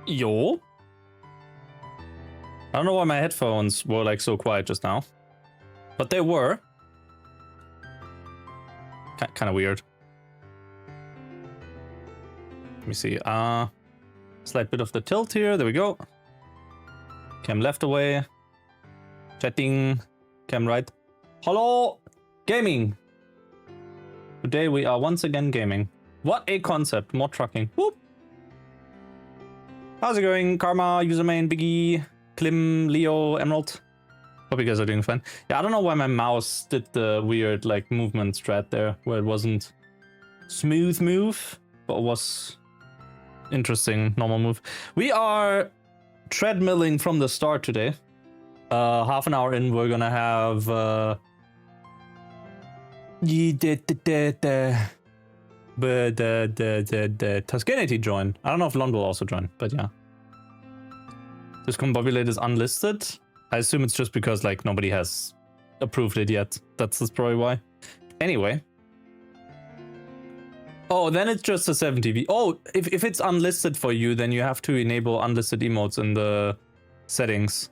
Yo. I don't know why my headphones were like so quiet just now, but they were. Kind of weird. Let me see. Slight bit of the tilt here. There we go. Cam left away. Chatting. Cam right. Hello, gaming. Today we are once again gaming. What a concept. More trucking. Whoop. How's it going? Karma, Usermain, Biggie, Klim, Leo, Emerald. Hope you guys are doing fine. Yeah, I don't know why my mouse did the weird like movement strat there, where it wasn't smooth move, but was interesting normal move. We are treadmilling from the start today. Half an hour in, we're gonna have the Tuscanity join. I don't know if Lon will also join, but yeah. Discombobulate is unlisted. I assume it's just because like nobody has approved it yet. That's probably why. Anyway. Oh, then it's just a 70V. Oh, if it's unlisted for you, then you have to enable unlisted emotes in the settings.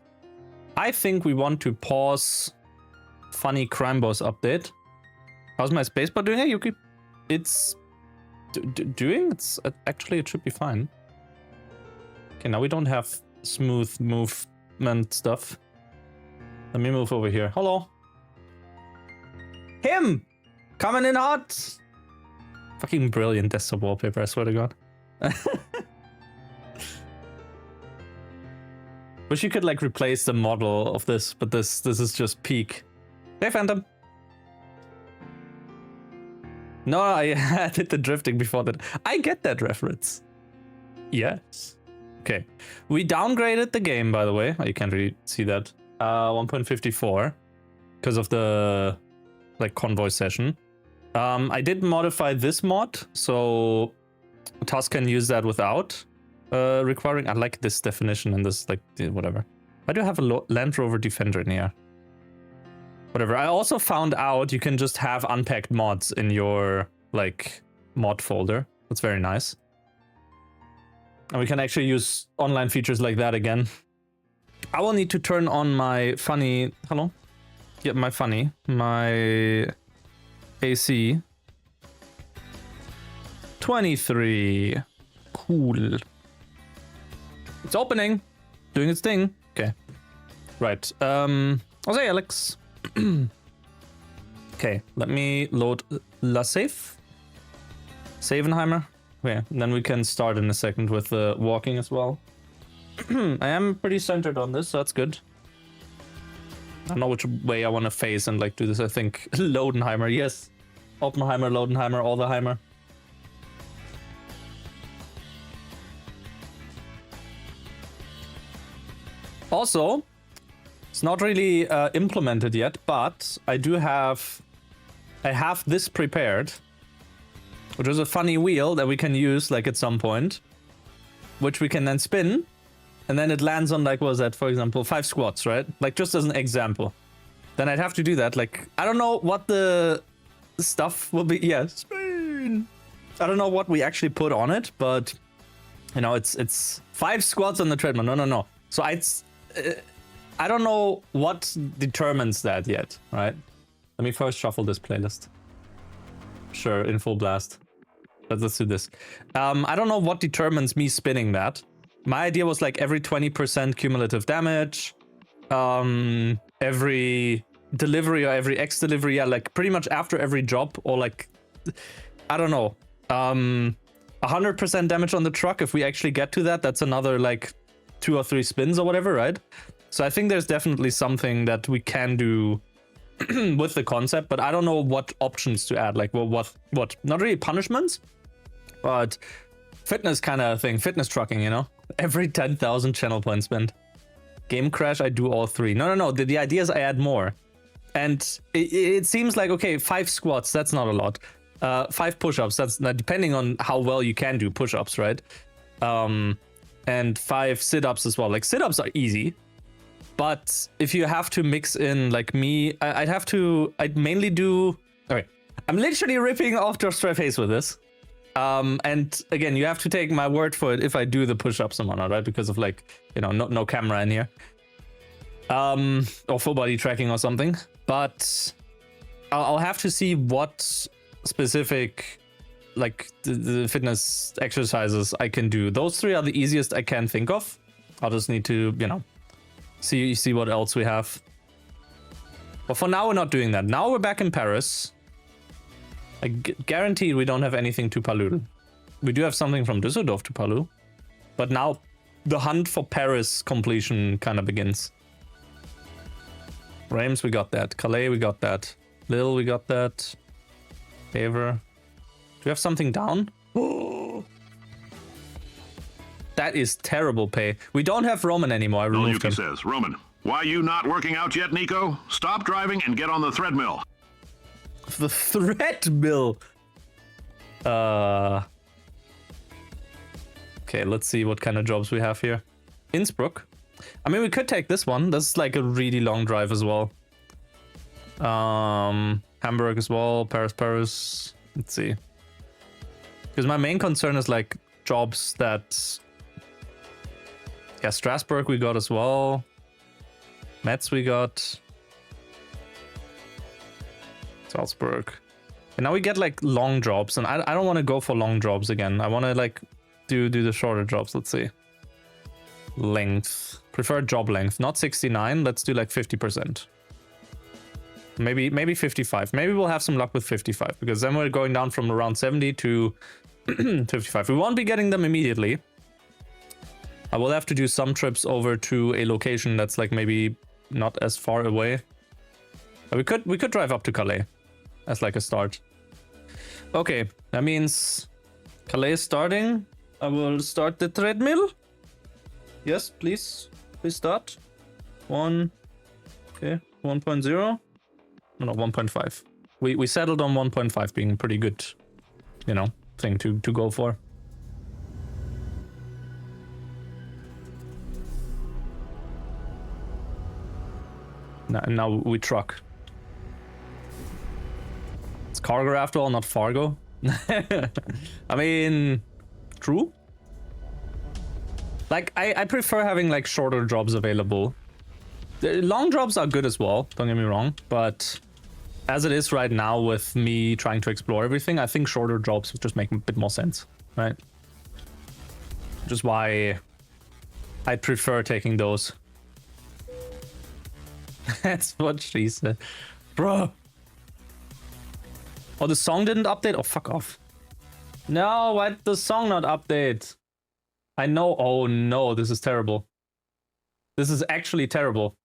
I think we want to pause funny crime boss update. How's my spacebar doing? Hey, Yuki. It's doing? It's actually, it should be fine. Okay, now we don't have smooth movement stuff. Let me move over here. Hello. Him! Coming in hot! Fucking brilliant desktop wallpaper, I swear to God. Wish you could like replace the model of this, but this is just peak. Hey, Phantom. No, I did the drifting before that. I get that reference. Yes. Okay. We downgraded the game, by the way. Oh, you can't really see that. 1.54 because of the like convoy session. I did modify this mod, so Tusk can use that without requiring. I like this definition and this like whatever. Why do I have a Land Rover Defender in here? Whatever. I also found out you can just have unpacked mods in your like mod folder. That's very nice. And we can actually use online features like that again. I will need to turn on my funny. Hello? Yeah, my AC. 23. Cool. It's opening. Doing its thing. Okay. Right. Jose Alex. Okay, let me load La Safe. Savenheimer. Okay, then we can start in a second with the walking as well. I am pretty centered on this, so that's good. I don't know which way I want to face and like do this. I think Lodenheimer, yes. Oppenheimer, Lodenheimer, Alderheimer. Also, it's not really implemented yet, but I have this prepared, which is a funny wheel that we can use like at some point, which we can then spin, and then it lands on like, what was that, for example, 5 squats, right? Like just as an example. Then I'd have to do that. Like, I don't know what the stuff will be. Yeah, spin. I don't know what we actually put on it, but you know, it's 5 squats on the treadmill. No. So I don't know what determines that yet, right? Let me first shuffle this playlist. Sure, in full blast. Let's do this. I don't know what determines me spinning that. My idea was like every 20% cumulative damage, every delivery or every X delivery, yeah, like pretty much after every job, or like, I don't know, 100% damage on the truck. If we actually get to that, that's another like 2 or 3 spins or whatever, right? So I think there's definitely something that we can do with the concept, but I don't know what options to add. Like, well, what? Not really punishments, but fitness kind of thing. Fitness trucking, you know? Every 10,000 channel points spent. Game crash, I do all 3. No. The idea is I add more. And it seems like, okay, 5 squats, that's not a lot. 5 push-ups, that's not, depending on how well you can do push-ups, right? And 5 sit-ups as well. Like, sit-ups are easy. But if you have to mix in, like me, I'd mainly do... Okay, I'm literally ripping off Josh Face with this. And again, you have to take my word for it if I do the push-ups and whatnot, right? Because of like, you know, no camera in here. Or full body tracking or something. But I'll have to see what specific, like, the fitness exercises I can do. Those 3 are the easiest I can think of. I'll just need to, you know, see what else we have. But for now, we're not doing that. Now we're back in Paris. I guarantee we don't have anything to Palu. We do have something from Düsseldorf to Palu. But now the hunt for Paris completion kind of begins. Reims, we got that. Calais, we got that. Lille, we got that. Favor. Do we have something down? That is terrible pay. We don't have Roman anymore. I removed him. says, Roman, why you not working out yet, Nico? Stop driving and get on the treadmill. The treadmill. Okay, let's see what kind of jobs we have here. Innsbruck. I mean, we could take this one. This is like a really long drive as well. Hamburg as well. Paris. Let's see. Because my main concern is like jobs that... Yeah, Strasbourg we got as well. Metz we got. Salzburg. And now we get like long jobs, and I don't want to go for long jobs again. I want to like do the shorter jobs. Let's see. Length. Preferred job length. Not 69. Let's do like 50%. Maybe 55. Maybe we'll have some luck with 55, because then we're going down from around 70 to 55. We won't be getting them immediately. I will have to do some trips over to a location that's like maybe not as far away. But we could drive up to Calais as like a start. Okay, that means Calais is starting. I will start the treadmill. Yes, please. Please start. Okay, 1.0. No, 1.5. We settled on 1.5 being a pretty good, you know, thing to go for. Now we truck. It's cargo after all, not Fargo. I mean, true. Like, I prefer having like shorter jobs available. The long jobs are good as well, don't get me wrong, but as it is right now with me trying to explore everything, I think shorter jobs would just make a bit more sense, right? Which is why I prefer taking those. That's what she said. Bro. Oh, the song didn't update? Oh, fuck off. No, why did the song not update? I know. Oh no, this is terrible. This is actually terrible.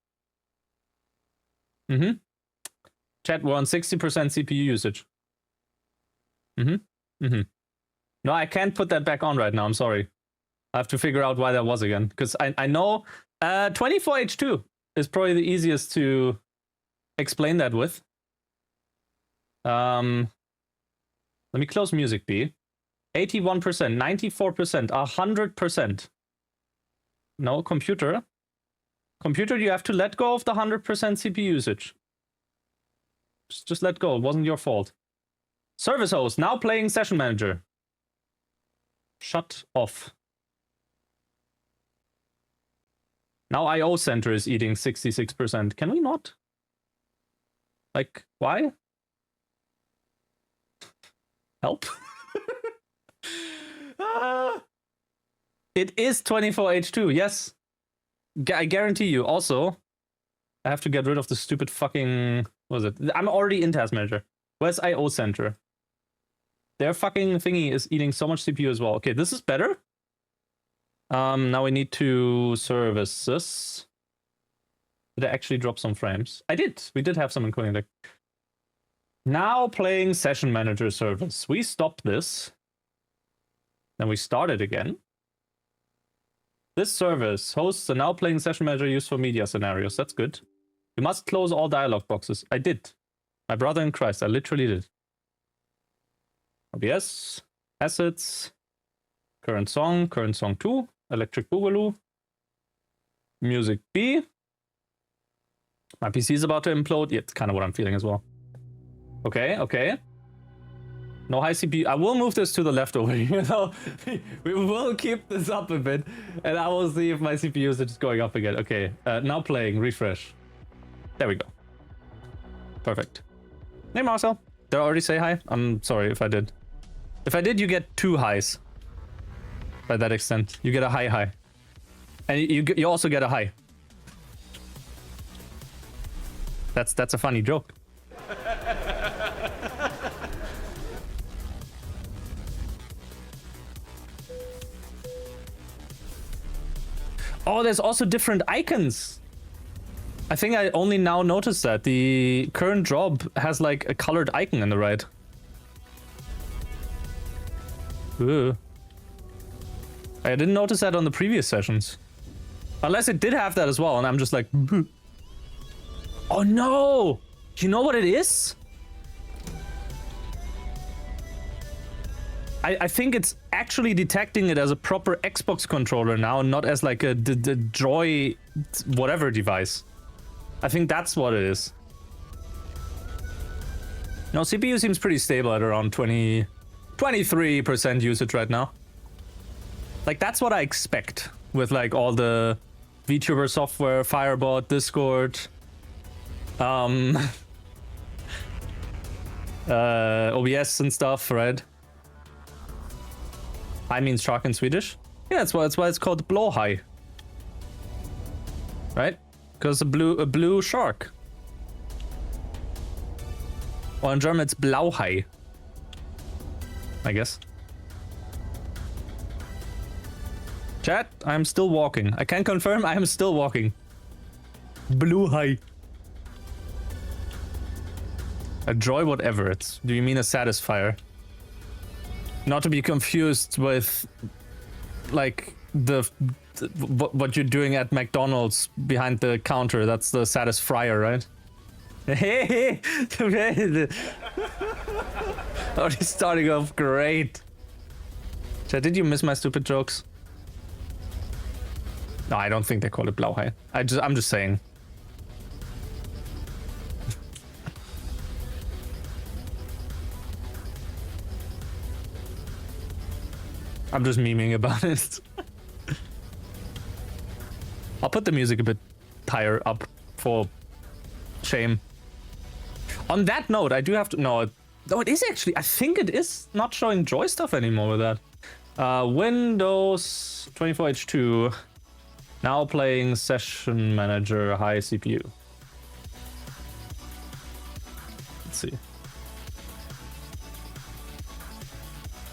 Chat, we're on 60% CPU usage. No, I can't put that back on right now. I'm sorry. I have to figure out why that was again. Because I know 24H2 is probably the easiest to explain that with. Let me close music B. 81%, 94%, 100%. No, computer. Computer, you have to let go of the 100% CPU usage. Just let go. It wasn't your fault. Service host, now playing session manager. Shut off. Now IO center is eating 66%. Can we not? Like, why? Help. It is 24H2, yes. I guarantee you. Also, I have to get rid of the stupid fucking... What was it? I'm already in task manager. Where's IO center? Their fucking thingy is eating so much CPU as well. Okay, this is better. Now we need to services. Did I actually drop some frames? I did. We did have some in Coding Deck. Now playing session manager service. We stopped this. Then we started again. This service hosts a now playing session manager used for media scenarios. That's good. You must close all dialog boxes. I did. My brother in Christ, I literally did. OBS, assets, current song 2, Electric Boogaloo, music B. My PC is about to implode. Yeah, it's kind of what I'm feeling as well. Okay, okay. No high CPU. I will move this to the left over here, though. We will keep this up a bit, and I will see if my CPUs are just going up again. Okay, now playing. Refresh. There we go. Perfect. Hey, Marcel. Did I already say hi? I'm sorry if I did. If I did, you get 2 highs. By that extent. You get a high. And you also get a high. That's a funny joke. Oh, there's also different icons. I think I only now noticed that. The current job has like a colored icon on the right. Ooh. I didn't notice that on the previous sessions. Unless it did have that as well, and I'm just like... Oh no! You know what it is? I think it's actually detecting it as a proper Xbox controller now, not as like a Joy whatever device. I think that's what it is. No, CPU seems pretty stable at around 23% usage right now. Like, that's what I expect with like all the VTuber software, Firebot, Discord, OBS and stuff, right? High means shark in Swedish. Yeah, that's why it's called blowhigh, right? Because a blue shark. Or in German, it's blauhai, I guess. Chat, I'm still walking. I can confirm I am still walking. Blue high. A joy whatever. Do you mean a satisfier? Not to be confused with like what you're doing at McDonald's behind the counter. That's the satisfier, right? Hey, already starting off great. Chat, did you miss my stupid jokes? No, I don't think they call it Blauhai. I'm just saying. I'm just memeing about it. I'll put the music a bit higher up for shame. On that note, I do have to... No, it is actually... I think it is not showing Joy stuff anymore with that. Windows 24H2. Now playing Session Manager, high CPU. Let's see.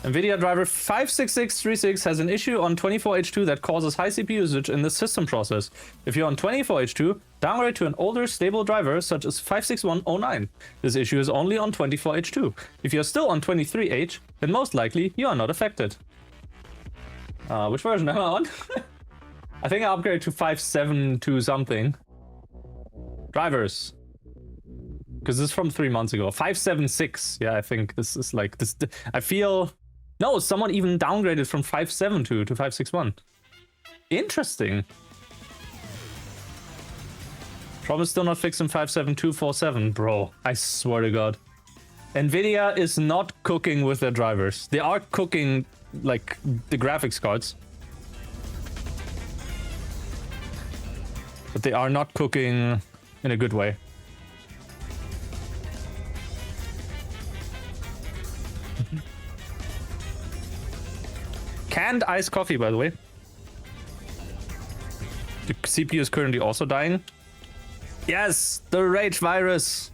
NVIDIA driver 56636 has an issue on 24H2 that causes high CPU usage in the system process. If you're on 24H2, downgrade to an older, stable driver such as 56109. This issue is only on 24H2. If you're still on 23H, then most likely you are not affected. Which version am I on? I think I upgraded to 5.7.2 something. Drivers. Because this is from 3 months ago. 5.7.6. Yeah, I think this is like this. I feel... No, someone even downgraded from 5.7.2 to 5.6.1. Interesting. Problem still not fixed in 5.7.2.4.7. Bro, I swear to God. NVIDIA is not cooking with their drivers. They are cooking, like, the graphics cards. But they are not cooking in a good way. Canned iced coffee, by the way. The CPU is currently also dying. Yes, the Raych virus.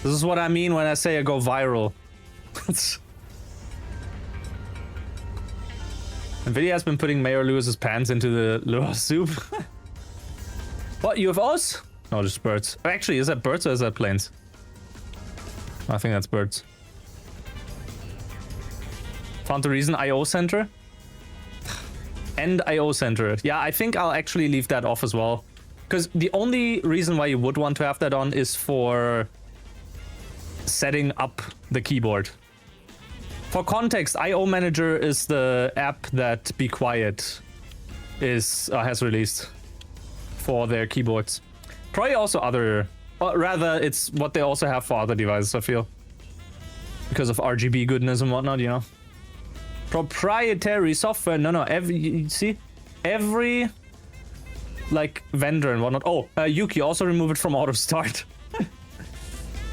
This is what I mean when I say I go viral. NVIDIA has been putting Mayor Lewis's pants into the Lua soup. What, UFOs? No, just birds. Actually, is that birds or is that planes? I think that's birds. Found the reason, IO center. And IO center. Yeah, I think I'll actually leave that off as well. Because the only reason why you would want to have that on is for setting up the keyboard. For context, IO Manager is the app that Be Quiet has released for their keyboards. Probably also other... Or rather, it's what they also have for other devices, I feel. because of RGB goodness and whatnot, you know. Proprietary software. No. You see, every like vendor and whatnot. Oh, Yuki, also remove it from auto start.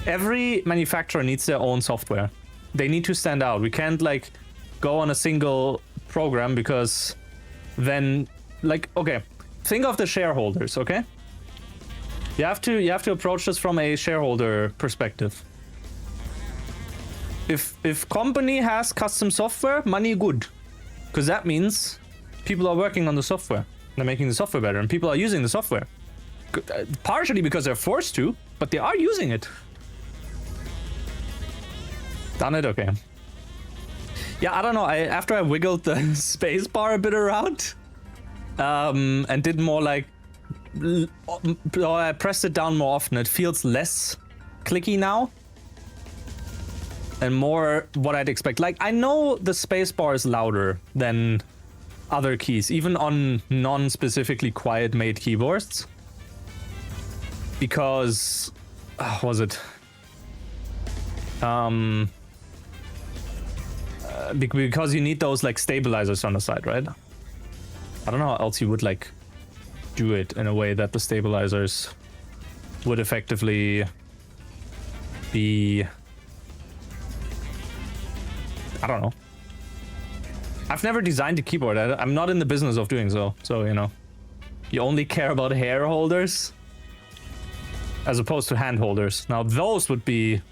Every manufacturer needs their own software. They need to stand out. We can't like go on a single program because then like, okay, think of the shareholders, okay? You have to approach this from a shareholder perspective. If company has custom software, money good. Because that means people are working on the software. They're making the software better and people are using the software. Partially because they're forced to, but they are using it. Done it? Okay. Yeah, I don't know. After I wiggled the space bar a bit around, and did more like, I pressed it down more often. It feels less clicky now, and more what I'd expect. Like, I know the space bar is louder than other keys, even on non-specifically quiet-made keyboards, because was it? Because you need those like stabilizers on the side, right? I don't know how else you would like do it in a way that the stabilizers would effectively be, I don't know. I've never designed a keyboard. I'm not in the business of doing so. So, you know, you only care about hair holders as opposed to hand holders. Now those would be,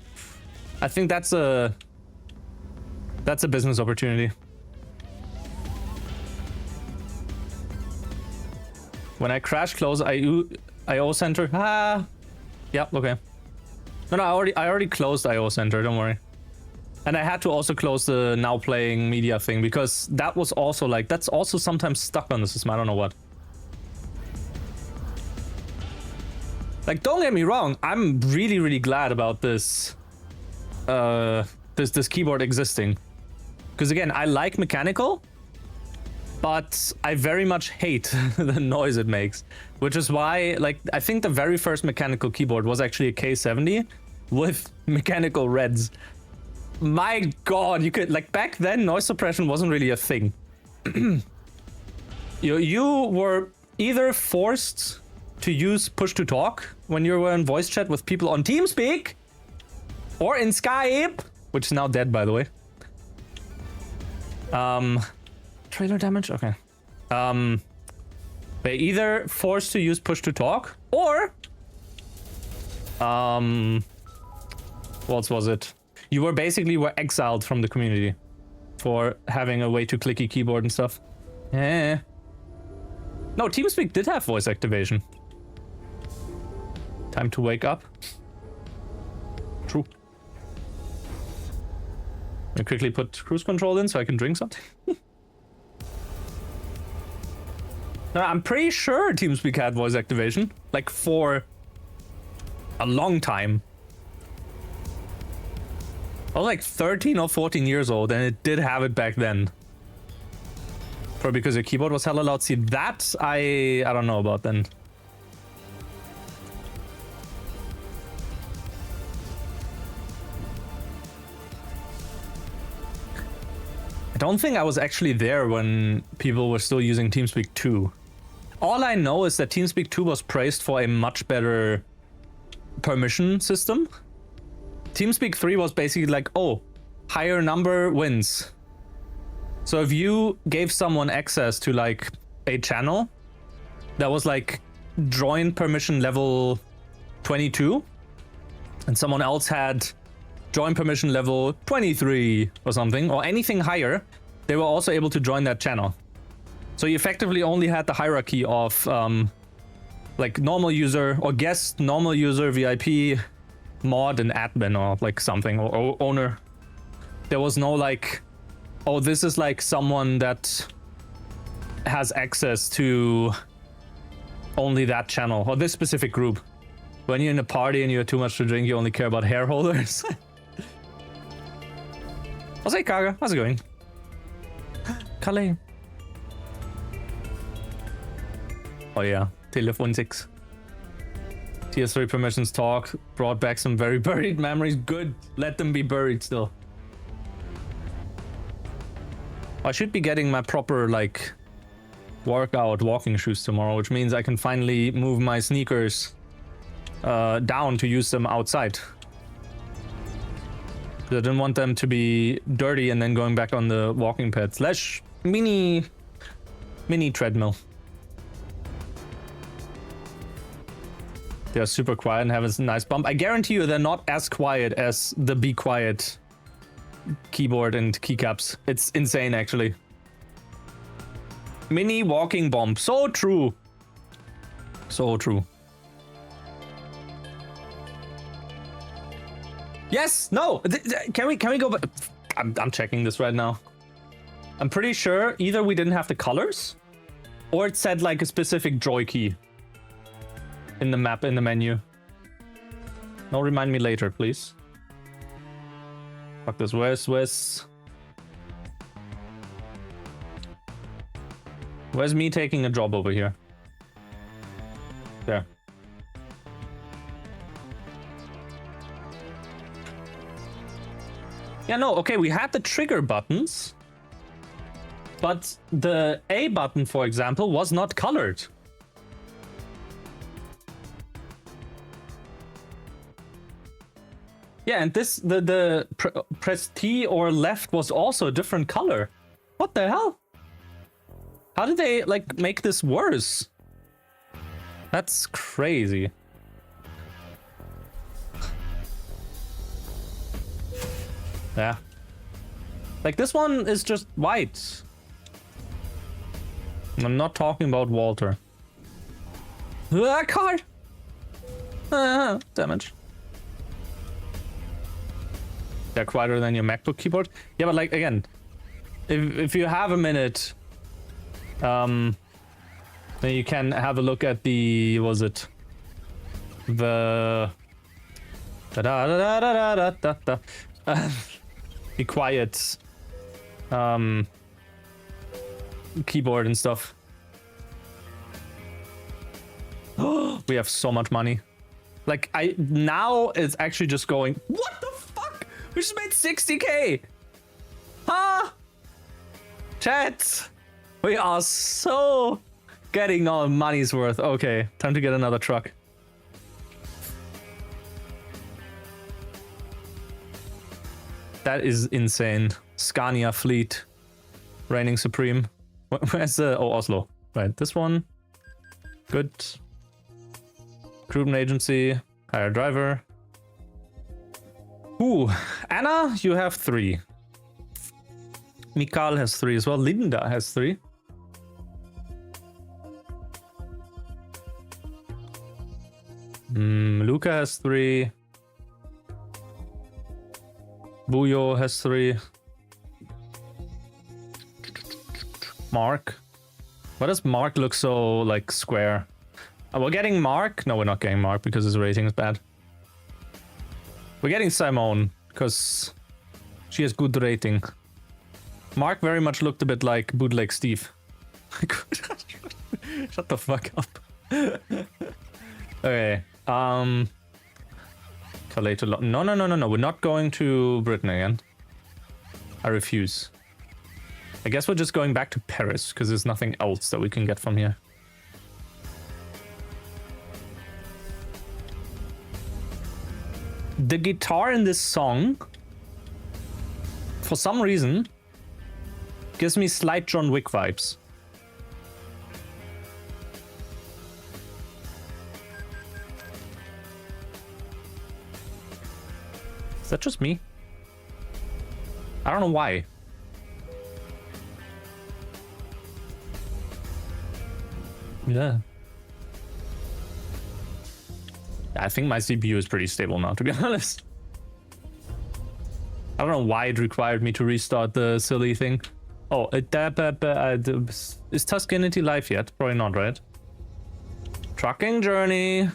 I think that's a business opportunity. When I crash close IO center. Yeah, okay. No, I already closed IO center, don't worry. And I had to also close the now playing media thing because that was also like, that's also sometimes stuck on the system. I don't know what. Like, don't get me wrong, I'm really, really glad about this this keyboard existing. Because again, I like mechanical, but I very much hate the noise it makes. Which is why, like, I think the very first mechanical keyboard was actually a K70 with mechanical reds. My god, you could, like, back then noise suppression wasn't really a thing. You were either forced to use push to talk when you were in voice chat with people on TeamSpeak or in Skype, which is now dead, by the way. Trailer damage? Okay. They either forced to use push to talk or what was it? You were basically exiled from the community for having a way too clicky keyboard and stuff. Eh. No, TeamSpeak did have voice activation. Time to wake up. True. Let me quickly put cruise control in so I can drink something. No, I'm pretty sure TeamSpeak had voice activation, like for a long time. I was like 13 or 14 years old and it did have it back then. Probably because your keyboard was hella loud. See, that I don't know about then. I don't think I was actually there when people were still using TeamSpeak 2. All I know is that TeamSpeak 2 was praised for a much better permission system. TeamSpeak 3 was basically like, oh, higher number wins. So if you gave someone access to like a channel that was like join permission level 22 and someone else had join permission level 23 or something, or anything higher, they were also able to join that channel. So you effectively only had the hierarchy of like normal user or guest, normal user, VIP, mod, and admin, or like something, or owner. There was no like, oh, this is like someone that has access to only that channel or this specific group. When you're in a party and you have too much to drink, you only care about hair holders. I'll say Kaga, how's it going? Calais. Oh yeah, Telephone 6. TS3 permissions talk brought back some very buried memories. Good, let them be buried still. I should be getting my proper, like, workout walking shoes tomorrow, which means I can finally move my sneakers down to use them outside. I didn't want them to be dirty and then going back on the walking pad slash mini treadmill. They're super quiet and have a nice bump. I guarantee you they're not as quiet as the Be Quiet keyboard and keycaps. It's insane, actually. Mini walking bump. So true. So true. Yes. No. Can we go back? I'm checking this right now. I'm pretty sure either we didn't have the colors, or it said like a specific joy key in the map, in the menu. No, remind me later, please. Fuck this. Where's me taking a job over here? There. Yeah, no, okay, we had the trigger buttons, but the A button, for example, was not colored. Yeah, and this, press T or left was also a different color. What the hell? How did they, like, make this worse? That's crazy. Yeah. Like, this one is just white. I'm not talking about Walter. Card! Damage. They're quieter than your MacBook keyboard. Yeah, but like, again, if you have a minute, then you can have a look at the, was it? The... Be quiet. Keyboard and stuff. We have so much money. Like, now it's actually just going, what the fuck? We just made 60k. Huh? Chat. We are so getting our money's worth. Okay, time to get another truck. That is insane. Scania fleet. Reigning supreme. Where's the... Oh, Oslo. Right, this one. Good. Recruitment agency. Hire driver. Ooh. Anna, you have 3. Mikael has 3 as well. Linda has 3. Luca has 3. Buyo has 3. Mark. Why does Mark look so, like, square? We're getting Mark? No, we're not getting Mark because his rating is bad. We're getting Simone because she has good rating. Mark very much looked a bit like bootleg Steve. Shut the fuck up. Okay. Calais to London. No. We're not going to Britain again. I refuse. I guess we're just going back to Paris because there's nothing else that we can get from here. The guitar in this song, for some reason, gives me slight John Wick vibes. Is that just me? I don't know why. Yeah. I think my CPU is pretty stable now, to be honest. I don't know why it required me to restart the silly thing. Oh, is Tuscanity live yet? Probably not, right? Trucking journey.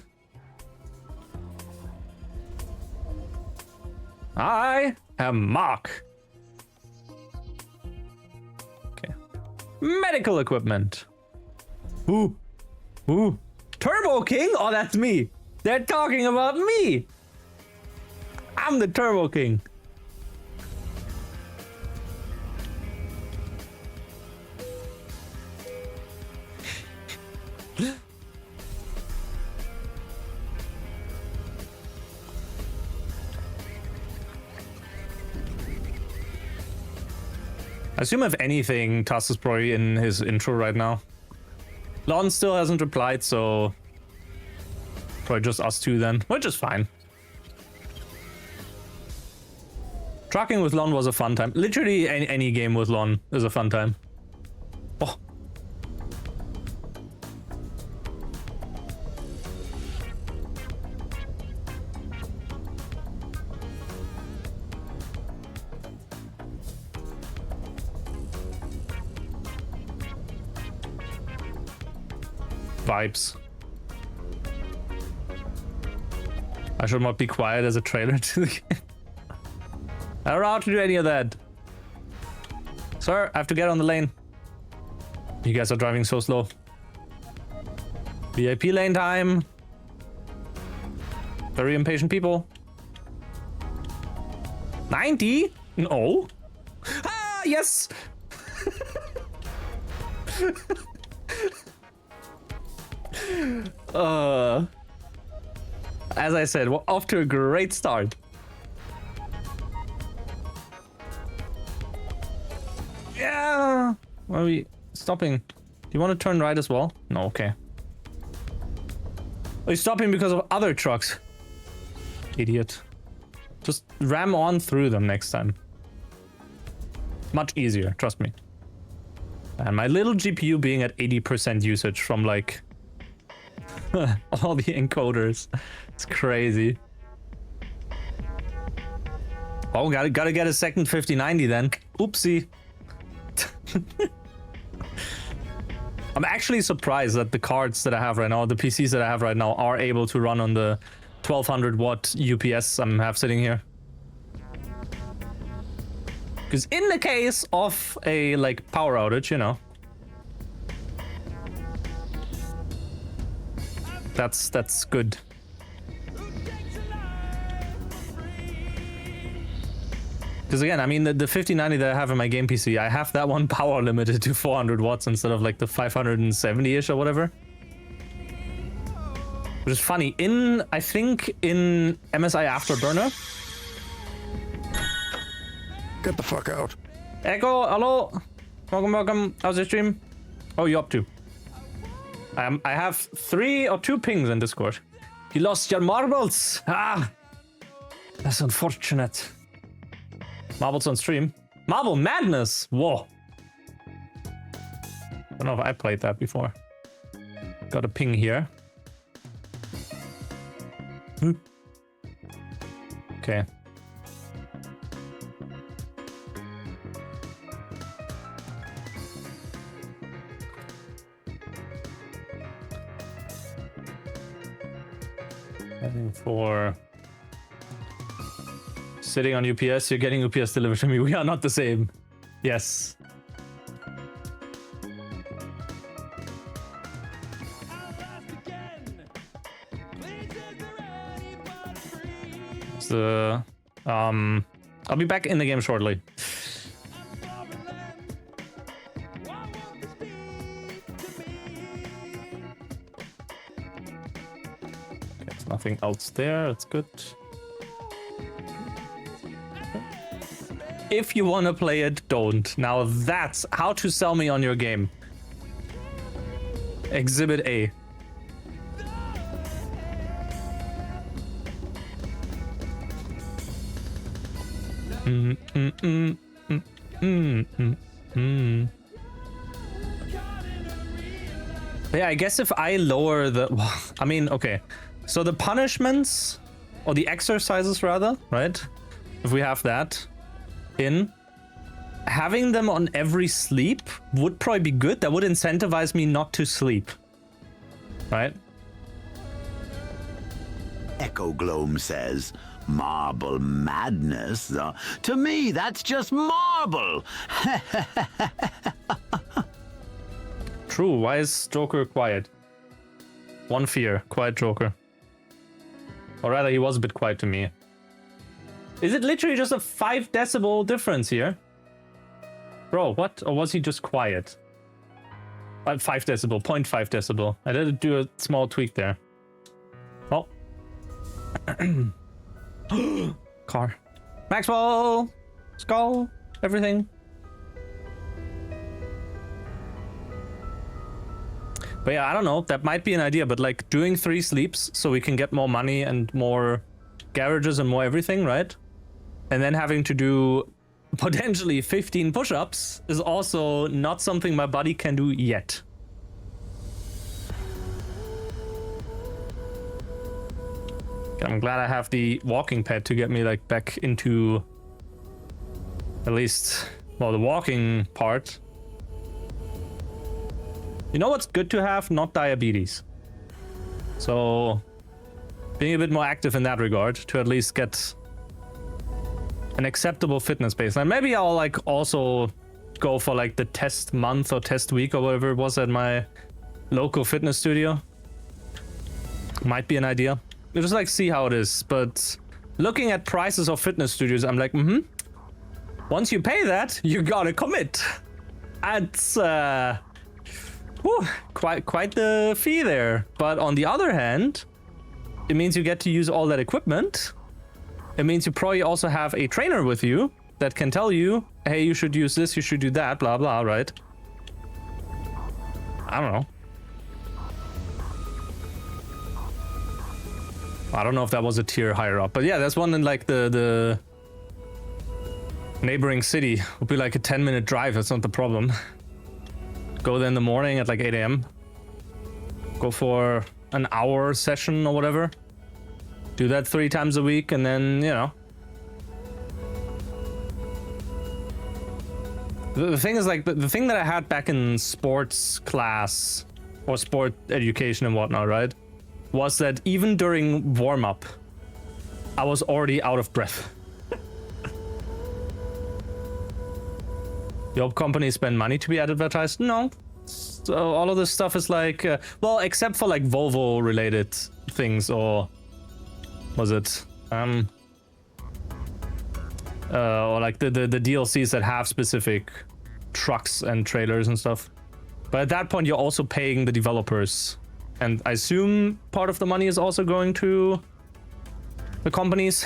I am Mark. Okay. Medical equipment. Ooh. Turbo King? Oh, that's me. They're talking about me. I'm the Turbo King. I assume if anything, Tuss is probably in his intro right now. Lon still hasn't replied, so probably just us two then, which is fine. Trucking with Lon was a fun time. Literally any game with Lon is a fun time. Oh. Vibes. I should not be quiet as a trailer to the game. I don't know how to do any of that. Sir, I have to get on the lane. You guys are driving so slow. VIP lane time. Very impatient people. 90? No. Ah, yes! As I said, we're off to a great start. Yeah! Why are we stopping? Do you want to turn right as well? No, okay. Are you stopping because of other trucks? Idiot. Just ram on through them next time. Much easier, trust me. And my little GPU being at 80% usage from like all the encoders. It's crazy. Oh, gotta get a second 5090 then. Oopsie. I'm actually surprised that the cards that I have right now, the PCs that I have right now, are able to run on the 1200 watt UPS I have sitting here. Because in the case of a like power outage, you know, that's good. Because again, I mean, the 5090 that I have in my game PC, I have that one power limited to 400 watts instead of like the 570-ish or whatever. Which is funny. I think in MSI Afterburner. Get the fuck out. Echo, hello. Welcome. How's your stream? Oh, you up to? I have 3 or 2 pings in Discord. You lost your marbles. Ah, that's unfortunate. Marbles on stream. Marble Madness. Whoa. I don't know if I played that before. Got a ping here. Okay. Heading for sitting on UPS, you're getting UPS delivered to me. We are not the same. Yes. So, I'll be back in the game shortly. There's nothing else there. That's good. If you want to play it, don't. Now that's how to sell me on your game. Exhibit A. Yeah, I guess if I lower the... I mean, okay. So the punishments, or the exercises rather, right? If we have that in, having them on every sleep would probably be good. That would incentivize me not to sleep, right? Echo Gloam says, Marble Madness. To me, that's just marble. True. Why is Joker quiet? One fear. Quiet Joker. Or rather, he was a bit quiet to me. Is it literally just a 5 decibel difference here? Bro, what? Or was he just quiet? 5 decibel, 0.5 decibel. I did do a small tweak there. Oh. Car. Maxwell! Skull! Everything. But yeah, I don't know. That might be an idea. But like doing 3 sleeps so we can get more money and more garages and more everything, right? And then having to do potentially 15 push-ups is also not something my body can do yet. I'm glad I have the walking pad to get me like back into at least, well, the walking part. You know what's good to have? Not diabetes. So being a bit more active in that regard to at least get an acceptable fitness baseline. Maybe I'll like also go for like the test month or test week or whatever it was at my local fitness studio. Might be an idea. Just like see how it is. But looking at prices of fitness studios, I'm like, once you pay that, you gotta commit. That's quite the fee there. But on the other hand, it means you get to use all that equipment. It means you probably also have a trainer with you that can tell you, hey, you should use this, you should do that, blah, blah, right? I don't know. I don't know if that was a tier higher up, but yeah, there's one in like the neighboring city. Would be like a 10-minute drive. That's not the problem. Go there in the morning at like 8 a.m. Go for an hour session or whatever. Do that 3 times a week, and then, you know. The thing is, like, the thing that I had back in sports class or sport education and whatnot, right, was that even during warm-up, I was already out of breath. Your companies spend money to be advertised? No. So all of this stuff is like, well, except for like Volvo-related things, or was it, or like the DLCs that have specific trucks and trailers and stuff. But at that point, you're also paying the developers, and I assume part of the money is also going to the companies.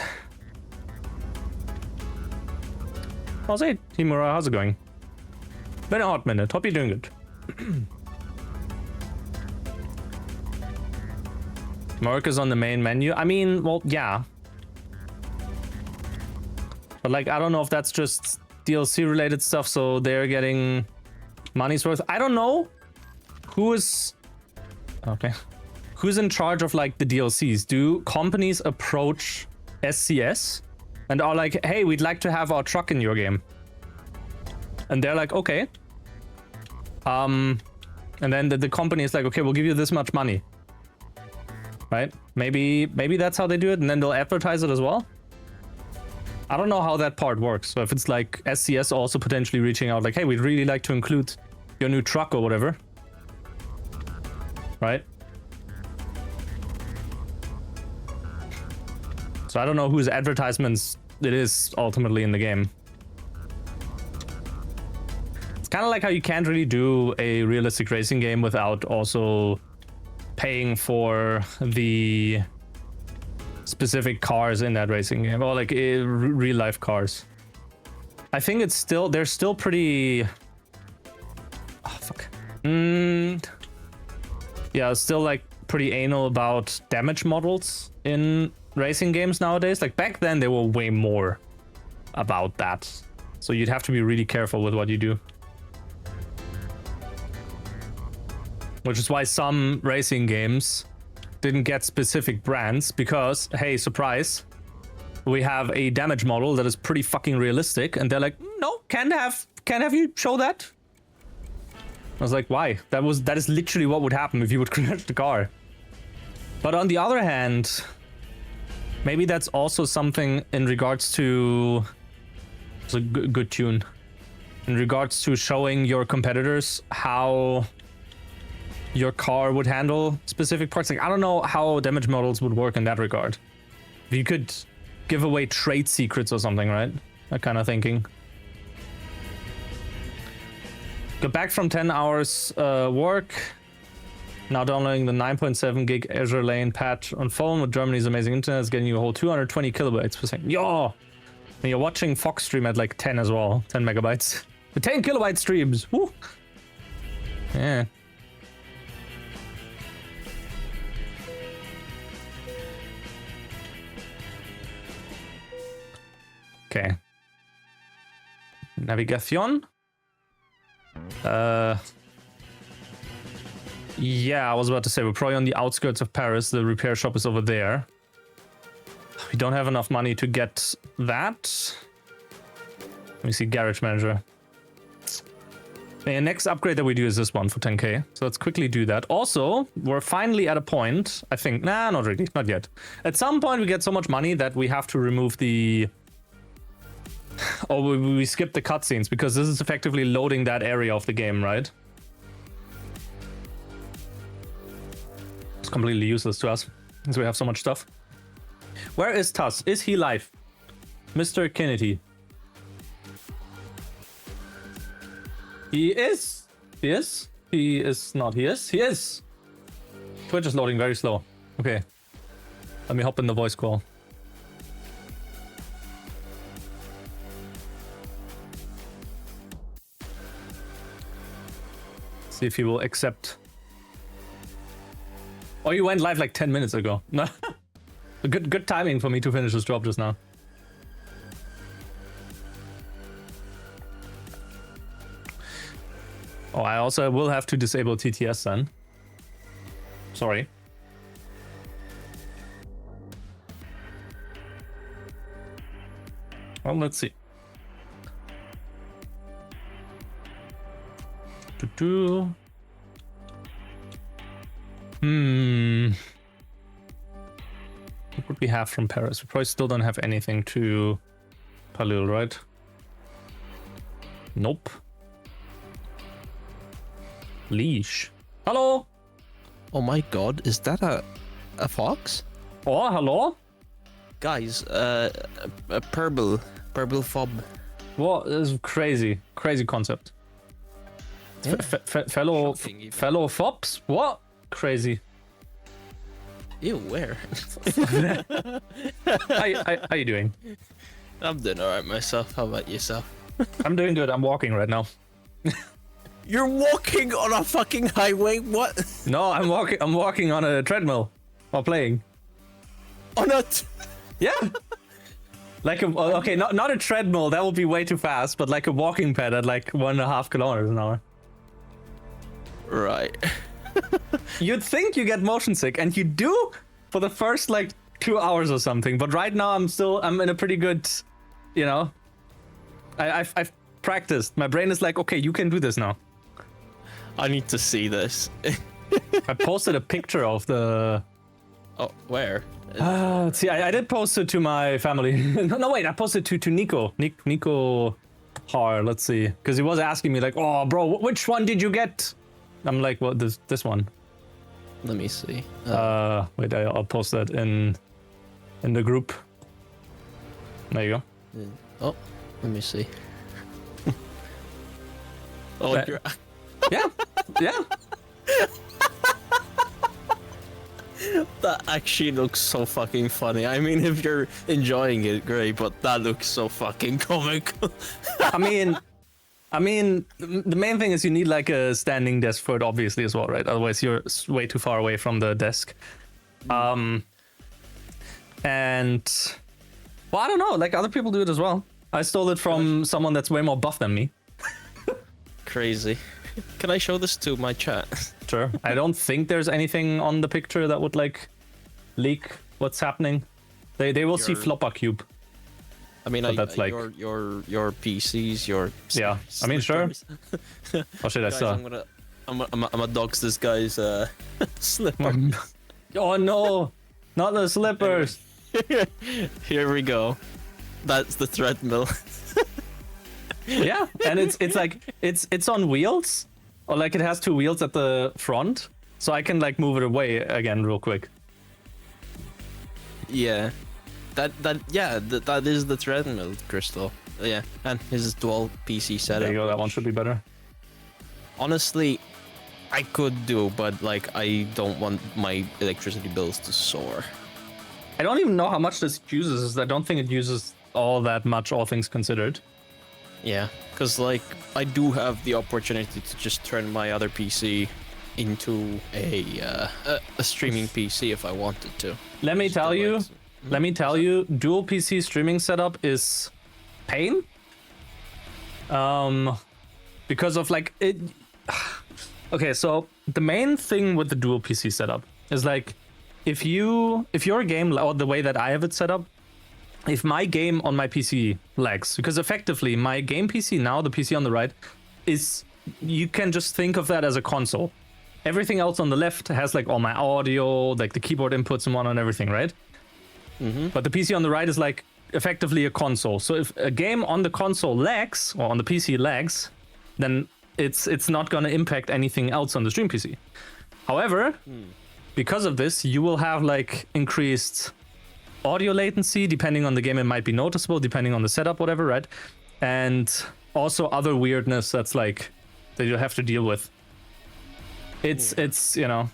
I'll say, Timura, how's it going? Been a hot minute. Hope you're doing good. America's on the main menu. I mean, well, yeah. But like, I don't know if that's just DLC related stuff, so they're getting money's worth. I don't know who is... Okay. Who's in charge of like the DLCs? Do companies approach SCS and are like, hey, we'd like to have our truck in your game? And they're like, okay. And then the company is like, okay, we'll give you this much money. Right? Maybe that's how they do it, and then they'll advertise it as well. I don't know how that part works. So if it's like SCS also potentially reaching out like, hey, we'd really like to include your new truck or whatever. Right? So I don't know whose advertisements it is ultimately in the game. It's kind of like how you can't really do a realistic racing game without also paying for the specific cars in that racing game, or like real life cars. I think it's still, they're still pretty... Oh, fuck. Yeah, still like pretty anal about damage models in racing games nowadays. Like back then they were way more about that. So you'd have to be really careful with what you do. Which is why some racing games didn't get specific brands, because, hey, surprise, we have a damage model that is pretty fucking realistic, and they're like, no, can't have you show that. I was like, why? That is literally what would happen if you would crash the car. But on the other hand, maybe that's also something in regards to... It's a good tune. In regards to showing your competitors how your car would handle specific parts. Like, I don't know how damage models would work in that regard. You could give away trade secrets or something, right? That kind of thinking. Got back from 10 hours work. Now downloading the 9.7 gig Azure Lane patch on phone with Germany's amazing internet. Is getting you a whole 220 kilobytes per second. Yo! And you're watching Fox stream at like 10 as well. 10 megabytes. The 10 kilobyte streams. Woo! Yeah. Okay. Navigación. Yeah, I was about to say, we're probably on the outskirts of Paris. The repair shop is over there. We don't have enough money to get that. Let me see, garage manager. The next upgrade that we do is this one for 10k. So let's quickly do that. Also, we're finally at a point, I think, nah, not really, not yet. At some point we get so much money that we have to remove the... or we skip the cutscenes, because this is effectively loading that area of the game, right? It's completely useless to us, since we have so much stuff. Where is Tuss? Is he live? Mr. Kennedy. He is. He is. He is not. He is. He is. Twitch is loading very slow. Okay. Let me hop in the voice call. See if he will accept. Oh, you went live like 10 minutes ago. No. Good timing for me to finish this job just now. Oh, I also will have to disable TTS then. Sorry. Well, let's see. What would we have from Paris? We probably still don't have anything to Palil, right? Nope. Leash. Hello? Oh my god, is that a fox? Oh, hello? Guys, a purple fob. What is crazy concept. Yeah. Fellow Shocking even. fellow fops? What? Crazy. Ew, where? How you doing? I'm doing alright myself. How about yourself? I'm doing good. I'm walking right now. You're walking on a fucking highway? What? No, I'm walking on a treadmill while playing. On a... Yeah. Like a, okay, not a treadmill. That would be way too fast. But like a walking pad at like 1.5 kilometers an hour. Right. You'd think you get motion sick, and you do for the first like 2 hours or something. But right now I'm in a pretty good, you know. I've practiced. My brain is like, okay, you can do this now. I need to see this. I posted a picture of the. Oh, where? See, I did post it to my family. no, wait, I posted to Nico. Nico Har, let's see. Because he was asking me like, oh, bro, which one did you get? I'm like, well, this one. Let me see. Wait, I'll post that in the group. There you go. Oh, let me see. Oh, That- you're... Yeah, yeah. That actually looks so fucking funny. I mean, if you're enjoying it, great, but that looks so fucking comical. I mean, the main thing is you need like a standing desk for it, obviously, as well, right? Otherwise, you're way too far away from the desk. And well, I don't know. Like other people do it as well. I stole it from someone that's way more buff than me. Crazy. Can I show this to my chat? Sure. I don't think there's anything on the picture that would like leak what's happening. They will see Flopper Cube. I mean, But that's like- your PCs, your Yeah. I mean, sure. slippers. Or should I Guys, start? I'm gonna dox this guy's slipper. Oh no, not the slippers. Here we go. That's the treadmill. Yeah, and it's like it's on wheels, or like it has 2 wheels at the front, so I can like move it away again real quick. Yeah, that is the treadmill, Crystal. Yeah, and his dual PC setup. There you go. That one should be better. Honestly, I could do, but like I don't want my electricity bills to soar. I don't even know how much this uses. I don't think it uses all that much, all things considered. Yeah, because like I do have the opportunity to just turn my other PC into a streaming PC if I wanted to. Let me Just tell like you, some- let me tell you, dual PC streaming setup is pain. Because of like it. Okay, so the main thing with the dual PC setup is like, if your game, or the way that I have it set up, if my game on my PC lags, because effectively my game PC now, the PC on the right, is, you can just think of that as a console. Everything else on the left has like all my audio, like the keyboard inputs and whatnot and everything, right? But the PC on the right is like effectively a console. So if a game on the console lags, or on the PC lags, then it's not going to impact anything else on the stream PC. However, because of this, you will have like increased audio latency. Depending on the game, it might be noticeable, depending on the setup, whatever, right? And also other weirdness that's like that you have to deal with. It's you know.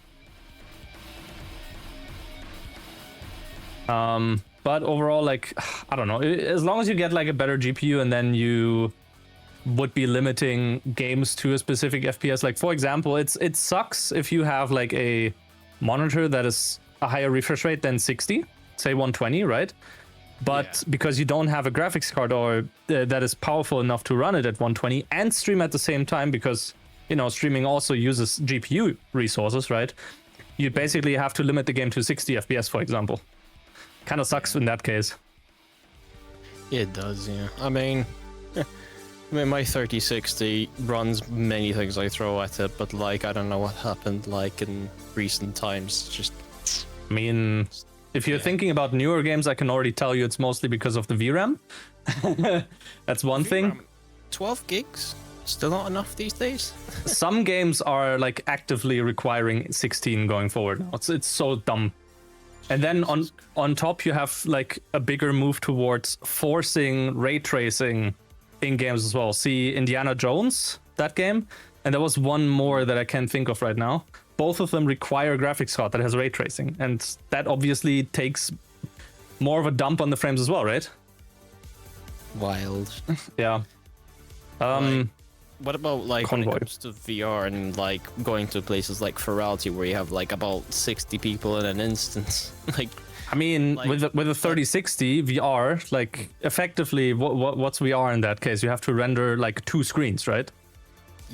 But overall, like, I don't know, as long as you get like a better GPU, and then you would be limiting games to a specific FPS. Like, for example, it sucks if you have like a monitor that is a higher refresh rate than 60, say 120, right? But because you don't have a graphics card or that is powerful enough to run it at 120 and stream at the same time, because, you know, streaming also uses GPU resources, right? You basically have to limit the game to 60 FPS, for example. Kind of sucks in that case. It does, yeah. I mean, my 3060 runs many things I throw at it, but like, I don't know what happened like in recent times. Just, I mean, if you're thinking about newer games, I can already tell you it's mostly because of the VRAM. That's one thing. 12 gigs? Still not enough these days? Some games are like actively requiring 16 going forward now. It's so dumb. And then on top, you have like a bigger move towards forcing ray tracing in games as well. See Indiana Jones, that game, and there was one more that I can't think of right now. Both of them require a graphics card that has ray tracing, and that obviously takes more of a dump on the frames as well, right? Wild. Yeah. What about like Convoy. when it comes to VR and like going to places like Ferality where you have like about 60 people in an instance? Like, I mean, like, with a 3060 VR, like effectively, what's VR in that case? You have to render like 2 screens, right?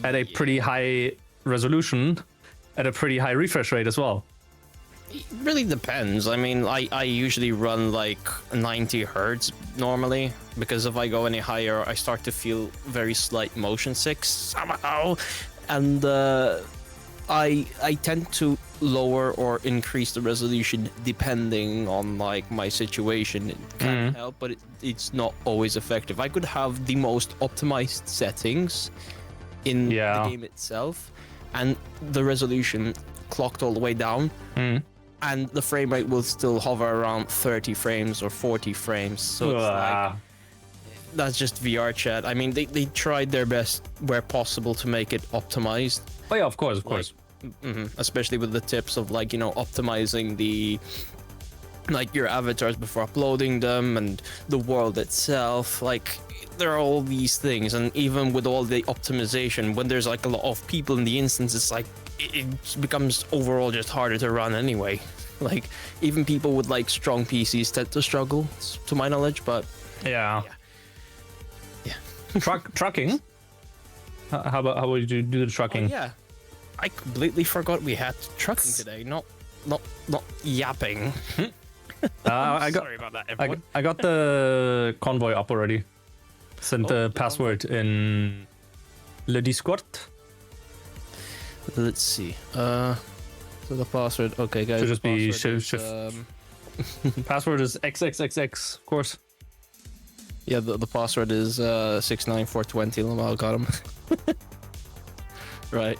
At a pretty high resolution, at a pretty high refresh rate as well. it really depends. I mean, I usually run like 90 hertz normally, because if I go any higher, I start to feel very slight motion sick somehow, and I tend to lower or increase the resolution depending on like my situation. It can help, but it's not always effective. I could have the most optimized settings in the game itself, and the resolution clocked all the way down, and the frame rate will still hover around 30 frames or 40 frames. So it's like, that's just VR chat. I mean, they tried their best where possible to make it optimized. Oh yeah, of course, of course. Especially with the tips of like, you know, optimizing the like your avatars before uploading them and the world itself. Like, there are all these things, and even with all the optimization, when there's like a lot of people in the instance, it's like it becomes overall just harder to run anyway. Like, even people with like strong PCs tend to struggle, to my knowledge. But Yeah. Trucking? How would you do the trucking? oh, yeah, I completely forgot we had trucking today. Not yapping. Sorry about that, everyone. I got the convoy up already. Sent the password in Le Discord. Let's see. So the password. Okay, guys. Should just be password password is XXXX, of course. Yeah, the password is 69420. Lamau got him. Right.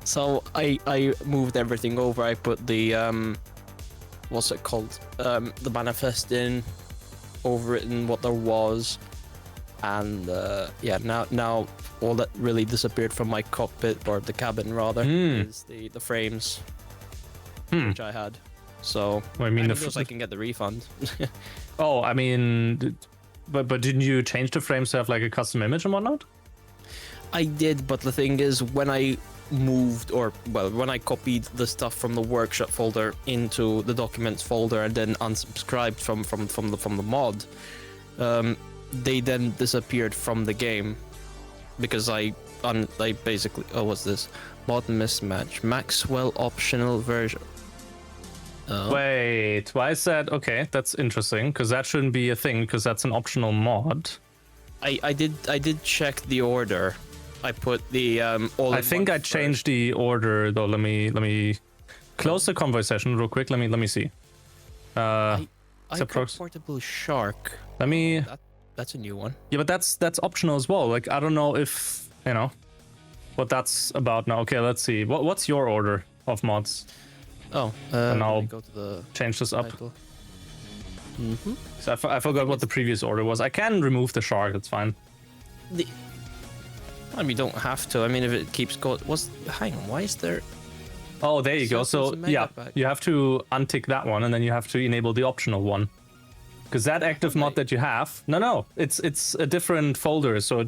So I moved everything over. I put the what's it called? The manifest in, overwritten what there was, and yeah, now all that really disappeared from my cockpit, or the cabin rather, is the frames which I had. So Well, I mean, I can get the refund. Oh, I mean, but didn't you change the frames to have like a custom image and whatnot? I did, but the thing is, when I moved, or well, when I copied the stuff from the workshop folder into the documents folder and then unsubscribed from the mod, they then disappeared from the game because I basically, oh, what's this? Mod mismatch, Maxwell optional version. Oh. Wait, why is that? Okay, that's interesting, because that shouldn't be a thing, because that's an optional mod. I did check the order. I put the all. I think I changed the order though. Let me close the conversation real quick. Let me see. I got prox- portable shark. Let me. That's a new one. Yeah, but that's optional as well. Like I don't know if you know what that's about now. Okay, let's see. What's your order of mods? Oh, and I'll go to the change this up. Mm-hmm. So I forgot what the previous order was. I can remove the shark. It's fine. I mean, you don't have to. I mean, if it keeps going, hang on, why is there? Oh, there you go. So yeah, pack. you have to untick that one, and then you have to enable the optional one. Because that active mod that you have, no, it's a different folder, so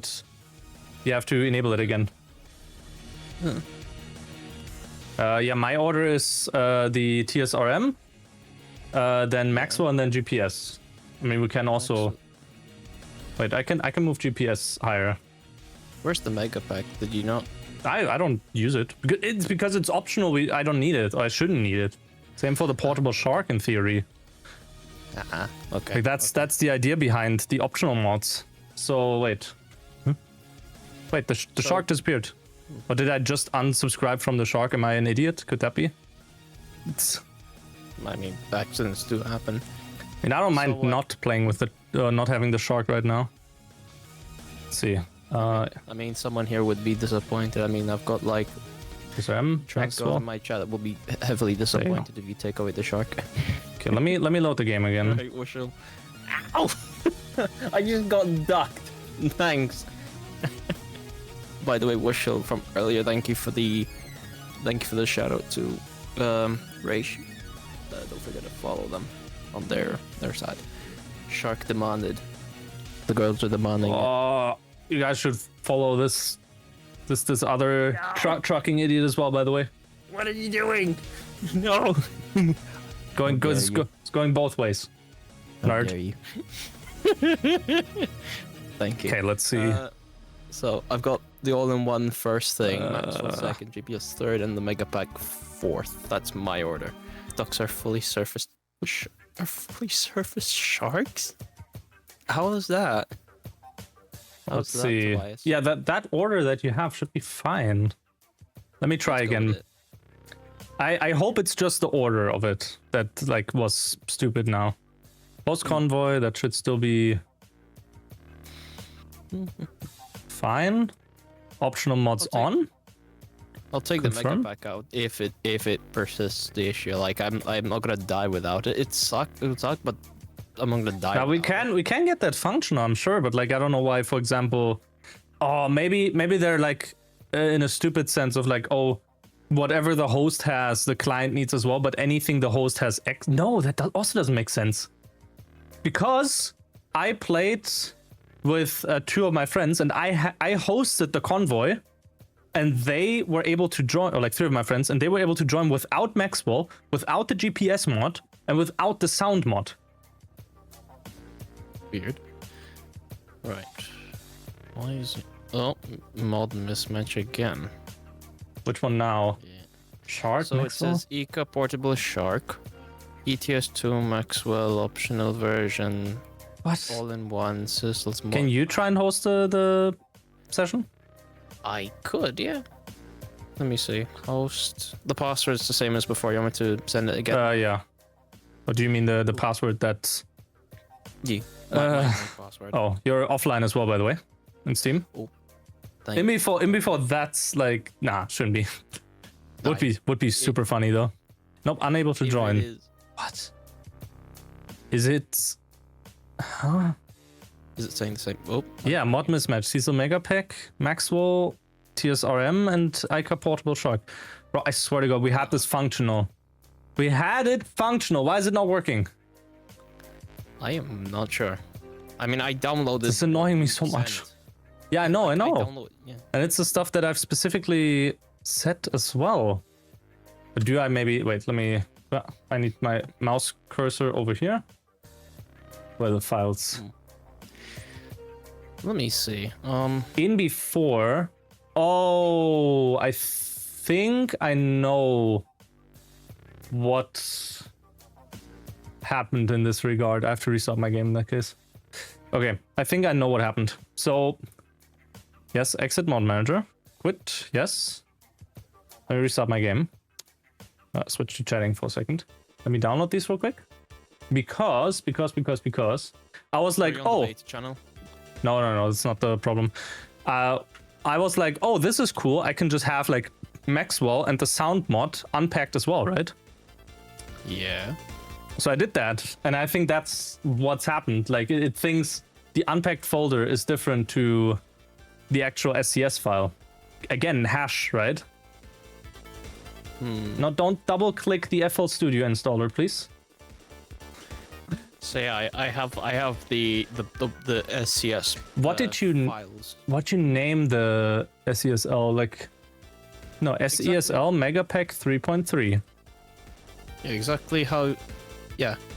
you have to enable it again. Yeah, my order is the TSRM, then Maxwell, and then GPS. I mean, we can also. Wait, I can move GPS higher. Where's the mega pack? Did you not? I don't use it. It's because it's optional. I don't need it, or I shouldn't need it. Same for the portable shark in theory. Okay. Like that's the idea behind the optional mods. So wait. Wait, the shark disappeared. Or did I just unsubscribe from the shark? Am I an idiot? Could that be? I mean, accidents do happen. I mean, I don't mind not playing with the not having the shark right now. Let's see. I mean, someone here would be disappointed. I mean, I've got like Maxwell in my chat that will be heavily disappointed if you take away the shark. Okay, let me load the game again. Right, Wushel. Ow! I just got ducked. Thanks. By the way, Wushel from earlier, thank you for the shout out to Raych. Don't forget to follow them on their side. Shark demanded. The girls are demanding it. You guys should follow this other trucking idiot as well, by the way. What are you doing? No. It's going both ways. Nerd. Dare you. Thank you. Okay, let's see. So I've got the all-in-one first thing, Maxwell second, GPS third, and the mega pack fourth. That's my order. Ducks are fully surfaced. Sharks? How is that? Let's see. Tobias? Yeah, that order that you have should be fine. Let me try again. I hope it's just the order of it that like was stupid now. Post convoy, that should still be fine. Optional mods on. I'll take Confirm? the mega pack out if it persists the issue. Like I'm not gonna die without it. It would suck, but I'm not gonna die. Now we can get that functional, I'm sure, but like I don't know why, for example, maybe they're like in a stupid sense of like, oh, whatever the host has, the client needs as well, but anything the host has no, that also doesn't make sense. Because I played with two of my friends and I hosted the convoy and they were able to join, or like three of my friends, and they were able to join without Maxwell, without the GPS mod, and without the sound mod. Weird. Right. Why is it? Oh, mod mismatch again. Which one now? Yeah. Shark, So Maxwell? it says Ika portable shark, ETS2 Maxwell optional version, What? all-in-one systems mod. Can you try and host the session? I could, yeah. Let me see. Host. The password is the same as before. You want me to send it again? Yeah. Or do you mean the password that's... Yeah. My password. Oh, you're offline as well, by the way, in Steam. Oh, In before that's like, nah, shouldn't be. Would be super funny though. Nope, unable to join. What? Is it? Huh? Is it saying the same? Oh. Yeah, mod mismatch. Cecil Mega Pack, Maxwell, TSRM, and Ica Portable Shark. Bro, I swear to God, we had this functional. We had it functional. Why is it not working? I am not sure. I mean, I downloaded. It's annoying me so much. Yeah, I know. Yeah. And it's the stuff that I've specifically set as well. But do I maybe... Wait, let me... I need my mouse cursor over here. Where the files... Let me see. In before. Oh, I think I know what happened in this regard. I have to restart my game in that case. Okay, I think I know what happened. So, yes, exit mod manager. Quit, yes. Let me restart my game. Switch to chatting for a second. Let me download these real quick. Because I was like, oh, channel. no, that's not the problem. I was like, oh, this is cool. I can just have like Maxwell and the sound mod unpacked as well, right? Yeah. So I did that, and I think that's what's happened. Like it thinks the unpacked folder is different to the actual SCS file. Again, hash, right? No, don't double click the FL Studio installer, please. So yeah, I have the SCS. What did you files? What you name the SESL like? No, SESL Megapack 3.3. Exactly how,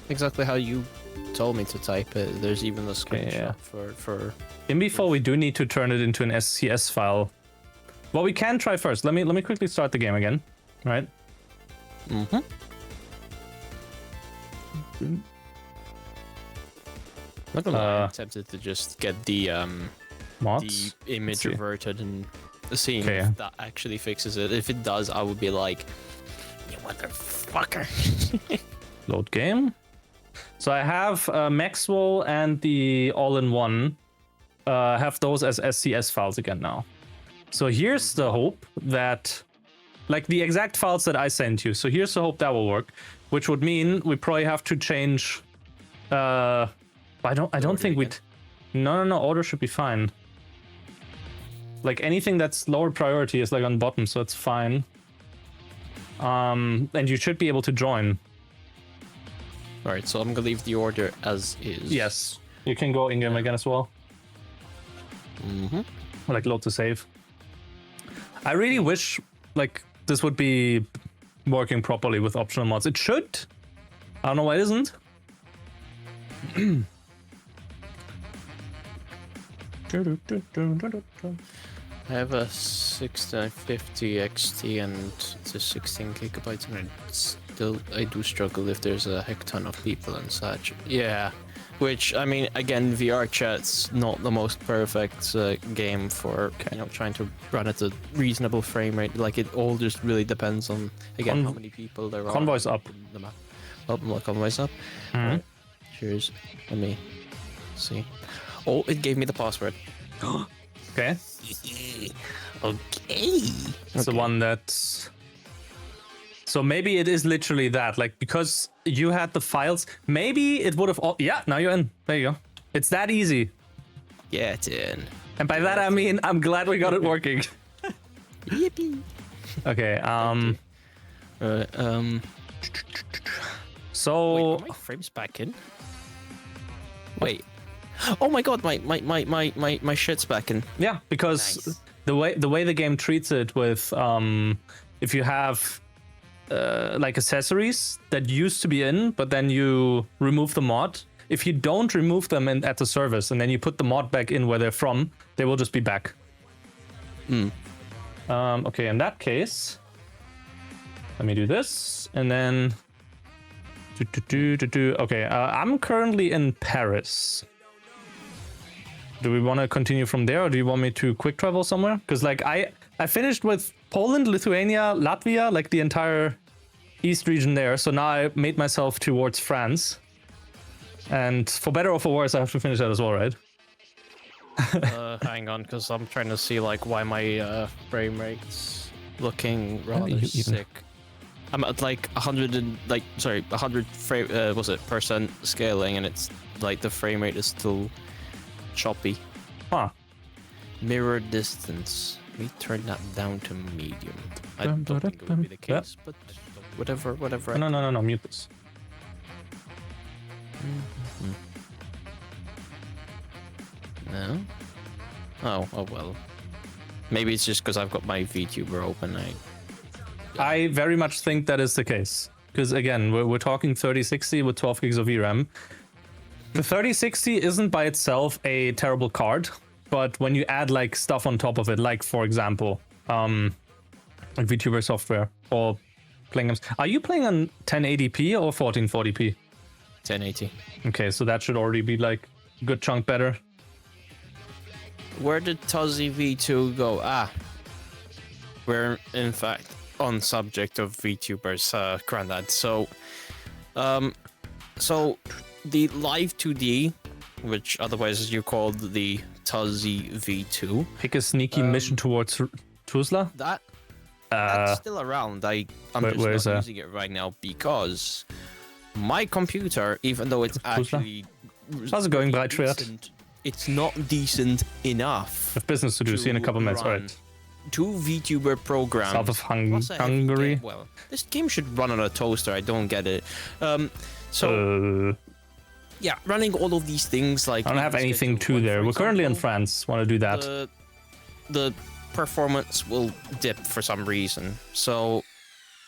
exactly how you told me to type it. There's even a screenshot for. In before we do need to turn it into an SCS file. Well, we can try first. Let me quickly start the game again, right? Mm-hmm. Not gonna lie, I'm tempted to just get the mods, the image reverted and seeing Okay. if that actually fixes it. If it does, I would be like, you motherfucker. Load game. So I have Maxwell and the all-in-one. Have those as SCS files again now. So here's the hope that, like the exact files that I sent you. So here's the hope that will work, which would mean we probably have to change. I don't think we'd. No. Order should be fine. Like anything that's lower priority is like on bottom, so it's fine. And you should be able to join. All right, so I'm gonna leave the order as is. Yes, you can go in game again as well. Mm-hmm. Like load to save. I really wish like this would be working properly with optional mods. It should. I don't know why it isn't. I have a 1650 XT and it's a 16 gigabytes, and I do struggle if there's a heck ton of people and such. Yeah, which I mean, again, VR chat's not the most perfect game for trying to run at a reasonable frame rate. Like it all just really depends on again how many people there are. Convoy's up. The map. Oh, my convoy's up. Mm-hmm. Right. Cheers. Let me see. Oh, it gave me the password. Okay. Okay. It's the one that's. So maybe it is literally that, like because you had the files. Maybe it would have. Yeah, now you're in. There you go. It's that easy. Get in. And by that I mean I'm glad we got it working. Yippee. Okay. So. Wait, are my frames back in? Wait. Oh my god, my shit's back in. Yeah, because Nice. the way the game treats it with if you have like accessories that used to be in, but then you remove the mod. If you don't remove them at the service and then you put the mod back in where they're from, they will just be back. Okay, in that case, let me do this and then. Okay, I'm currently in Paris. Do we want to continue from there, or do you want me to quick travel somewhere? Because like I finished with Poland, Lithuania, Latvia, like the entire east region there. So now I made myself towards France. And for better or for worse, I have to finish that as well, right? Hang on, because I'm trying to see like why my frame rate's looking rather sick. I'm at like 100 frame percent scaling, and it's like the frame rate is still choppy. Huh. Mirror distance. We turn that down to medium. I don't think it would be the case, but whatever. No, mute this. No? Oh well. Maybe it's just because I've got my VTuber open. I very much think that is the case. Because again, we're talking 3060 with 12 gigs of VRAM. The 3060 isn't by itself a terrible card. but when you add like stuff on top of it, like for example, like VTuber software or playing games. Are you playing on 1080p or 1440p? 1080. Okay, so that should already be like a good chunk better. Where did Tuzzy V2 go? We're in fact on subject of VTubers, Grandad. So the Live 2D, which otherwise you called the Tuzzy V2. Pick a sneaky mission towards Tuzla. That's still around. I'm where just is not using it right now because my computer, even though it's actually how's it going, Breitschwert? It's not decent enough. I have business to do. See you in a couple minutes. All right. 2 VTuber programs. South of Hungary. Well, this game should run on a toaster. I don't get it. Yeah, running all of these things like. I don't have anything to there. We're currently in France. Want to do that? The performance will dip for some reason. So,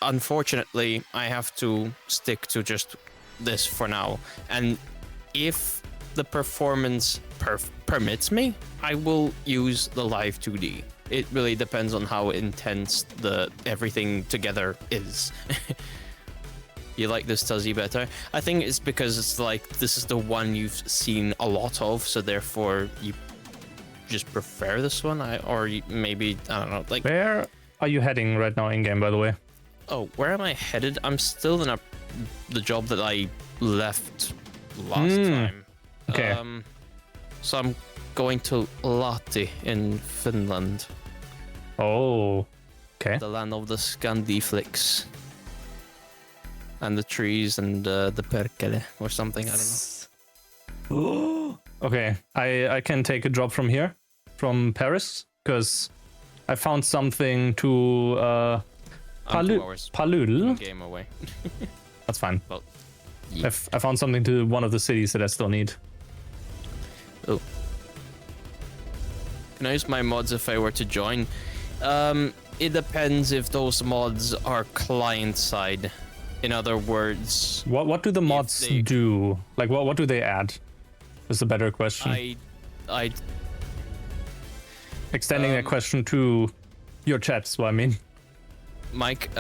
unfortunately, I have to stick to just this for now. And if the performance permits me, I will use the Live 2D. It really depends on how intense the everything together is. You like this Tuzzy better? I think it's because it's like this is the one you've seen a lot of, so therefore you just prefer this one. Maybe I don't know. Like, where are you heading right now in game? By the way. Oh, where am I headed? I'm still in the job that I left last time. Okay. So I'm going to Lahti in Finland. Oh, okay. The land of the Scandiflix. And the trees and the perkele or something, I don't know. Okay, I can take a drop from here, from Paris, because I found something to Palul. Game away. That's fine. Well, yeah. I found something to one of the cities that I still need. Oh. Can I use my mods if I were to join? It depends if those mods are client side. In other words, what do the mods do? Like what do they add? Is a better question. I extending that question to your chats. What I mean, Mike.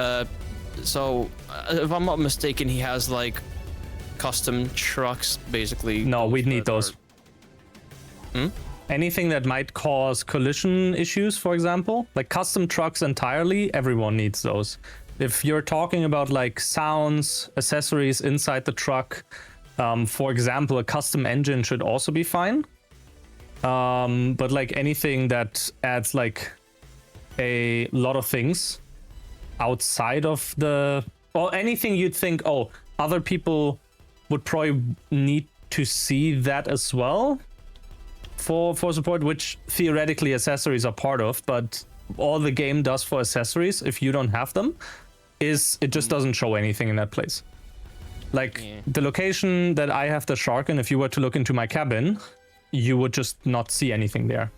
So if I'm not mistaken, he has like custom trucks, basically. No, we'd need those. Anything that might cause collision issues, for example, like custom trucks entirely, everyone needs those. If you're talking about like sounds, accessories inside the truck, for example, a custom engine should also be fine. But like anything that adds like a lot of things outside of or anything you'd think, oh, other people would probably need to see that as well for support, which theoretically accessories are part of, but all the game does for accessories, if you don't have them, is it just doesn't show anything in that place. Like the location that I have the shark in, if you were to look into my cabin, you would just not see anything there.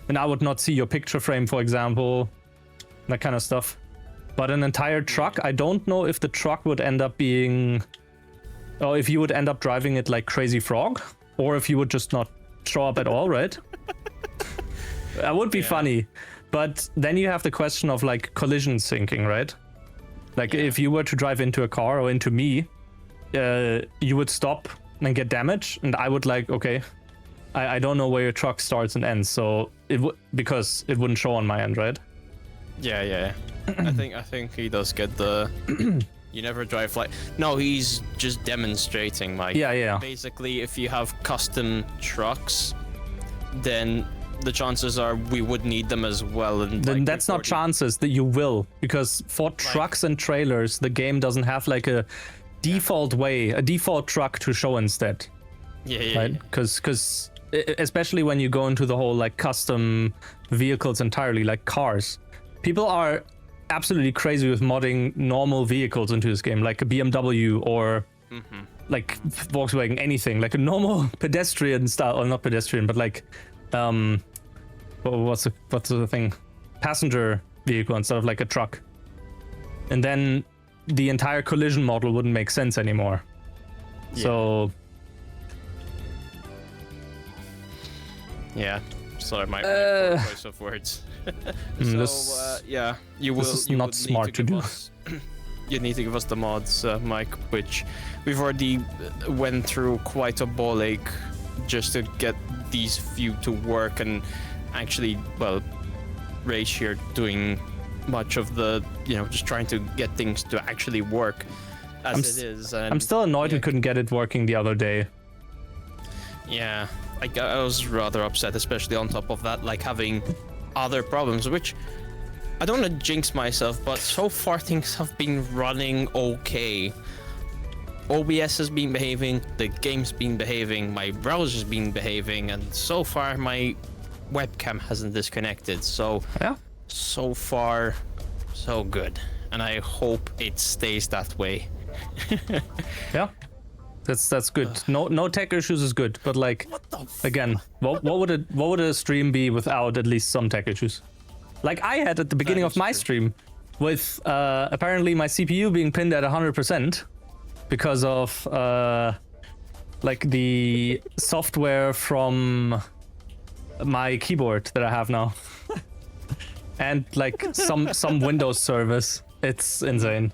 And I would not see your picture frame, for example, that kind of stuff. But an entire truck, I don't know if the truck would end up being, or if you would end up driving it like Crazy Frog, or if you would just not show up at all, right? That would be funny. But then you have the question of like collision syncing, right? Like if you were to drive into a car or into me, you would stop and get damage, and I would like, okay, I don't know where your truck starts and ends, so because it wouldn't show on my end, right? Yeah. I think he does get the you never drive like. No, he's just demonstrating, Mike. Yeah. Basically, if you have custom trucks, then the chances are we would need them as well. And then like, that's not chances, that you will, because for trucks and trailers, the game doesn't have like a default way, a default truck to show instead. Yeah. Right? Because especially when you go into the whole like custom vehicles entirely, like cars, people are absolutely crazy with modding normal vehicles into this game, like a BMW or like Volkswagen, anything, like a normal pedestrian style, or not pedestrian, but like what's the thing, passenger vehicle instead of like a truck, and then the entire collision model wouldn't make sense anymore. So Sorry, my poor choice of words. So, yeah, you will. This is you not would need smart to give do. us- you need to give us the mods, Mike, which we've already went through quite a ball ache just to get these few to work, and actually, well, Raych here doing much of the, just trying to get things to actually work as it is. And I'm still annoyed we yeah, couldn't get it working the other day. Yeah, I was rather upset, especially on top of that, like having other problems, which I don't want to jinx myself, but so far things have been running okay. OBS has been behaving, the game's been behaving, my browser's been behaving, and so far my webcam hasn't disconnected. So, Yeah. so far, so good. And I hope it stays that way. Yeah. That's good. No tech issues is good, but like again, what would a stream be without at least some tech issues? Like I had at the beginning of my stream with apparently my CPU being pinned at 100% because of like the software from my keyboard that I have now. And like some Windows service. It's insane.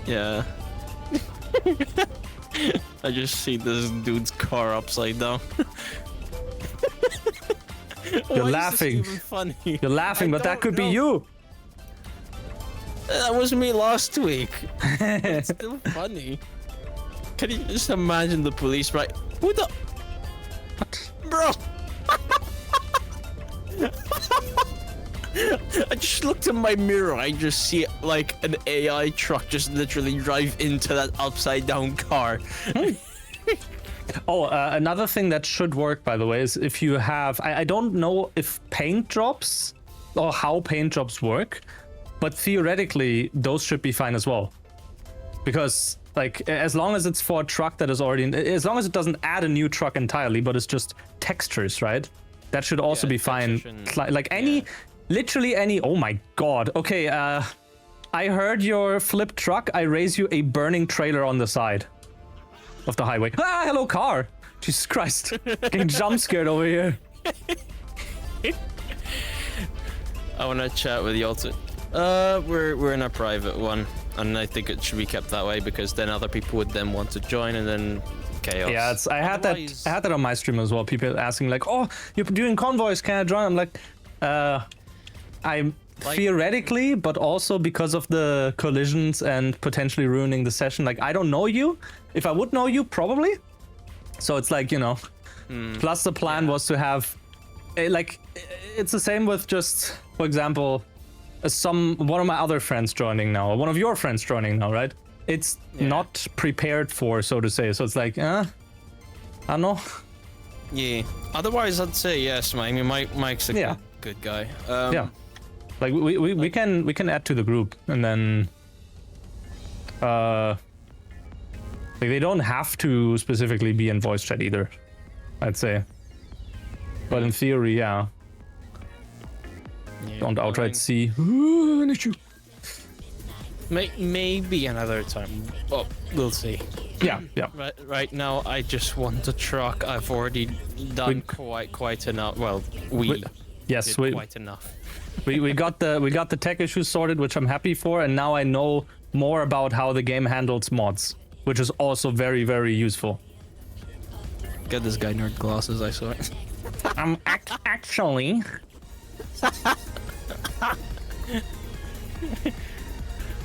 Yeah. I just see this dude's car upside down. You're laughing. Funny? You're laughing, but that could be you. That was me last week. It's still funny. Can you just imagine the police, right? Who the? What? Bro! I just looked in my mirror. I just see like an AI truck just literally drive into that upside down car. Oh, another thing that should work, by the way, is if you have... I don't know if paint drops or how paint drops work, but theoretically, those should be fine as well. Because, like, as long as it's for a truck that is already... As long as it doesn't add a new truck entirely, but it's just textures, right? That should also be fine. Like any... Literally any... Oh my god. Okay, I heard your flipped truck. I raise you a burning trailer on the side of the highway. Ah, hello car. Jesus Christ. Getting jump scared over here. I want to chat with y'all too. We're in a private one, and I think it should be kept that way because then other people would then want to join, and then chaos. Yeah, I had that on my stream as well. People asking like, "Oh, you're doing convoys? Can I join?" I'm like, I'm theoretically, but also because of the collisions and potentially ruining the session. Like, I don't know you. If I would know you, probably. So it's like, Plus the plan was to have, like, it's the same with just, for example, one of my other friends joining now, or one of your friends joining now, right? It's not prepared for, so to say. So it's like, I don't know. Yeah. Otherwise, I'd say yes. I mean, Mike's a good guy. Yeah. Like we can add to the group, and then like they don't have to specifically be in voice chat either, I'd say. But in theory, yeah. Don't outright see an issue. Maybe another time. Oh, we'll see. Yeah. Right now, I just want the truck. I've already done quite enough. Well, we did quite enough. we got the tech issues sorted, which I'm happy for, and now I know more about how the game handles mods, which is also very, very useful. Get this guy nerd glasses, I saw it. Actually.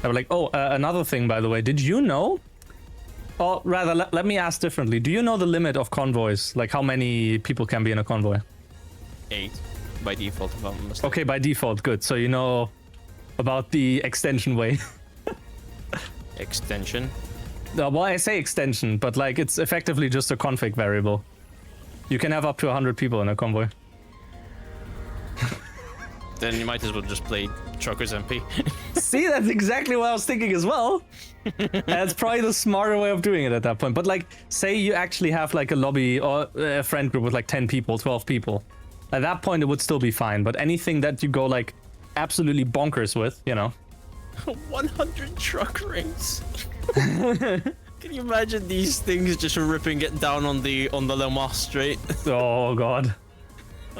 I was like, another thing, by the way, did you know? Or rather, let me ask differently. Do you know the limit of convoys? Like how many people can be in a convoy? 8 by default, if I'm not mistaken. Okay, by default, good. So you know about the extension way. Extension? No, well, I say extension, but like it's effectively just a config variable. You can have up to 100 people in a convoy. Then you might as well just play Truckers MP. See, that's exactly what I was thinking as well. That's probably the smarter way of doing it at that point. But like, say you actually have like a lobby or a friend group with like 10 people, 12 people. At that point, it would still be fine. But anything that you go like absolutely bonkers with, 100 truck rings. Can you imagine these things just ripping it down on the Le Mans straight? Oh god.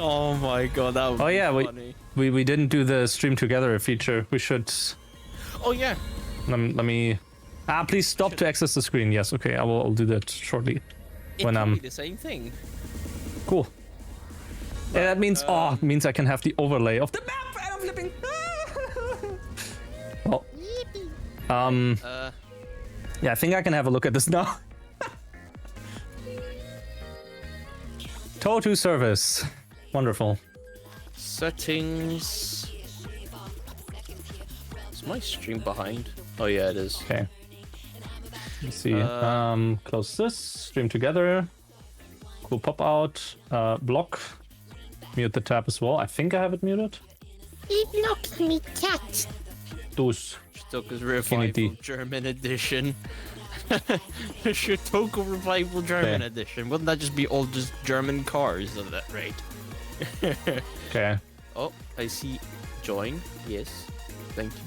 Oh my god, that would Oh be yeah, funny. we didn't do the stream together feature. We should. Oh yeah. Let me. Please stop to access the screen. Yes, okay, I'll do that shortly. It When can be the same thing. cool. Yeah, that means it means I can have the overlay of the map and I'm flipping. Well, yeah, I think I can have a look at this now. Tow to service. Wonderful. Settings. Is my stream behind? Oh yeah, it is. Okay. Let's see. Close this. Stream together. Cool pop out. Block. Mute the tab as well. I think I have it muted. He blocked me, cat. Those. Stoker's Revival Infinity. German edition. Stoker Revival German Okay. edition. Wouldn't that just be all just German cars at that rate? Okay. Oh, I see. Join. Yes. Thank you.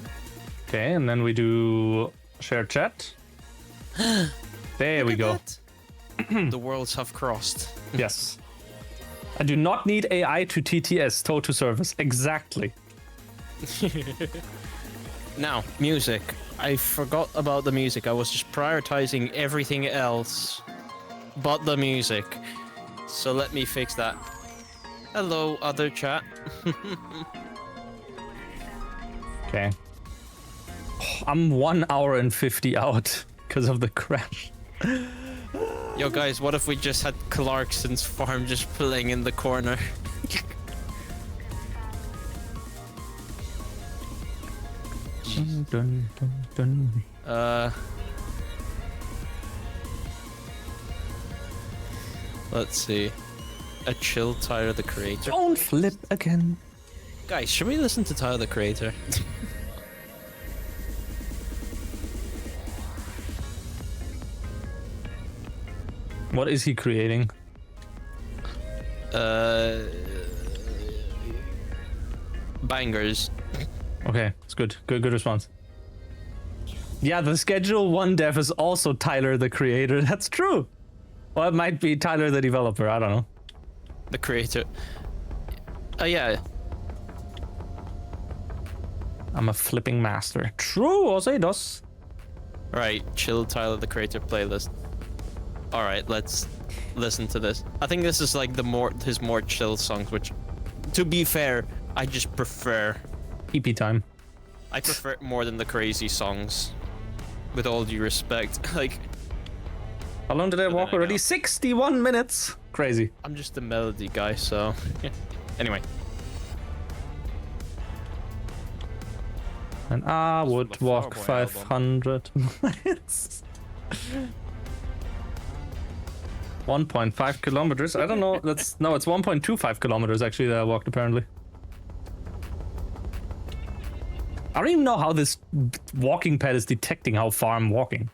Okay, and then we do share chat. There we go. The worlds have crossed. Yes. I do not need AI to TTS, tow to service. Exactly. Now, music. I forgot about the music. I was just prioritizing everything else but the music. So let me fix that. Hello, other chat. Okay. I'm 1 hour and 50 out because of the crash. Yo, guys, what if we just had Clarkson's farm just playing in the corner? Dun, dun, dun. Let's see. A chill Tyler the Creator. Don't flip again. Guys, should we listen to Tyler the Creator? What is he creating? Bangers. Okay, it's good. Good response. Yeah, the Schedule 1 dev is also Tyler the creator. That's true. Well, it might be Tyler the developer. I don't know. The creator. Oh, yeah. I'm a flipping master. True, Ose dos. Right, chill Tyler the Creator playlist. All right, let's listen to this. I think this is like his more chill songs, which, to be fair, I just prefer. EP time. I prefer it more than the crazy songs. With all due respect, like. How long did I walk then I already? know. 61 minutes. Crazy. I'm just a melody guy, so. Anyway. And I This would was the walk Flower Boy album. 500 miles. 1.5 kilometers. I don't know. It's 1.25 kilometers actually that I walked apparently. I don't even know how this walking pad is detecting how far I'm walking.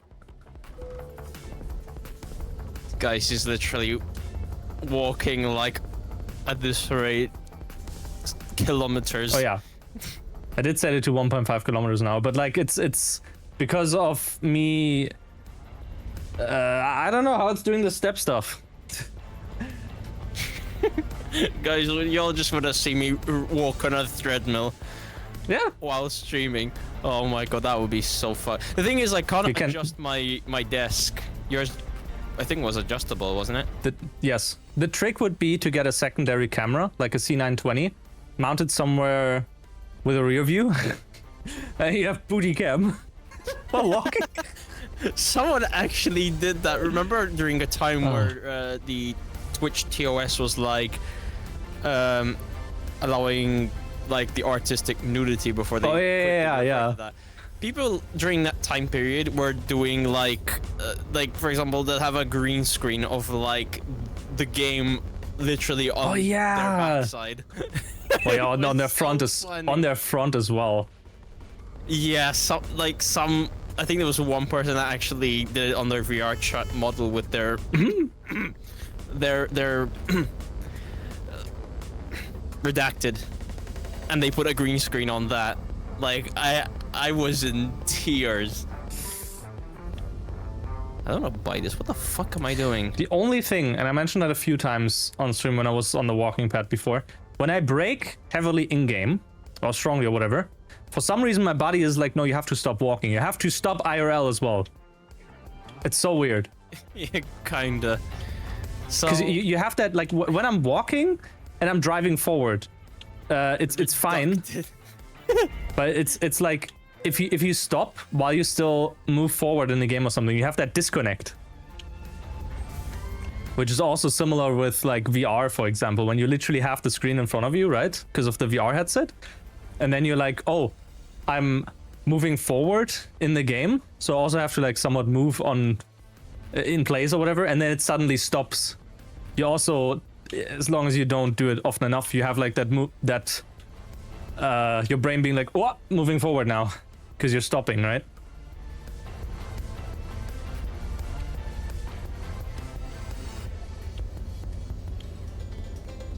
Guys, he's literally walking like at this rate kilometers. Oh yeah, I did set it to 1.5 kilometers an hour, but like it's because of me. I don't know how it's doing the step stuff. Guys, y'all just want to see me walk on a treadmill Yeah. while streaming. Oh my god, that would be so fun. The thing is, I can't You can- adjust my desk. Yours, I think, was adjustable, wasn't it? Yes. The trick would be to get a secondary camera, like a C920, mounted somewhere with a rear view, and you have booty cam while walking. Someone actually did that. Remember during a time where the Twitch TOS was like allowing like the artistic nudity before they Oh, yeah, quickly yeah. reverted that. People during that time period were doing like for example, they'll have a green screen of like the game literally on their yeah. backside. Oh yeah, on their was front so as funny. on their front as well. Yeah, some I think there was one person that actually did it on their VR chat model with their their redacted, and they put a green screen on that. Like I was in tears. I don't know buy this. What the fuck am I doing? The only thing, and I mentioned that a few times on stream when I was on the walking pad before, when I brake heavily in-game, or strongly or whatever, for some reason my body is like, no, you have to stop walking. You have to stop IRL as well. It's so weird. Yeah, kinda. So Because you have that, like, when I'm walking and I'm driving forward, it's fine. But it's like, if you stop while you still move forward in the game or something, you have that disconnect. Which is also similar with like VR, for example, when you literally have the screen in front of you, right? Because of the VR headset. And then you're like, oh, I'm moving forward in the game. So I also have to like somewhat move in place or whatever. And then it suddenly stops. You also, as long as you don't do it often enough, you have like that your brain being like, oh, moving forward now. Because you're stopping, right?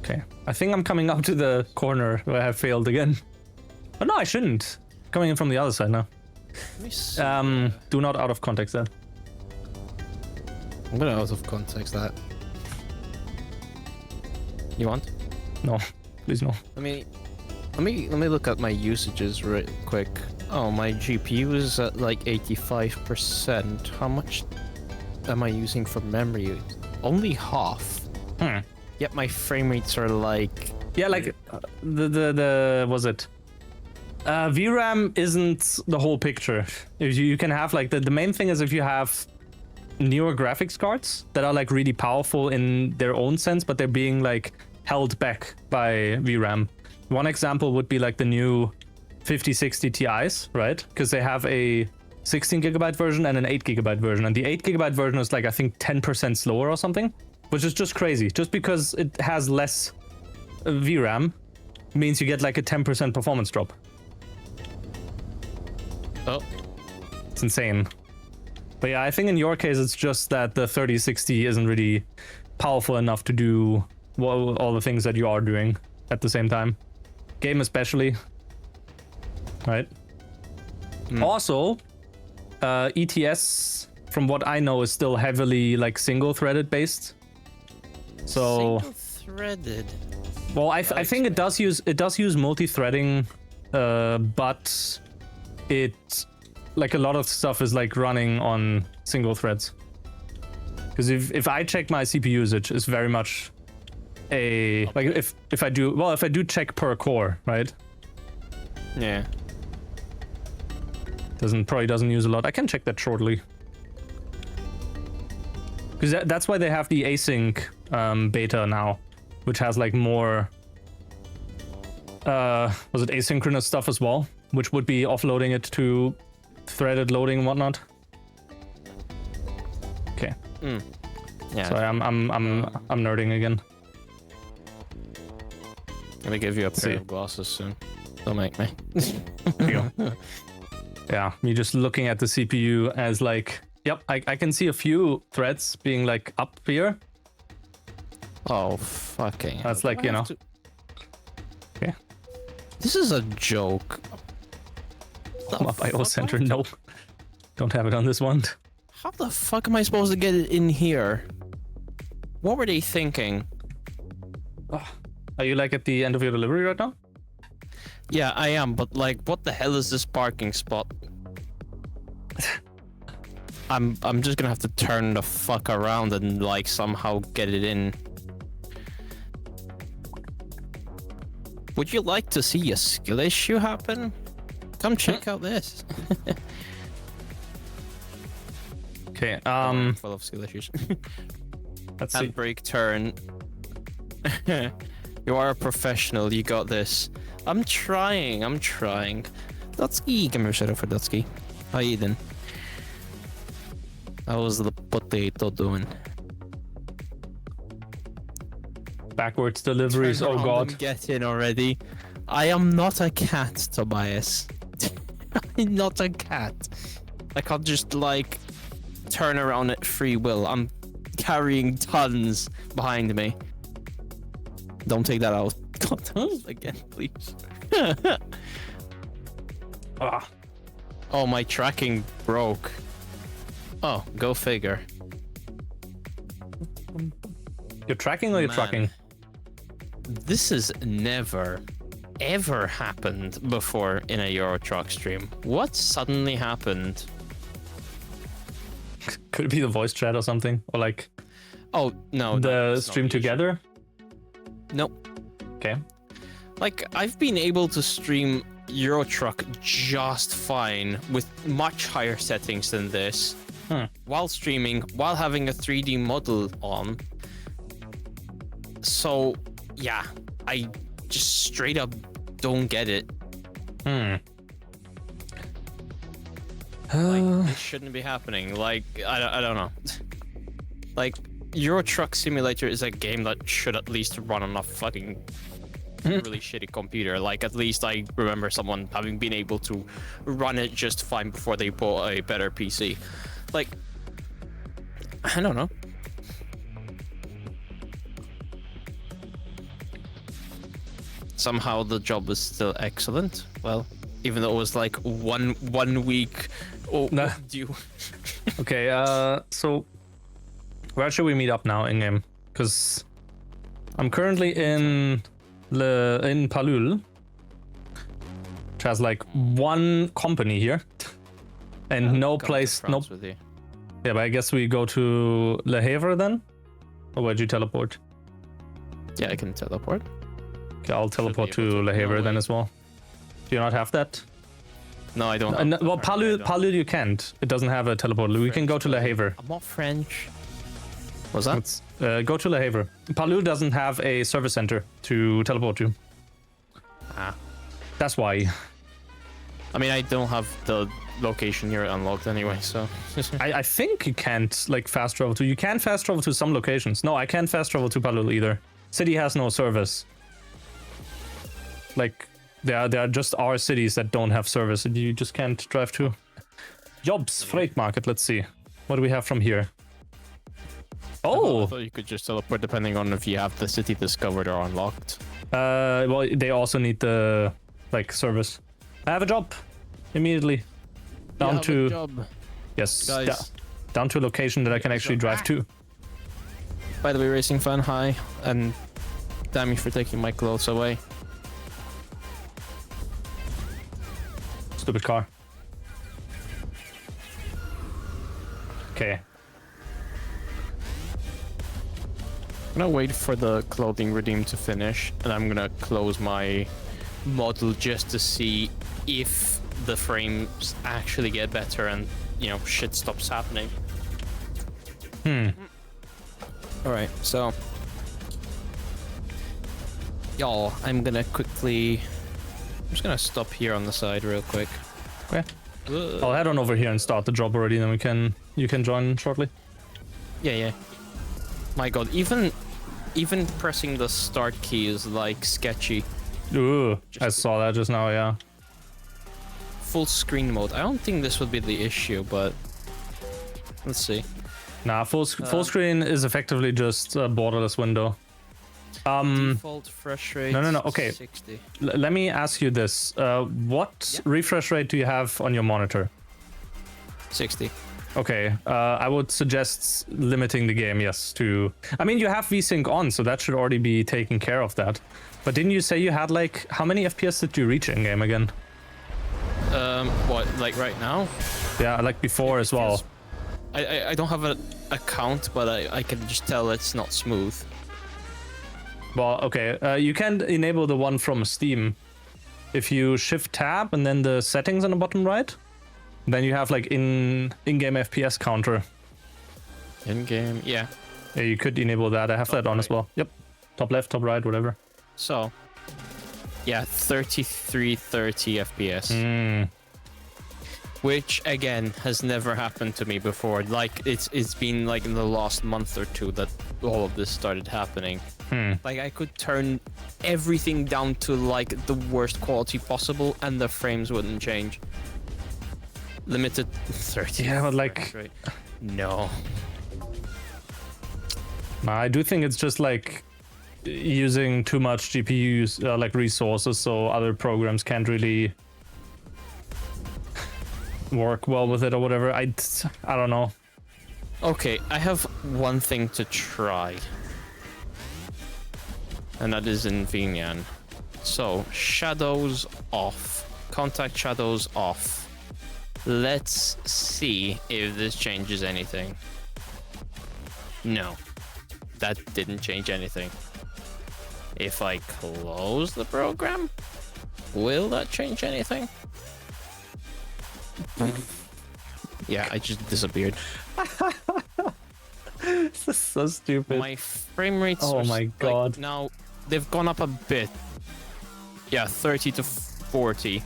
Okay, I think I'm coming up to the corner where I failed again. Oh no, I shouldn't. Coming in from the other side now. let me see. Do not out of context that. I'm gonna out of context that. You want? No, please no. Let me look at my usages right quick. Oh, my GPU is at like 85%. How much am I using for memory? Only half. Yet my frame rates are like... Yeah, like the was it? VRAM isn't the whole picture. If you can have like the main thing is if you have newer graphics cards that are like really powerful in their own sense, but they're being like held back by VRAM. One example would be like the new 5060 Ti's, right? Because they have a 16 gigabyte version and an 8 gigabyte version, and the 8 gigabyte version is like I think 10% slower or something, which is just crazy. Just because it has less VRAM means you get like a 10% performance drop. Oh. It's insane. But yeah, I think in your case it's just that the 3060 isn't really powerful enough to do all the things that you are doing at the same time. Game especially. Right? Also, ETS, from what I know, is still heavily like single-threaded based. So Single-threaded. well, I think it does use multi-threading, but it like a lot of stuff is like running on single threads. Because if I check my CPU usage, it's very much a like if I do check per core, right? Yeah. Probably doesn't use a lot. I can check that shortly. Because that's why they have the async beta now, which has like more was it asynchronous stuff as well, which would be offloading it to threaded loading and whatnot. Okay. Yeah. Sorry, I'm nerding again. I'm gonna give you a pair See. of glasses soon. Don't make me. There you go. Yeah, me just looking at the CPU as like, yep, I can see a few threads being like up here. Oh, fucking hell. That's like, Do I you know. have to- Okay. This is a joke. Come up, IO center. No, don't have it on this one. How the fuck am I supposed to get it in here? What were they thinking? Are you like at the end of your delivery right now? Yeah, I am, but like, what the hell is this parking spot? I'm just gonna have to turn the fuck around and like somehow get it in. Would you like to see a skill issue happen? Come check out this. Okay. Full of skill issues. Let's see. Handbrake turn. You are a professional. You got this. I'm trying. Dutsky, give me a shout out for Dutsky. How you doing? How's the potato doing? Backwards deliveries. Oh god. Get in already. I am not a cat, Tobias. I'm not a cat. I can't just like turn around at free will. I'm carrying tons behind me. Don't take that out. Again, please. Ah. Oh, my tracking broke. Oh, go figure. You're tracking or you're Man. trucking? This has never, ever happened before in a Euro Truck stream. What suddenly happened? Could it be the voice chat or something? Or like Oh, no. the that's not stream the issue. together? Nope. Okay. Like, I've been able to stream Euro Truck just fine with much higher settings than this. While streaming, while having a 3D model on. So, yeah, I just straight up don't get it. Like, this shouldn't be happening. Like, I don't know. Like, Euro Truck Simulator is a game that should at least run on a fucking really shitty computer. Like, at least I remember someone having been able to run it just fine before they bought a better PC. Like, I don't know. Somehow the job was still excellent. Well, even though it was like one week due. Okay, so where should we meet up now in game? Because I'm currently in Palul, which has like one company here, and no place. No. With you. Yeah, but I guess we go to Le Havre then. Or where'd you teleport? Yeah, I can teleport. Okay, I'll teleport able to to. Le Havre No then way. as well. Do you not have that? No, I don't. Well, Apparently I don't. Palul you can't. It doesn't have a teleport. We can go to Le Havre. I'm not French. What's that? Let's go to Le Havre. Palul doesn't have a service center to teleport to. Ah. That's why. I mean, I don't have the location here unlocked anyway, so. I think you can't like fast travel to. You can fast travel to some locations. No, I can't fast travel to Palul either. City has no service. Like there are just our cities that don't have service, and you just can't drive to. Jobs, freight market. Let's see. What do we have from here? I Oh, thought you could just teleport depending on if you have the city discovered or unlocked. well, they also need the like service. I have a job immediately. Down to job. yes, Guys. down to a location that I can actually drive to. By the way, Racing Fan, hi, and damn you for taking my clothes away. Stupid car. Okay. I'm gonna wait for the clothing redeem to finish, and I'm gonna close my model just to see if the frames actually get better and, you know, shit stops happening. Alright, so y'all, I'm just gonna stop here on the side real quick. Okay. I'll head on over here and start the job already, then you can join shortly. Yeah. My god, even pressing the start key is like sketchy. Ooh, I saw that just now, yeah. Full screen mode. I don't think this would be the issue, but let's see. Nah, full screen is effectively just a borderless window. Default refresh rate. No, okay. 60. Let me ask you this. What refresh rate do you have on your monitor? 60. Okay, I would suggest limiting the game, yes, to... I mean, you have VSync on, so that should already be taking care of that. But didn't you say you had, like... How many FPS did you reach in-game again? What, like right now? Yeah, like before as well. I don't have an account, but I can just tell it's not smooth. Well, okay, you can enable the one from Steam. If you shift tab and then the settings on the bottom right, then you have like in-game FPS counter. In-game, yeah. Yeah, you could enable that. I have that on as well. Yep. Top left, top right, whatever. So, yeah, 3330 FPS. Which again has never happened to me before. Like it's been like in the last month or two that all of this started happening. Like I could turn everything down to like the worst quality possible and the frames wouldn't change. Limited 30. Yeah, but like... Right. No. I do think it's just like using too much GPUs, like resources, so other programs can't really work well with it or whatever. I don't know. Okay, I have one thing to try. And that is in Vinyan. So, shadows off. Contact shadows off. Let's see if this changes anything. No. That didn't change anything. If I close the program, will that change anything? Yeah, I just disappeared. This is so stupid. My frame rates Oh are my like, God. now they've gone up a bit. Yeah, 30 to 40.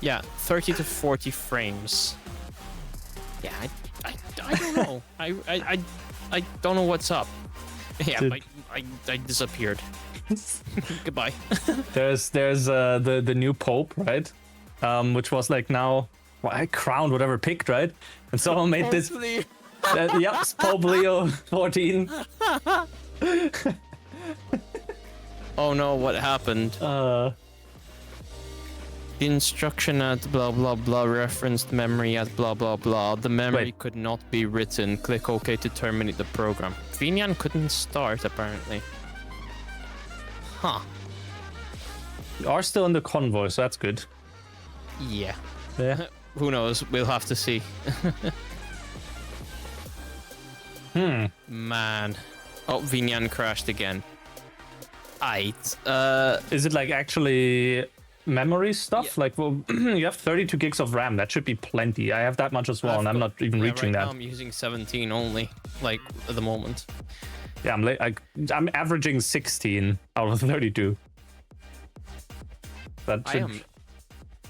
Yeah, 30 to 40 frames. Yeah, I don't know. I don't know what's up. Yeah, Dude. I disappeared. Goodbye. There's the new pope, right? Which was like now I crowned whatever picked, right? And someone made this. Yep, Pope Leo 14. Oh no, what happened? The instruction at blah blah blah referenced memory at blah blah blah. The memory Wait. could not be written. Click OK to terminate the program. Vinyan couldn't start apparently. Huh. You are still in the convoy, so that's good. Yeah. Yeah. Who knows? We'll have to see. Man. Oh, Vinyan crashed again. Aight. Is it like actually memory stuff? Yeah. Like, well, you have 32 gigs of RAM. That should be plenty. I have that much as well, and I'm not even reaching right that. Now I'm using 17 only, like at the moment. Yeah, I'm averaging 16 out of 32. That I should. am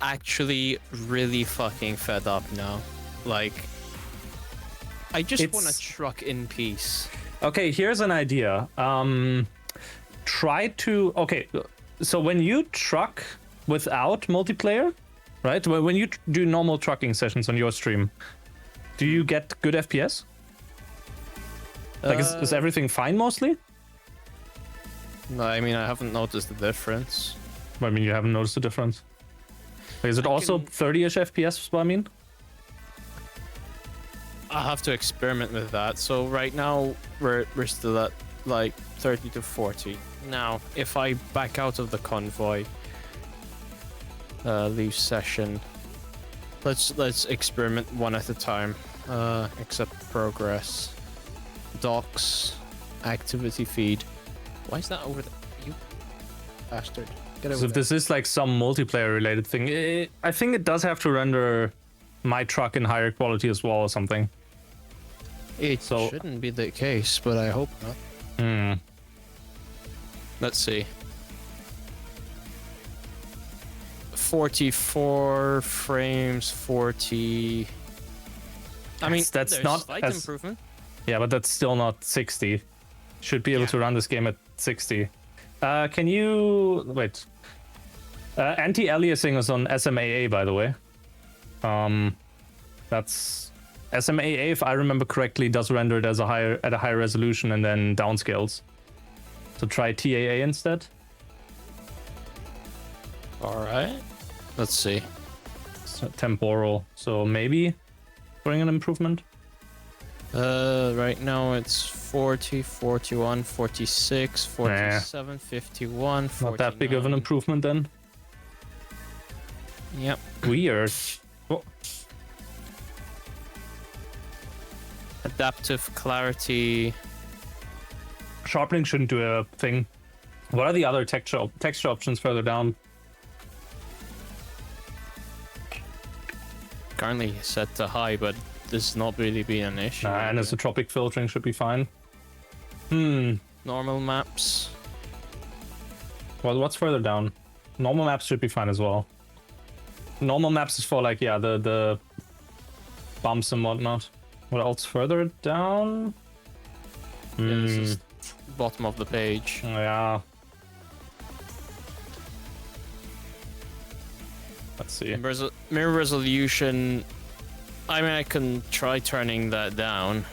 actually really fucking fed up now. Like, I just want a It's- truck in peace. Okay, here's an idea. Try to. Okay, so when you truck without multiplayer, right? When you do normal trucking sessions on your stream, do you get good FPS? Like, is everything fine mostly? No, I mean, I haven't noticed the difference. I mean, you haven't noticed the difference. Like, is it also 30-ish FPS? What I mean? I'll have to experiment with that. So right now we're still at like 30 to 40. Now, if I back out of the convoy, leave session. Let's experiment one at a time. Accept progress. Docs, activity feed. Why is that over there? You bastard. Get over So if there. this is like some multiplayer related thing, I think it does have to render my truck in higher quality as well or something. It so- shouldn't be the case, but I hope not. Let's see. 44 frames, 40. I mean, That's there's not slight as- improvement. Yeah, but that's still not 60. Should be able Yeah. to run this game at 60. Can you wait? Anti-aliasing is on SMAA, by the way. That's SMAA, if I remember correctly, does render it as at a higher resolution and then downscales. So try TAA instead. All right. Let's see. It's temporal, so maybe bring an improvement. Right now it's 40, 41, 46, 47, 51, 49. Not that big of an improvement then. Yep. Weird. Oh, Adaptive clarity. sharpening shouldn't do a thing. What are the other texture options further down? Currently set to high, but this has not really been an issue. Nah, anisotropic filtering should be fine. Normal maps. Well, what's further down? Normal maps should be fine as well. Normal maps is for like, yeah, the bumps and whatnot. What else further down? Yeah, this is bottom of the page. Yeah. Let's see. Mirror resolution. I mean, I can try turning that down.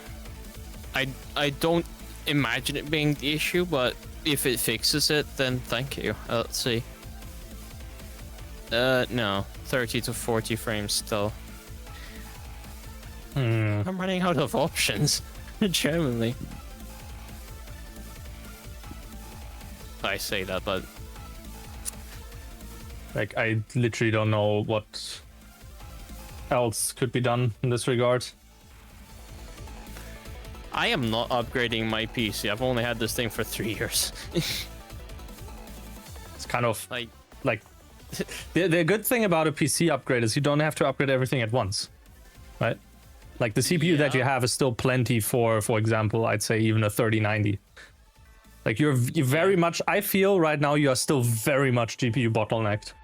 I don't imagine it being the issue, but if it fixes it, then thank you. Let's see. No, 30 to 40 frames still. I'm running out of options. Genuinely. I say that, but Like, I literally don't know what else could be done in this regard. I am not upgrading my PC. I've only had this thing for 3 years. It's kind of Like, the good thing about a PC upgrade is you don't have to upgrade everything at once, right? Like the CPU that you Yeah. have is still plenty for example, I'd say even a 3090. Like you're very much, I feel right now you are still very much GPU bottlenecked.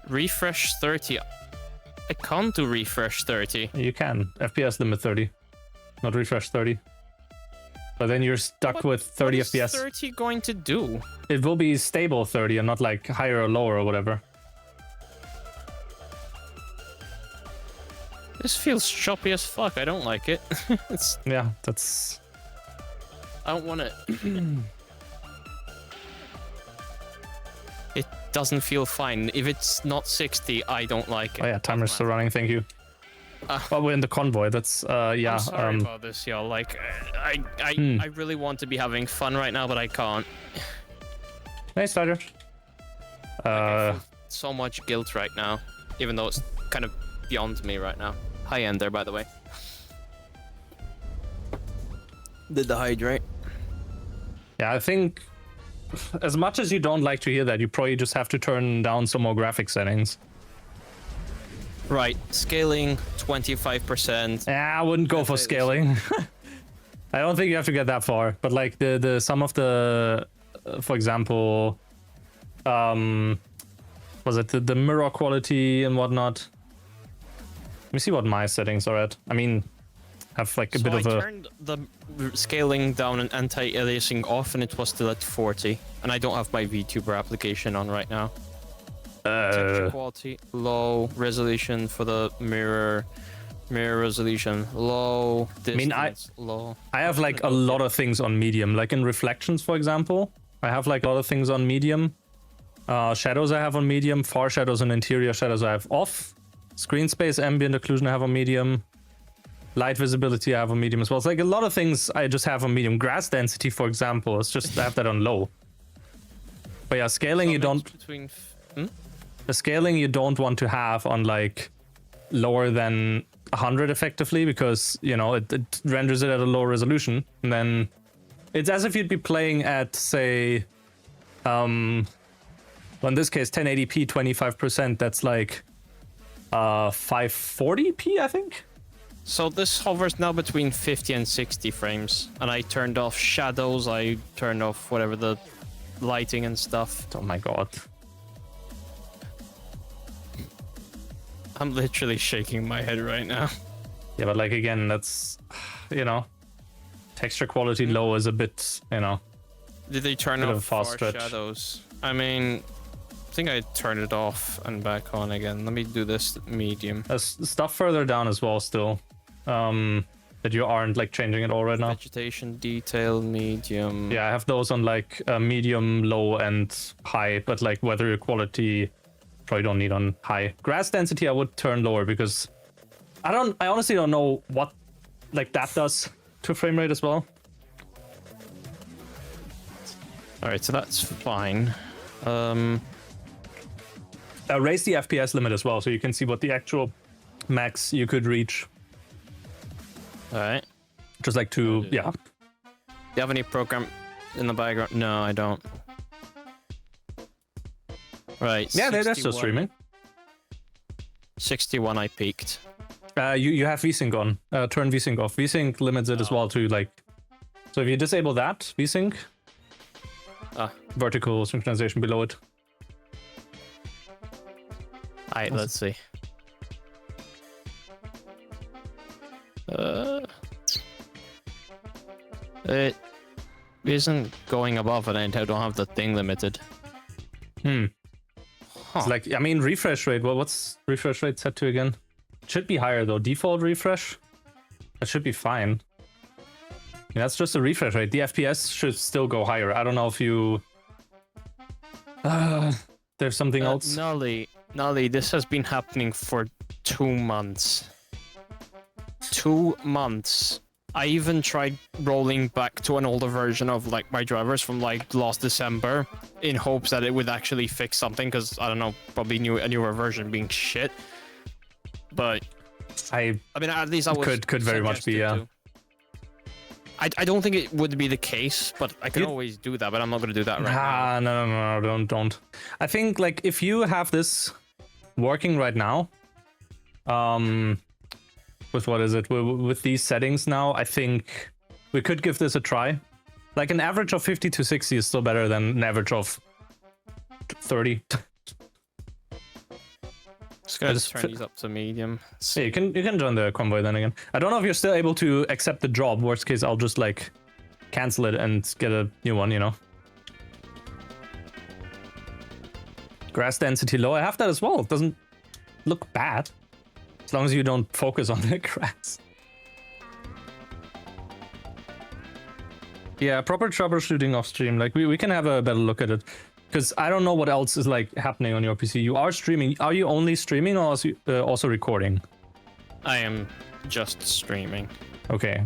refresh 30. I can't do refresh 30. You can FPS limit 30, not refresh 30. But then you're stuck with 30 what is FPS. 30 going to do? It will be stable 30 and not like higher or lower or whatever. This feels choppy as fuck. I don't like it. Yeah, that's... I don't want it. It doesn't feel fine. If it's not 60, I don't like it. Oh yeah, timer's still running, thank you. Well, we're in the convoy, that's, yeah. I'm sorry about this, y'all. Like, I really want to be having fun right now, but I can't. Hey, Slider. I feel so much guilt right now, even though it's kind of beyond me right now. High end there, by the way. Did the hydrate? Yeah, I think as much as you don't like to hear that, you probably just have to turn down some more graphic settings. Right, scaling 25%. Yeah, I wouldn't go for scaling. I don't think you have to get that far, but like the some of the, for example, was it the mirror quality and whatnot? Let me see what my settings are at. I mean, have like a bit of I a... turned the scaling down and anti-aliasing off, and it was still at 40. And I don't have my VTuber application on right now. Texture quality low, resolution for the mirror resolution low, distance low. I have like a lot of things on medium, like in reflections, for example. I have like a lot of things on medium. Shadows I have on medium, far shadows and interior shadows I have off. Screen space, ambient occlusion I have on medium. Light visibility I have on medium as well. It's like a lot of things I just have on medium. Grass density, for example, it's just I have that on low. But yeah, scaling you don't... Between The scaling you don't want to have on like lower than 100 effectively, because you know it renders it at a lower resolution, and then it's as if you'd be playing at, say, well, in this case 1080p 25%. That's like 540p, I think. So this hovers now between 50 and 60 frames, and I turned off shadows, I turned off whatever the lighting and stuff. Oh my god. I'm literally shaking my head right now. Yeah, but like again, that's, you know, texture quality low is a bit, you know. Did they turn Bit of off a fast far stretch. shadows? I mean, I think I turned it off and back on again. Let me do this medium. There's stuff further down as well still, that you aren't like changing at all right now. Vegetation detail medium. Yeah, I have those on like medium, low, and high, but like weather quality probably don't need on high. Grass density I would turn lower, because I honestly don't know what like that does to frame rate as well. All right, so that's fine. Raise the FPS limit as well, so you can see what the actual max you could reach. All right. Just like to, yeah. Do you have any program in the background? No, I don't. Right. Yeah, they're still 61. streaming. 61 I peaked. You have VSync on. Turn VSync off. VSync limits it as well to like... So if you disable that, VSync, vertical synchronization below it. Alright, let's see. It isn't going above it, and I don't have the thing limited. Huh. It's like, I mean, refresh rate. Well, what's refresh rate set to again? It should be higher though. Default refresh? That should be fine. Yeah, that's just a refresh rate. The FPS should still go higher. I don't know if you... there's something else. Nully, Nolly, this has been happening for 2 months. 2 months. I even tried rolling back to an older version of like my drivers from like last December in hopes that it would actually fix something, because I don't know, probably a newer version being shit. But I mean, at least I was could very much be, yeah. I don't think it would be the case, but I can always do that, but I'm not going to do that right now. No, don't. I think, like, if you have this working right now, with what is it? With these settings now, I think we could give this a try. Like, an average of 50 to 60 is still better than an average of 30. Just gonna turn these up to medium. Yeah, you can join the convoy then again. I don't know if you're still able to accept the job. Worst case, I'll just like cancel it and get a new one, you know. Grass density low. I have that as well. It doesn't look bad as long as you don't focus on the grass. Yeah, proper troubleshooting off stream. Like we can have a better look at it. Because I don't know what else is like happening on your PC. You are streaming. Are you only streaming or also recording? I am just streaming. Okay.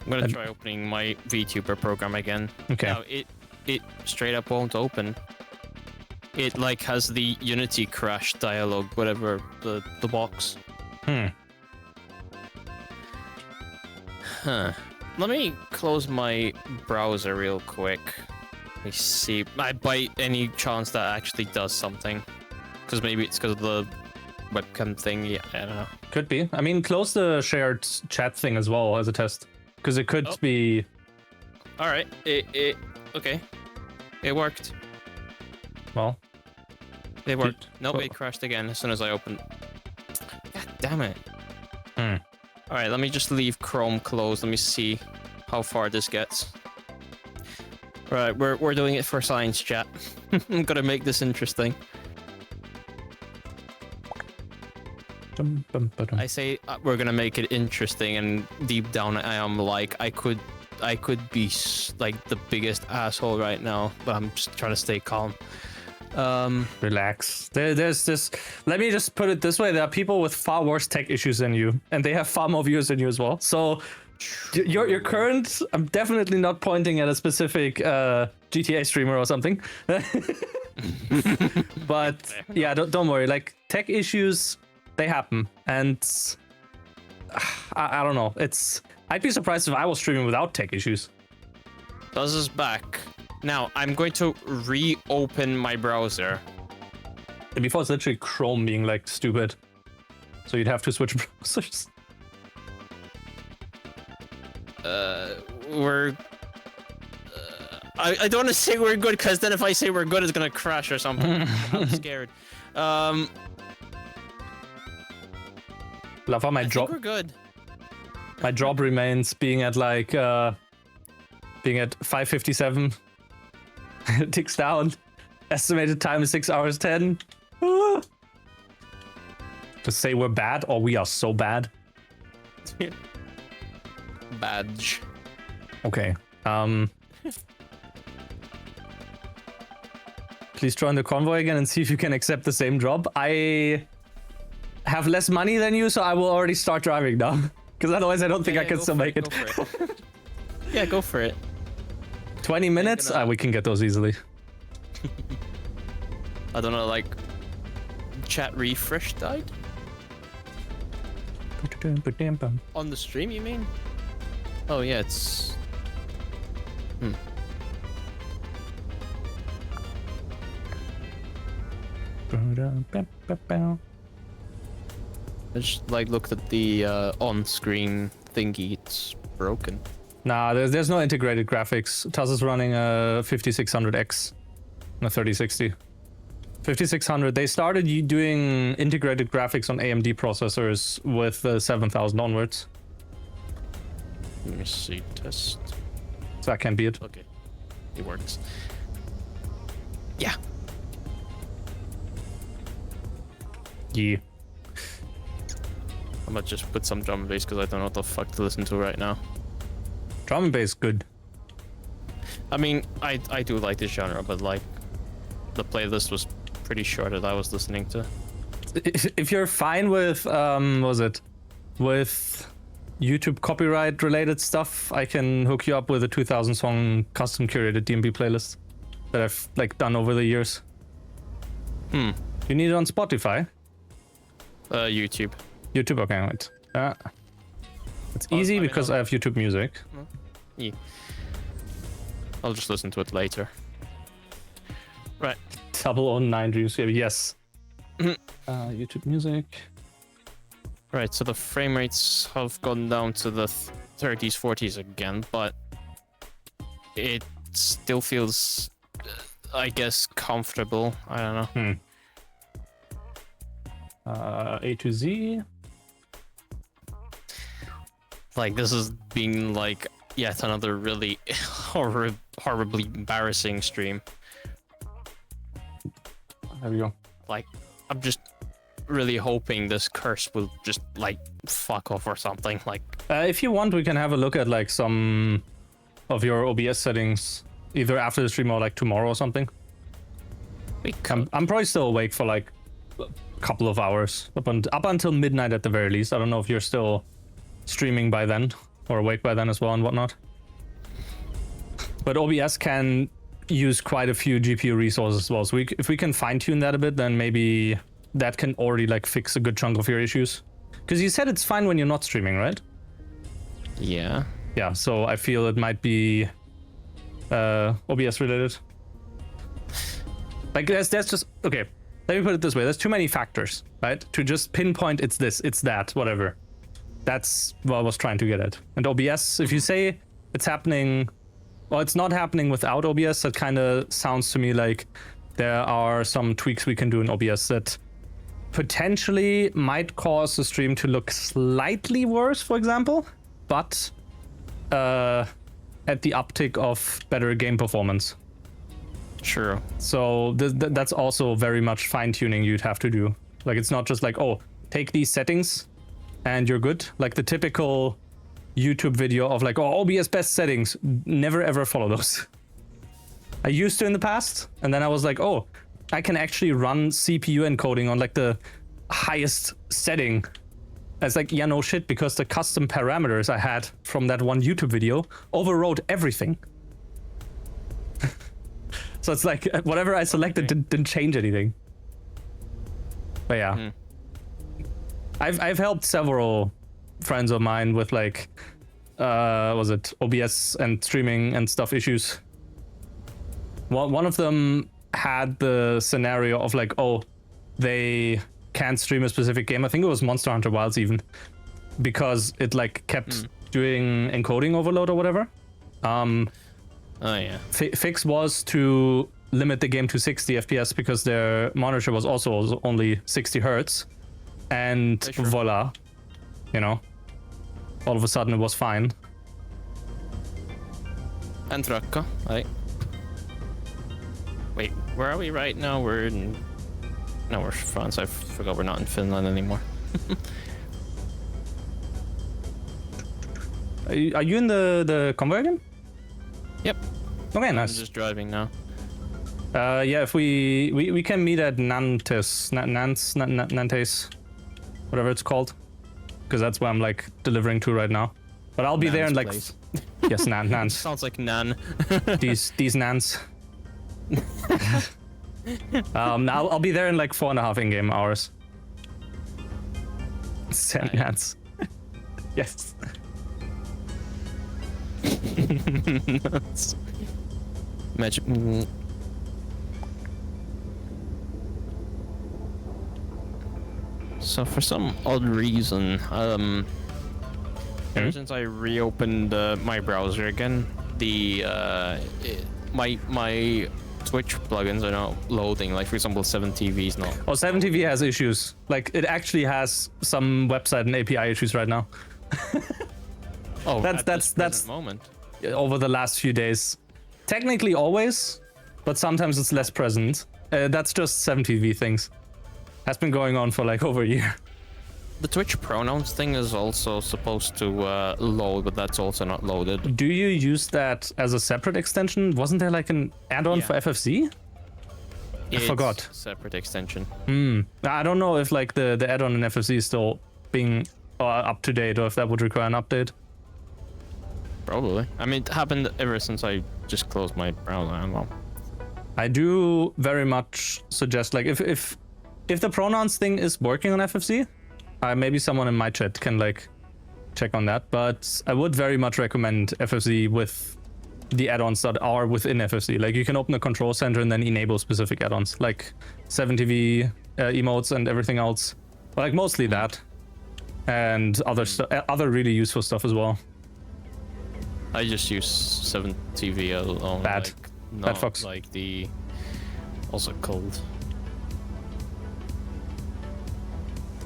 I'm gonna try opening my VTuber program again. Okay. Now, it straight up won't open. It like has the Unity crash dialogue, whatever the box. Huh. Let me close my browser real quick. Let me see. By any chance that actually does something, because maybe it's because of the webcam thing. Yeah, I don't know. Could be. I mean, close the shared chat thing as well as a test, because it could be. All right. Okay. It worked. Well. It worked. Nope, it crashed again as soon as I opened. God damn it. All right. Let me just leave Chrome closed. Let me see how far this gets. Right, we're doing it for science, chat. I'm gonna make this interesting. I say we're gonna make it interesting, and deep down I am like, I could be like the biggest asshole right now, but I'm just trying to stay calm. Relax. There's this. Let me just put it this way: there are people with far worse tech issues than you, and they have far more viewers than you as well. So. Your current, I'm definitely not pointing at a specific GTA streamer or something. But yeah, don't worry. Like, tech issues, they happen, and I don't know. I'd be surprised if I was streaming without tech issues. Buzz is back. Now I'm going to reopen my browser. And before, it's literally Chrome being like stupid, so you'd have to switch browsers. I don't want to say we're good, because then if I say we're good, it's gonna crash or something. I'm scared. Lava, my job. We're good. My job remains being at like being at 5:57. It ticks down. Estimated time is 6 hours 10. To say we're bad, or we are so bad. Badge. Okay. Please join the convoy again and see if you can accept the same job. I have less money than you, so I will already start driving now. Because otherwise I don't think I can still make it. Yeah, go for it. 20 minutes? We can get those easily. I don't know, like... Chat refresh died? On the stream, you mean? Oh yeah, it's... I just like looked at the on-screen thingy. It's broken. Nah, there's no integrated graphics. Taz is running a 5600X and a 3060. 5600. They started doing integrated graphics on AMD processors with the 7000 onwards. Let me see. Test. So that can't be it. Okay, it works. Yeah. Yeah. I might just put some drum and bass because I don't know what the fuck to listen to right now. Drum and bass, good. I mean, I do like this genre, but like, the playlist was pretty sure that I was listening to. If you're fine with with YouTube copyright related stuff, I can hook you up with a 2000 song custom curated DMB playlist that I've like done over the years. You need it on Spotify? YouTube. YouTube, okay, wait. It's easy because I have YouTube Music. Yeah. I'll just listen to it later. Right. 009 Dreams, yes. YouTube Music. Right, so the frame rates have gone down to the 30s, 40s again, but it still feels, I guess, comfortable. I don't know. A to Z. Like, this has been like yet another really horribly embarrassing stream. There we go. Like, I'm just really hoping this curse will just like fuck off or something. Like, if you want, we can have a look at like some of your OBS settings either after the stream or like tomorrow or something. I'm probably still awake for like a couple of hours up until midnight at the very least. I don't know if you're still streaming by then or awake by then as well and whatnot. But OBS can use quite a few GPU resources as well. So if we can fine tune that a bit, then maybe that can already like fix a good chunk of your issues. Because you said it's fine when you're not streaming, right? yeah. Yeah, so I feel it might be OBS related. Like there's just, okay, let me put it this way. There's too many factors, right? To just pinpoint it's this, it's that, whatever. That's what I was trying to get at. And OBS, if you say it's happening, well, it's not happening without OBS, that kind of sounds to me like there are some tweaks we can do in OBS that potentially might cause the stream to look slightly worse, for example, but at the uptick of better game performance. True. So that's also very much fine-tuning you'd have to do. Like, it's not just like, oh, take these settings and you're good. Like the typical YouTube video of like, oh, OBS best settings. Never ever follow those. I used to in the past, and then I was like, oh, I can actually run CPU encoding on like the highest setting. It's like, yeah, no shit, because the custom parameters I had from that one YouTube video overrode everything. So it's like whatever I selected didn't change anything. But yeah, I've helped several friends of mine with like, was it OBS and streaming and stuff issues. One of them had the scenario of like, oh, they can't stream a specific game. I think it was Monster Hunter Wilds even, because it like kept doing encoding overload or whatever. Oh yeah. Fix was to limit the game to 60 FPS because their monitor was also only 60 hertz, and voila, you know, all of a sudden it was fine. And Raqqa, right? Wait, where are we right now? We're in... No, we're France. I forgot we're not in Finland anymore. Are you in the convoy again? Yep. Okay, I'm nice. just driving now. Yeah, if we can meet at Nantes, Nantes, whatever it's called, because that's where I'm like delivering to right now. But I'll be there in like, yes, Nans. Sounds like Nan. these Nans. I'll be there in like 4.5 in-game hours. Send Nans. Yes. Magic. So for some odd reason, ever since I reopened my browser again, the my Twitch plugins are not loading. Like for example, 7TV is not. Oh, 7TV has issues. Like it actually has some website and API issues right now. Oh, that's the moment. Over the last few days. Technically always, but sometimes it's less present. That's just 7TV things. Has been going on for like over a year. The Twitch pronouns thing is also supposed to load, but that's also not loaded. Do you use that as a separate extension? Wasn't there like an add-on for FFC? It's forgot. a separate extension. I don't know if like the add-on in FFC is still being up to date, or if that would require an update. Probably. I mean, it happened ever since I just closed my browser. I don't know. I do very much suggest, like, if the pronouns thing is working on FFC, maybe someone in my chat can like check on that. But I would very much recommend FFC with the add-ons that are within FFC. Like, you can open a control center and then enable specific add-ons, like 7TV emotes and everything else. Like mostly that, and other really useful stuff as well. I just use 7TV alone. Bad. Like, Bad not fox. like the also cold.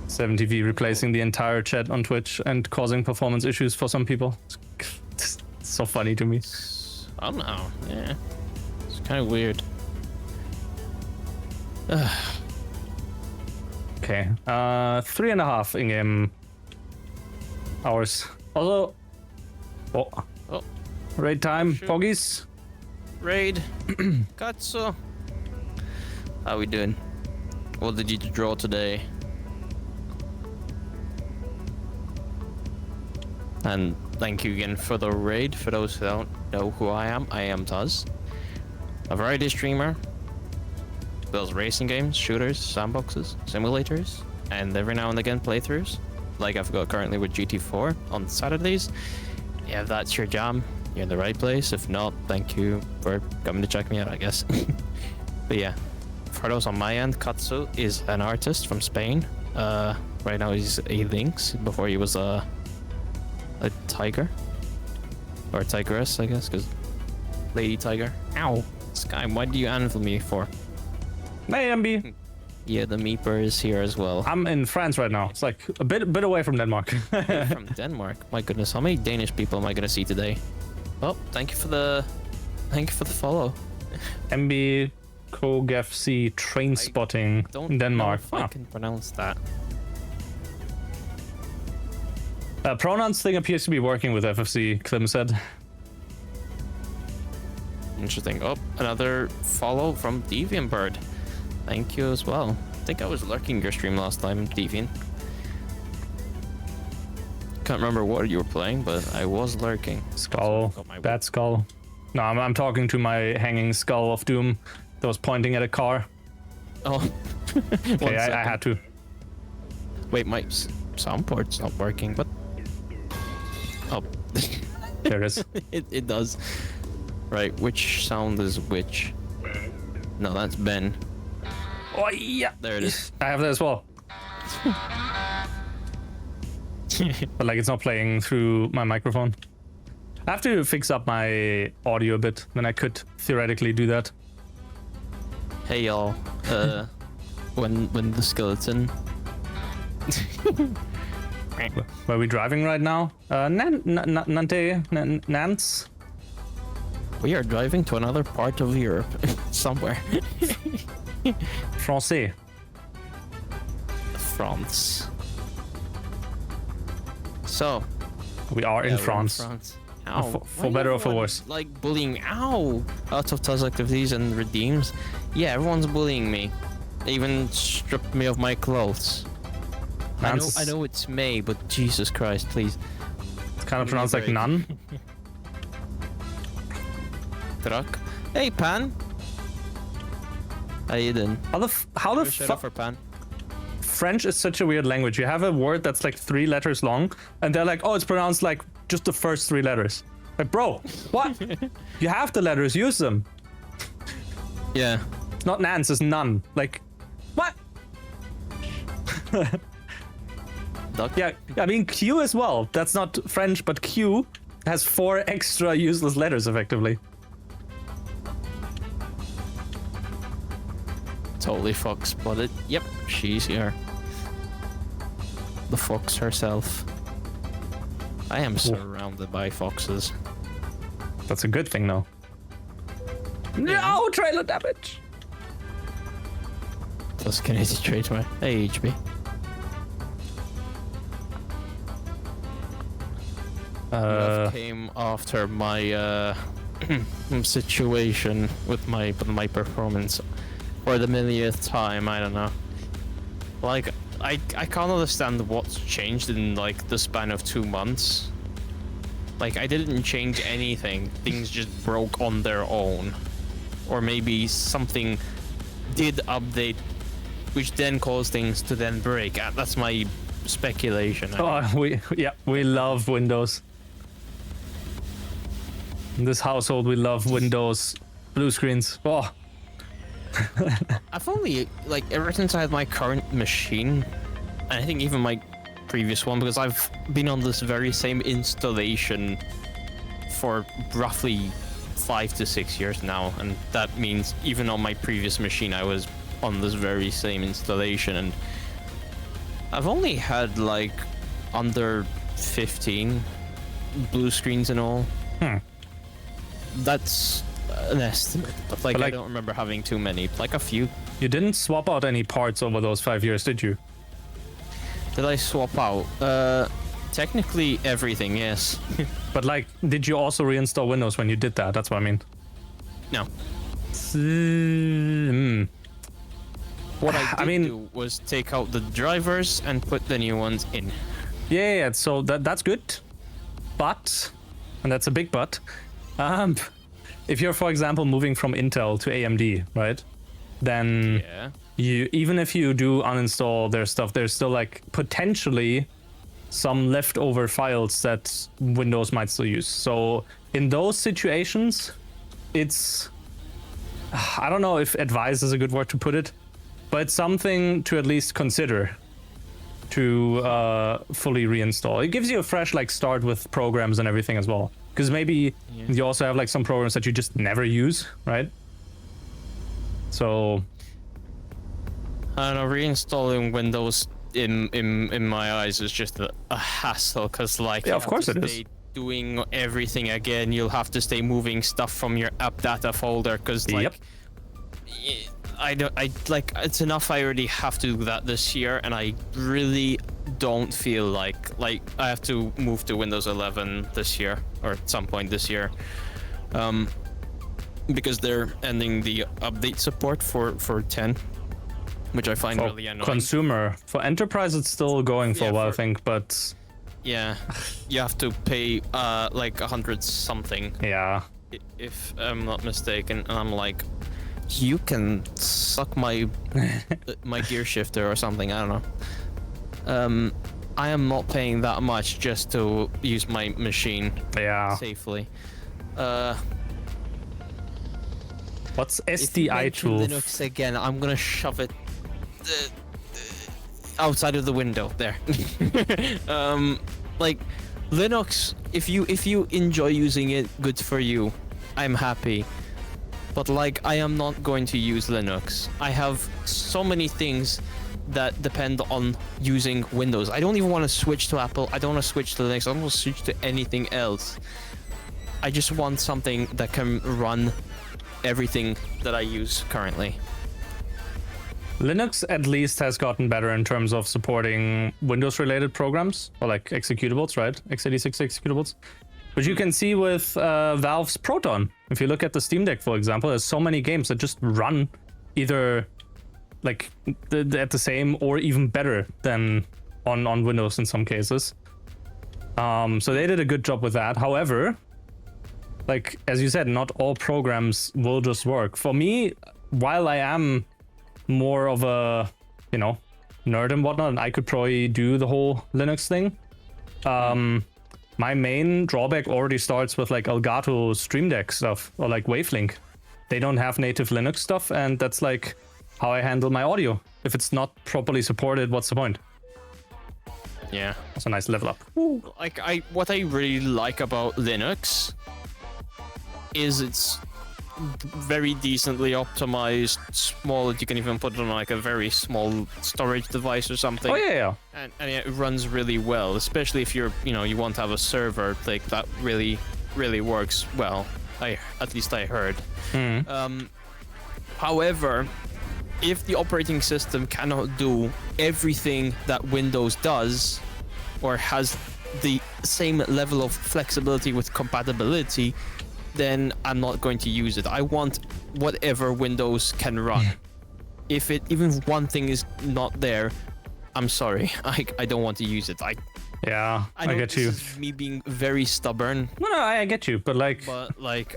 7TV replacing the entire chat on Twitch and causing performance issues for some people. It's so funny to me. I don't know. Yeah, it's kind of weird. Okay, 3.5 in-game hours. Also, Oh, raid time, Shoot. Poggies. raid. Katsu. How we doing? What did you draw today? And thank you again for the raid. For those who don't know who I am Tuz, a variety streamer. Builds racing games, shooters, sandboxes, simulators, and every now and again playthroughs. Like I've got currently with GT4 on Saturdays. Yeah, if that's your jam, you're in the right place. If not, thank you for coming to check me out, I guess. But yeah, for those on my end, Katsu is an artist from Spain. Right now he's a lynx. Before he was a tiger. Or a tigress, I guess, because lady tiger. Ow! Sky, what do you anvil me for? Hey, MB. Yeah, the Meeper is here as well. I'm in France right now. It's like a bit away from Denmark. From Denmark. My goodness, how many Danish people am I gonna see today? Well, thank you for the follow. MB KOGFC train spotting Don't in Denmark. know if I can pronounce that. Pronouns thing appears to be working with FFC, Clem said. Interesting. Oh, another follow from DeviantBird. Thank you as well. I think I was lurking your stream last time, Deviant. Can't remember what you were playing, but I was lurking. Skull. Bad skull. No, I'm talking to my hanging skull of doom that was pointing at a car. Oh. Okay, I had to. Wait, my sound port's not working, but... Oh. There it is. It does. Right, which sound is which? No, that's Ben. Oh, yeah. There it is. I have that as well. But like, it's not playing through my microphone. I have to fix up my audio a bit, then I could theoretically do that. Hey y'all. When the skeleton... Where are we driving right now? Nantes? We are driving to another part of Europe. Somewhere. Francais. France. So, We are in yeah, we're France. Ow. For Why better or for everyone, worse. Like bullying. Ow! Out of Tuz activities and redeems. Yeah, everyone's bullying me. They even stripped me of my clothes. I know it's May, but Jesus Christ, please. It's kind of pronounced like none. Truck. Hey, Pan. How you doing? How the Shout out for fuck? Pan. French is such a weird language. You have a word that's like 3 letters long, and they're like, oh, it's pronounced like just the first 3 letters. Like, bro, what? You have the letters, use them. Yeah. It's not Nance, it's none. Like, what? Duck. Yeah, I mean, Q as well. That's not French, but Q has 4 extra useless letters, effectively. Totally fox spotted. Yep, she's here. The fox herself. I am surrounded by foxes. That's a good thing, though. No, trailer damage. That's Canadian straight away. Hey, HB. Love came after my situation with my performance. for the millionth time. I don't know. Like, I can't understand what's changed in like the span of 2 months. Like, I didn't change anything. Things just broke on their own. Or maybe something did update, which then caused things to then break. That's my speculation. Oh, we love Windows. In this household, we love Windows blue screens. Oh. I've only, like, ever since I had my current machine, and I think even my previous one, because I've been on this very same installation for roughly 5 to 6 years now, and that means even on my previous machine I was on this very same installation, and I've only had like under 15 blue screens in all. That's an estimate, but like, I don't remember having too many. Like a few. You didn't swap out any parts over those 5 years, did you? Did I swap out? Technically everything, yes. But like, did you also reinstall Windows when you did that? That's what I mean. No. What I did do was take out the drivers and put the new ones in. Yeah, so that's good. But, and that's a big but, if you're, for example, moving from Intel to AMD, right? Then you, even if you do uninstall their stuff, there's still like potentially some leftover files that Windows might still use. So in those situations, it's, I don't know if advise is a good word to put it, but it's something to at least consider to fully reinstall. It gives you a fresh like start with programs and everything as well. Because maybe you also have like some programs that you just never use, right? So I don't know, reinstalling Windows in my eyes is just a hassle, because like, yeah, of course it is. Doing everything again, you'll have to stay moving stuff from your app data folder, because like, I like, it's enough I already have to do that this year, and I really don't feel like I have to move to Windows 11 this year, or at some point this year, because they're ending the update support for 10, which I find really annoying. Consumer. For enterprise, it's still going for a while, I think, but yeah, you have to pay like 100 something. Yeah. If I'm not mistaken, and I'm like, you can suck my my gear shifter or something. I don't know. I am not paying that much just to use my machine safely. What's SDI tool? Linux again, I'm gonna shove it outside of the window there. Like, Linux, if you enjoy using it, good for you. I'm happy. But like, I am not going to use Linux. I have so many things that depend on using Windows. I don't even want to switch to Apple. I don't want to switch to Linux. I don't want to switch to anything else. I just want something that can run everything that I use currently. Linux at least has gotten better in terms of supporting Windows-related programs, or like executables, right? x86 executables. Which you can see with Valve's Proton. If you look at the Steam Deck, for example, there's so many games that just run either like at the same or even better than on Windows in some cases. So they did a good job with that. However, like, as you said, not all programs will just work. For me, while I am more of a, you know, nerd and whatnot, and I could probably do the whole Linux thing, my main drawback already starts with like Elgato Stream Deck stuff, or like Wavelink. They don't have native Linux stuff, and that's like how I handle my audio. If it's not properly supported, what's the point? Yeah, that's a nice level up. Like, what I really like about Linux is it's very decently optimized, small. You can even put it on like a very small storage device or something. Oh yeah. And it runs really well, especially if you're, you want to have a server. Like, that really works well. At least I heard. However, if the operating system cannot do everything that Windows does, or has the same level of flexibility with compatibility, then I'm not going to use it. I want whatever Windows can run. if even one thing is not there, I'm sorry, I don't want to use it. Yeah, I I know get this you. is me being very stubborn, No, I get you, but like,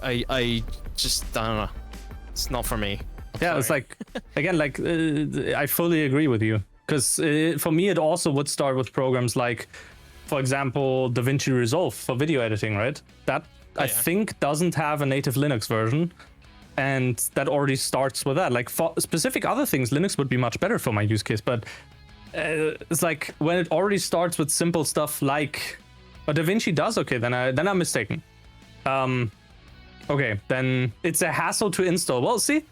I just I don't know. It's not for me. yeah, it's like, again, like, I fully agree with you. Because for me, it also would start with programs like, for example, DaVinci Resolve for video editing, right? That I think doesn't have a native Linux version. And that already starts with that. Like for specific other things, Linux would be much better for my use case. But it's like when it already starts with simple stuff like, but DaVinci does, okay, then I'm mistaken. Okay, then it's a hassle to install. Well, see,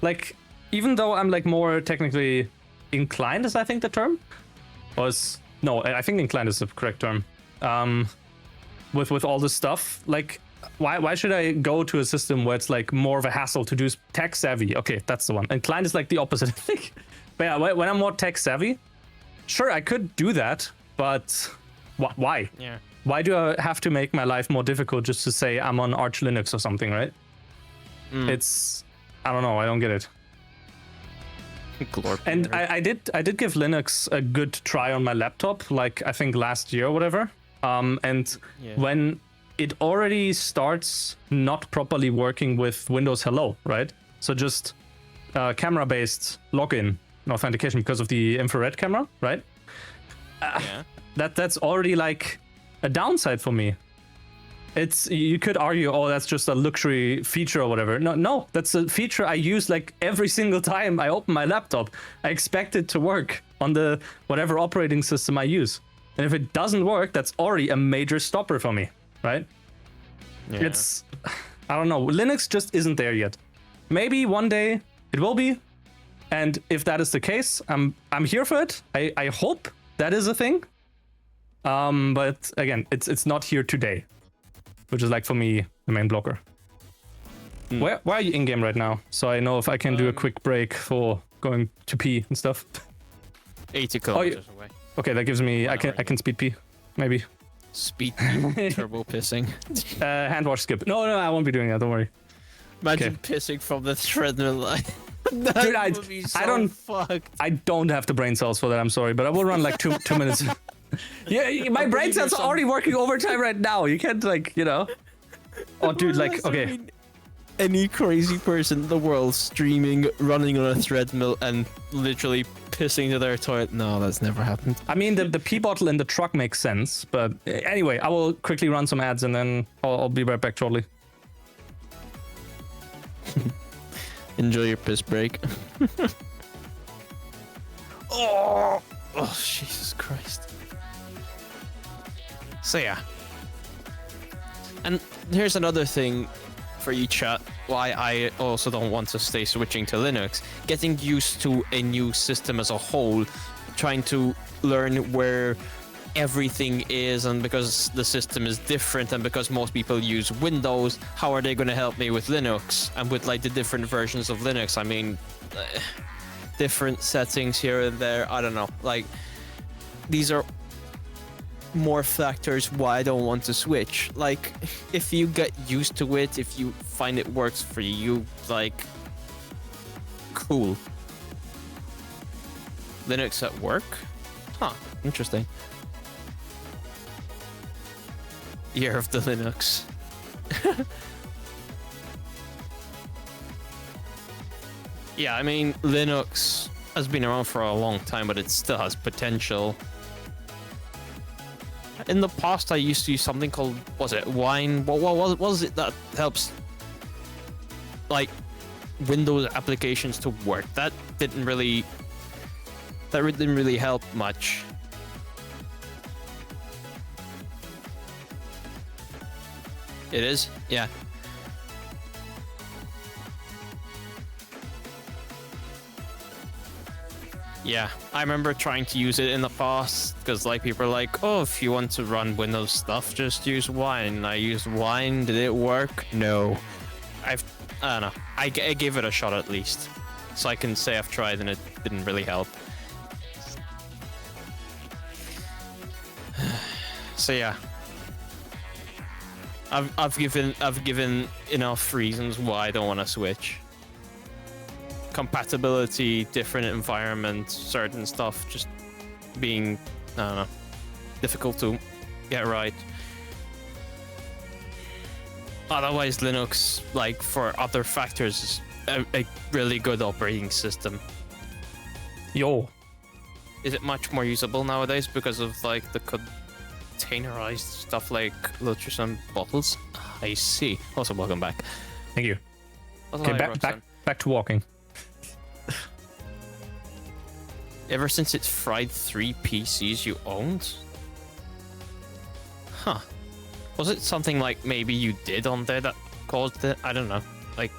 like even though I'm like more technically inclined, is I think the term, no, I think inclined is the correct term. With all this stuff, like. Why should I go to a system where it's like more of a hassle to do tech savvy? Okay, that's the one. And client is like the opposite, I think. But yeah, when I'm more tech savvy, sure, I could do that, but why? Yeah. Why do I have to make my life more difficult just to say I'm on Arch Linux or something, right? It's, I don't know, I don't get it. Glorp And nerd. I did give Linux a good try on my laptop, like I think last year or whatever. And when it already starts not properly working with Windows Hello, right? So just camera-based login and authentication because of the infrared camera, right? Yeah. That's already like a downside for me. You could argue, oh, that's just a luxury feature or whatever. No, that's a feature I use like every single time I open my laptop. I expect it to work on the whatever operating system I use. And if it doesn't work, that's already a major stopper for me. Right? Yeah. It's, I don't know. Linux just isn't there yet. Maybe one day it will be, and if that is the case, I'm here for it. I hope that is a thing. But again, it's not here today, which is like for me the main blocker. Where are you in game right now? So I know if I can do a quick break for going to pee and stuff. 80 kilometers away. Okay, that gives me I can speed pee, maybe. Speed turbo pissing. Hand wash skip. No, I won't be doing that. Don't worry. Imagine pissing from the treadmill line. Dude, would be so I don't. fucked. I don't have the brain cells for that. I'm sorry, but I will run like two minutes. Yeah, my brain cells are already working overtime right now. You can't like, you know. Oh, dude, like, okay. Any crazy person in the world streaming, running on a treadmill, and literally pissing to their toilet. No, that's never happened. I mean, the pee bottle in the truck makes sense, but anyway, I will quickly run some ads and then I'll be right back shortly. Enjoy your piss break. Oh, Jesus Christ. So yeah. And here's another thing for you, chat, why I also don't want to stay switching to Linux. Getting used to a new system as a whole, trying to learn where everything is, and because the system is different and because most people use Windows, how are they going to help me with Linux and with like the different versions of Linux? I mean, different settings here and there. I don't know. Like, these are more factors why I don't want to switch. Like, if you get used to it, if you find it works for you, like, cool. Linux at work? Huh, interesting. Year of the Linux. Yeah, I mean, Linux has been around for a long time, but it still has potential. In the past, I used to use something called, was it Wine? What was it that helps, like, Windows applications to work? That didn't really help much. It is? Yeah. Yeah, I remember trying to use it in the past because like people are like, oh, if you want to run Windows stuff, just use Wine. I used Wine. Did it work? No. I don't know. I gave it a shot at least, so I can say I've tried and it didn't really help. So yeah, I've given enough reasons why I don't want to switch. compatibility, different environment, certain stuff just being, I don't know, difficult to get right. Otherwise, Linux, like for other factors, is a really good operating system. Yo. Is it much more usable nowadays because of like the containerized stuff like Lotus and bottles? I see. Also, welcome back. Thank you. Also, Okay, hi, back Roxanne. back to walking. Ever since it fried 3 PCs you owned? Huh. Was it something like maybe you did on there that caused it? I don't know. Like,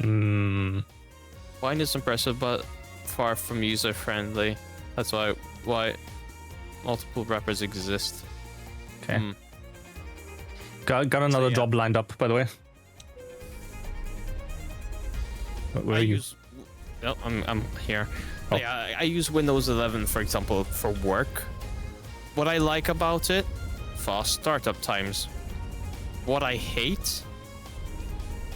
Wine is impressive, but far from user friendly. That's why multiple rappers exist. Okay. Got another yeah. job lined up, by the way. Where are you? No, I'm here. Oh. Yeah, I use Windows 11, for example, for work. What I like about it, fast startup times. What I hate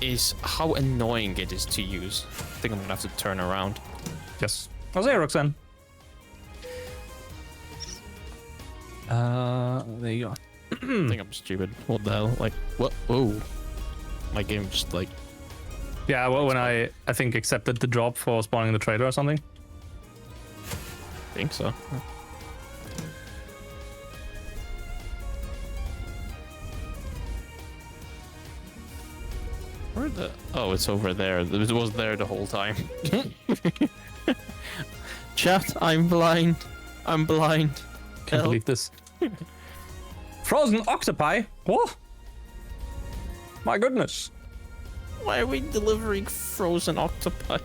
is how annoying it is to use. I think I'm gonna have to turn around. Yes. How's it, Roxanne? There you go. I think I'm stupid. What the hell? Like, what? Oh, my game just like. Yeah, well, when I think accepted the job for spawning the trader or something. I think so. Where the? Oh, it's over there. It was there the whole time. Chat, I'm blind. I'm blind. Can't Help. believe this. Frozen octopi? What? My goodness. Why are we delivering frozen octopi?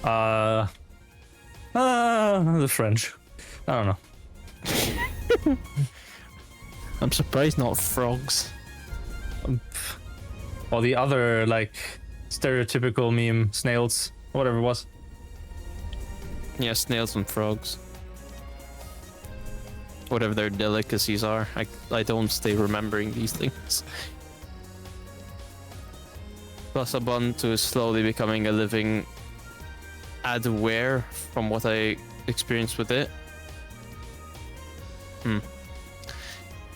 The French. I don't know. I'm surprised not frogs. Or the other, like, stereotypical meme, snails, whatever it was. Yeah, snails and frogs. Whatever their delicacies are. I don't stay remembering these things. Plus Ubuntu is slowly becoming a living adware from what I experienced with it.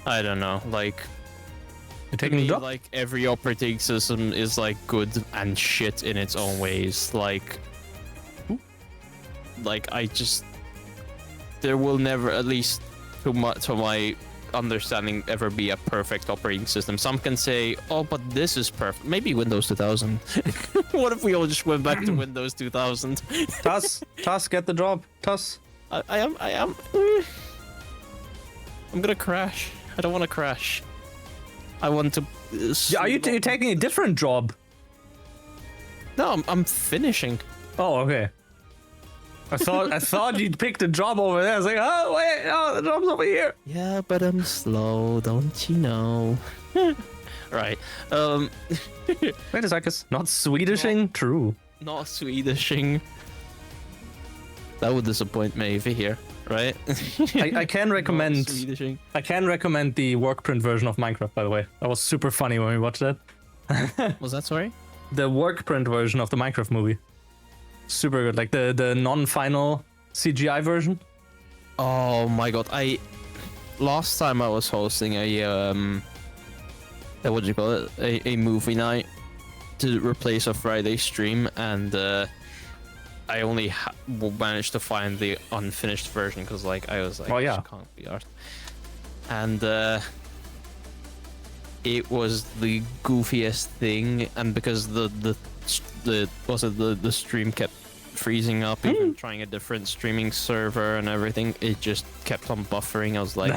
I don't know, like... You're taking the me, drop? like, every operating system is, like, good and shit in its own ways. Like, I just... There will never, at least to my understanding, ever be a perfect operating system. Some can say, oh, but this is perfect. Maybe Windows 2000. What if we all just went back to Windows 2000? Tuss, get the job. Tuss. I am. I'm gonna crash. I don't want to crash. I want to. Yeah, are you you're taking a different job? No, I'm finishing. Oh, okay. I thought you'd picked a job over there. I was like, oh wait, no, the job's over here. Yeah, but I'm slow, don't you know? Right. Wait a second. Not Swedishing? True. Not Swedishing. That would disappoint me if you hear, right? I can recommend. Not Swedishing. I can recommend the work print version of Minecraft. By the way, that was super funny when we watched it. Was that sorry? The work print version of the Minecraft movie. Super good, like the non-final CGI version. Oh my god! Last time I was hosting a what do you call it? A movie night to replace a Friday stream, and I only managed to find the unfinished version because like I was like, oh yeah, this can't be art. And it was the goofiest thing, and because the stream kept freezing up, even trying a different streaming server and everything, it just kept on buffering. I was like,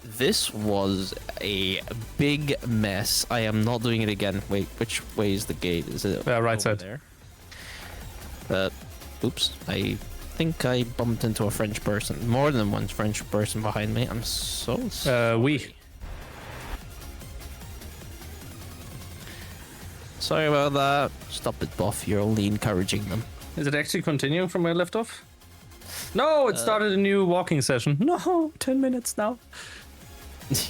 this was a big mess. I am not doing it again. Wait, which way is the gate? Is it right over side there? Oops, I think I bumped into a French person. More than one French person behind me. I'm so sorry. we. Sorry about that. Stop it, Buff. You're only encouraging them. Is it actually continuing from where I left off? No, it started a new walking session. No, 10 minutes now.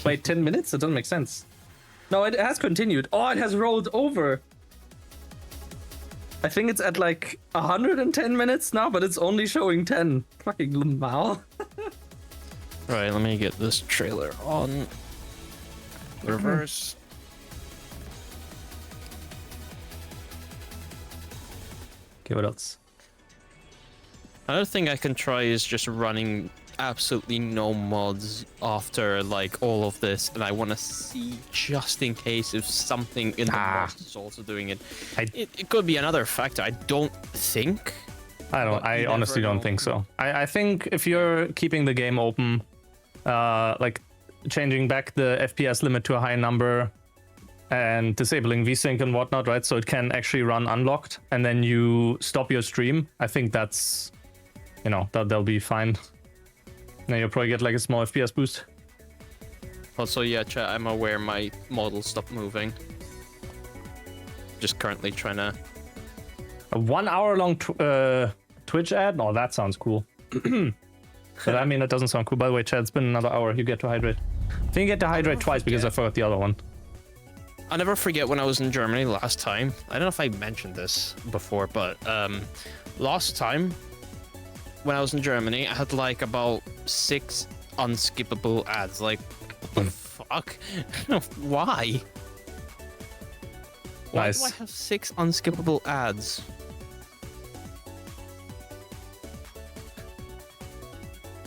Wait, 10 minutes? That doesn't make sense. No, it has continued. Oh, it has rolled over. I think it's at like 110 minutes now, but it's only showing 10. Fucking Lamau. Right, let me get this trailer on. Reverse. Okay, what else? Another thing I can try is just running absolutely no mods after like all of this, and I want to see just in case if something in the mods is also doing it. It could be another factor. I don't think. I honestly don't think so. I think if you're keeping the game open, like changing back the FPS limit to a high number and disabling VSync and whatnot, right? So it can actually run unlocked, and then you stop your stream. I think that's, you know, that'll be fine. Then you'll probably get like a small FPS boost. Also, yeah, chat, I'm aware my model stopped moving. Just currently trying to... A 1 hour long Twitch ad? Oh, that sounds cool. But I mean, that doesn't sound cool. By the way, chat, it's been another hour. You get to hydrate. I think you get to hydrate twice because I forgot the other one. I'll never forget when I was in Germany last time. I don't know if I mentioned this before, but last time when I was in Germany, I had like about 6 unskippable ads. Like, what the fuck? Why? Why Nice. do I have 6 unskippable ads?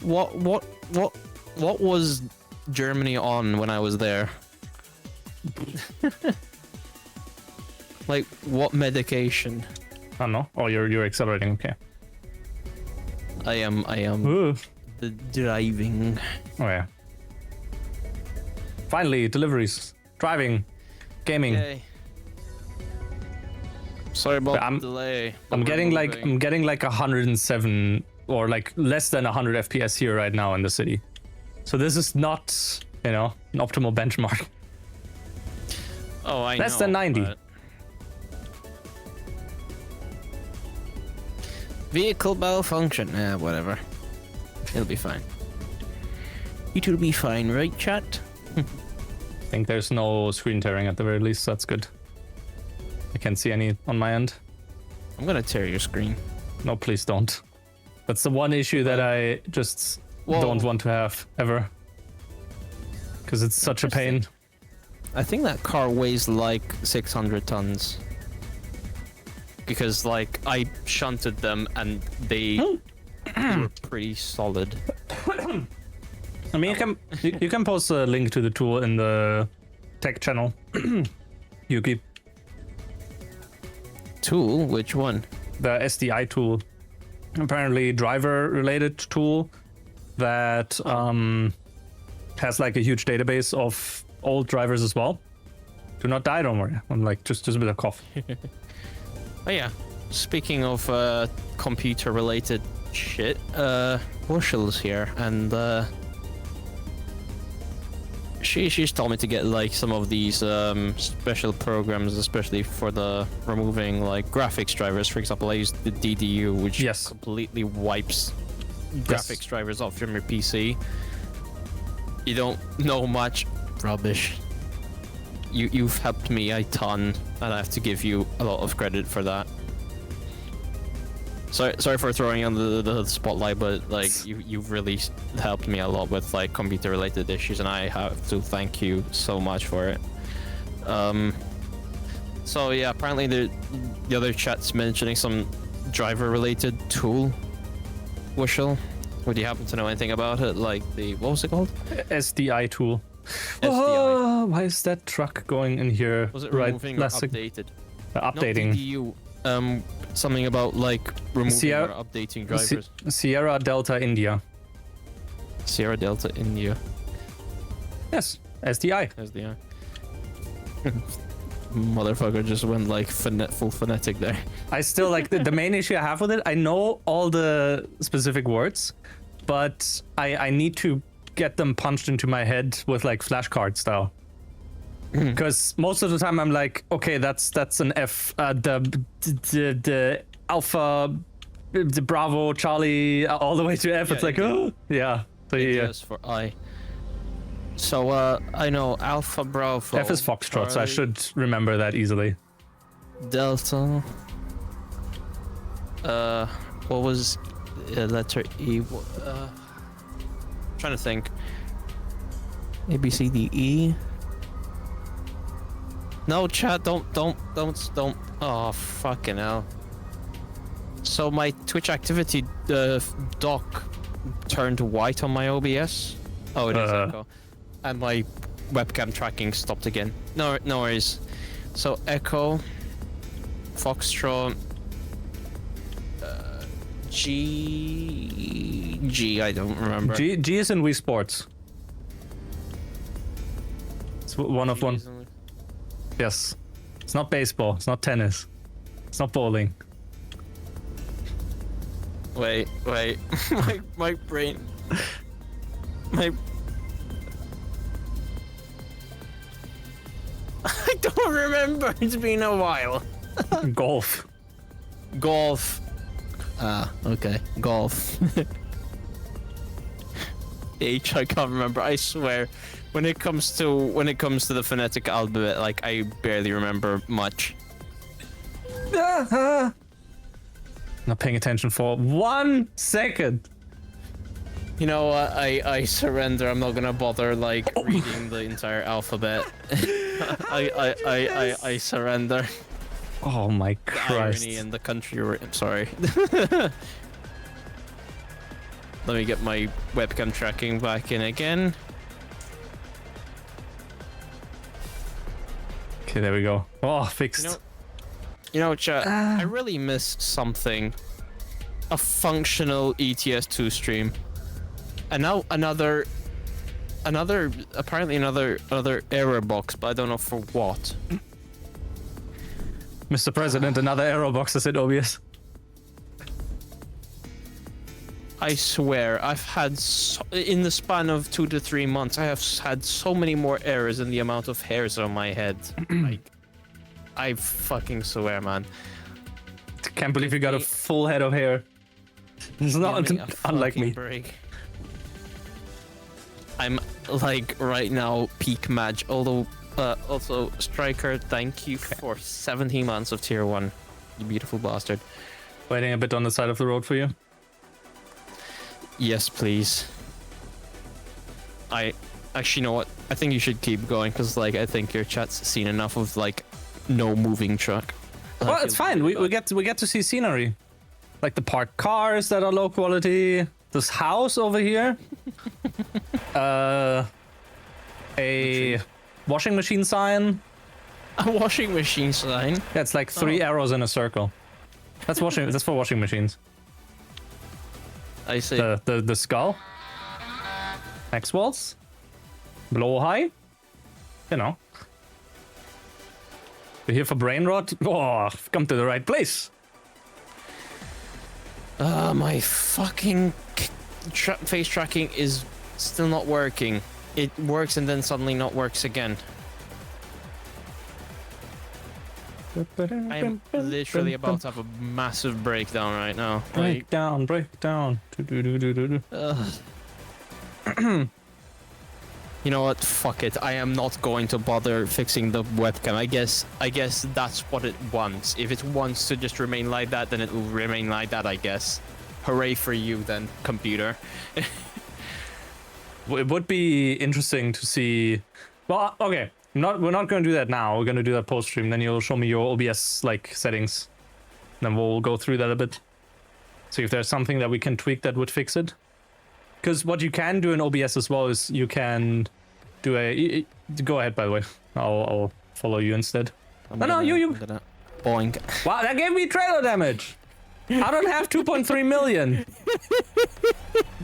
What was Germany on when I was there? Like, what medication? I don't know. Oh, you're accelerating. Okay. I am Ooh. the driving. Oh yeah. Finally, deliveries, driving, gaming. Yay. Sorry about I'm- the delay. but I'm we're getting moving. like 107 or like less than 100 FPS here right now in the city. So this is not, you know, an optimal benchmark. Oh, I less know, than 90. but- Vehicle malfunction. Whatever. It'll be fine. It'll be fine, right, chat? I think there's no screen tearing at the very least. So that's good. I can't see any on my end. I'm gonna tear your screen. No, please don't. That's the one issue that I just Whoa. don't want to have ever. Because it's such a pain. I think that car weighs like 600 tons. Because, like, I shunted them and they were pretty solid. I mean, you can post a link to the tool in the tech channel. Yuki, Tool? Which one? the SDI tool, apparently driver-related tool that has like a huge database of old drivers as well. Do not die, don't worry. I'm like just a bit of cough. Oh yeah. Speaking of computer-related shit, Worshell's here, and she's told me to get like some of these special programs, especially for the removing like graphics drivers. For example, I use the DDU, which Yes. completely wipes graphics drivers off from your PC. You don't know much. Rubbish. You've helped me a ton, and I have to give you a lot of credit for that. Sorry for throwing you on the spotlight, but like you've really helped me a lot with like computer related issues, and I have to thank you so much for it. So yeah, apparently the other chat's mentioning some driver related tool. Wushel, would you happen to know anything about it? Like the, what was it called? SDI tool. SDI. Oh, why is that truck going in here? Was it right, removing or last sec- updated? updating. Not DDU. Something about like removing Sierra- or updating drivers. Sierra Delta India. Sierra Delta India. Yes, SDI. SDI. Motherfucker just went like full phonetic there. I still like the main issue I have with it. I know all the specific words, but I need to get them punched into my head with like flashcard style. Because most of the time I'm like, okay, that's an F. The Alpha, the Bravo, Charlie, all the way to F. Yeah, It's like, oh, yeah. So yeah, Yes, for I. So I know Alpha Bravo. F is Foxtrot, so I Charlie, should remember that easily. Delta. What was letter E? Trying to think. A, B, C, D, E. No, chat, don't. Oh, fucking hell. So my Twitch activity dock turned white on my OBS. Oh, it is Echo. And my webcam tracking stopped again. No worries. So Echo, Foxtrot, G, I don't remember. G is in Wii Sports. It's one of one. Yes. It's not baseball. It's not tennis. It's not bowling. Wait. my brain. I don't remember. It's been a while. Golf. Golf. Ah, okay. Golf. H, I can't remember. I swear. When it comes to the phonetic alphabet, like I barely remember much. Not paying attention for 1 second. You know what? I surrender. I'm not gonna bother like reading the entire alphabet. I surrender. Oh my The Christ. irony in the country. I'm sorry. Let me get my webcam tracking back in again. Okay, there we go. Oh, fixed. You know, chat. I really miss something. A functional ETS2 stream. And now another error box, but I don't know for what. Mr. President, another error box is in OBS. I swear, I've had in the span of 2 to 3 months, I have had so many more errors than the amount of hairs on my head. Like, I fucking swear, man. Can't believe you got a full head of hair. It's not unlike me. Break. I'm like right now peak match. Although, also Striker, thank you for 17 months of tier 1. You beautiful bastard. Waiting a bit on the side of the road for you. Yes, please. I actually, you know what? I think you should keep going because, like, I think your chat's seen enough of like no moving truck. Well, it's fine. We get to see scenery, like the parked cars that are low quality. This house over here. A washing machine sign. A washing machine sign. Yeah, it's like 3 arrows in a circle. That's washing. That's for washing machines. I see. The skull. X walls. Blow high. You know. We're here for brain rot. Oh, I've come to the right place. My fucking face tracking is still not working. It works and then suddenly not works again. I am literally about to have a massive breakdown right now. Break down. You know what? Fuck it. I am not going to bother fixing the webcam. I guess that's what it wants. If it wants to just remain like that, then it will remain like that, I guess. Hooray for you then, computer. It would be interesting to see. Well, okay. We're not going to do that now. We're going to do that post stream. Then you'll show me your OBS like settings. Then we'll go through that a bit. See if there's something that we can tweak that would fix it. Because what you can do in OBS as well is you can do a. Go ahead, by the way. I'll follow you instead. No, you. Boink. Wow, that gave me trailer damage. I don't have 2.3 million.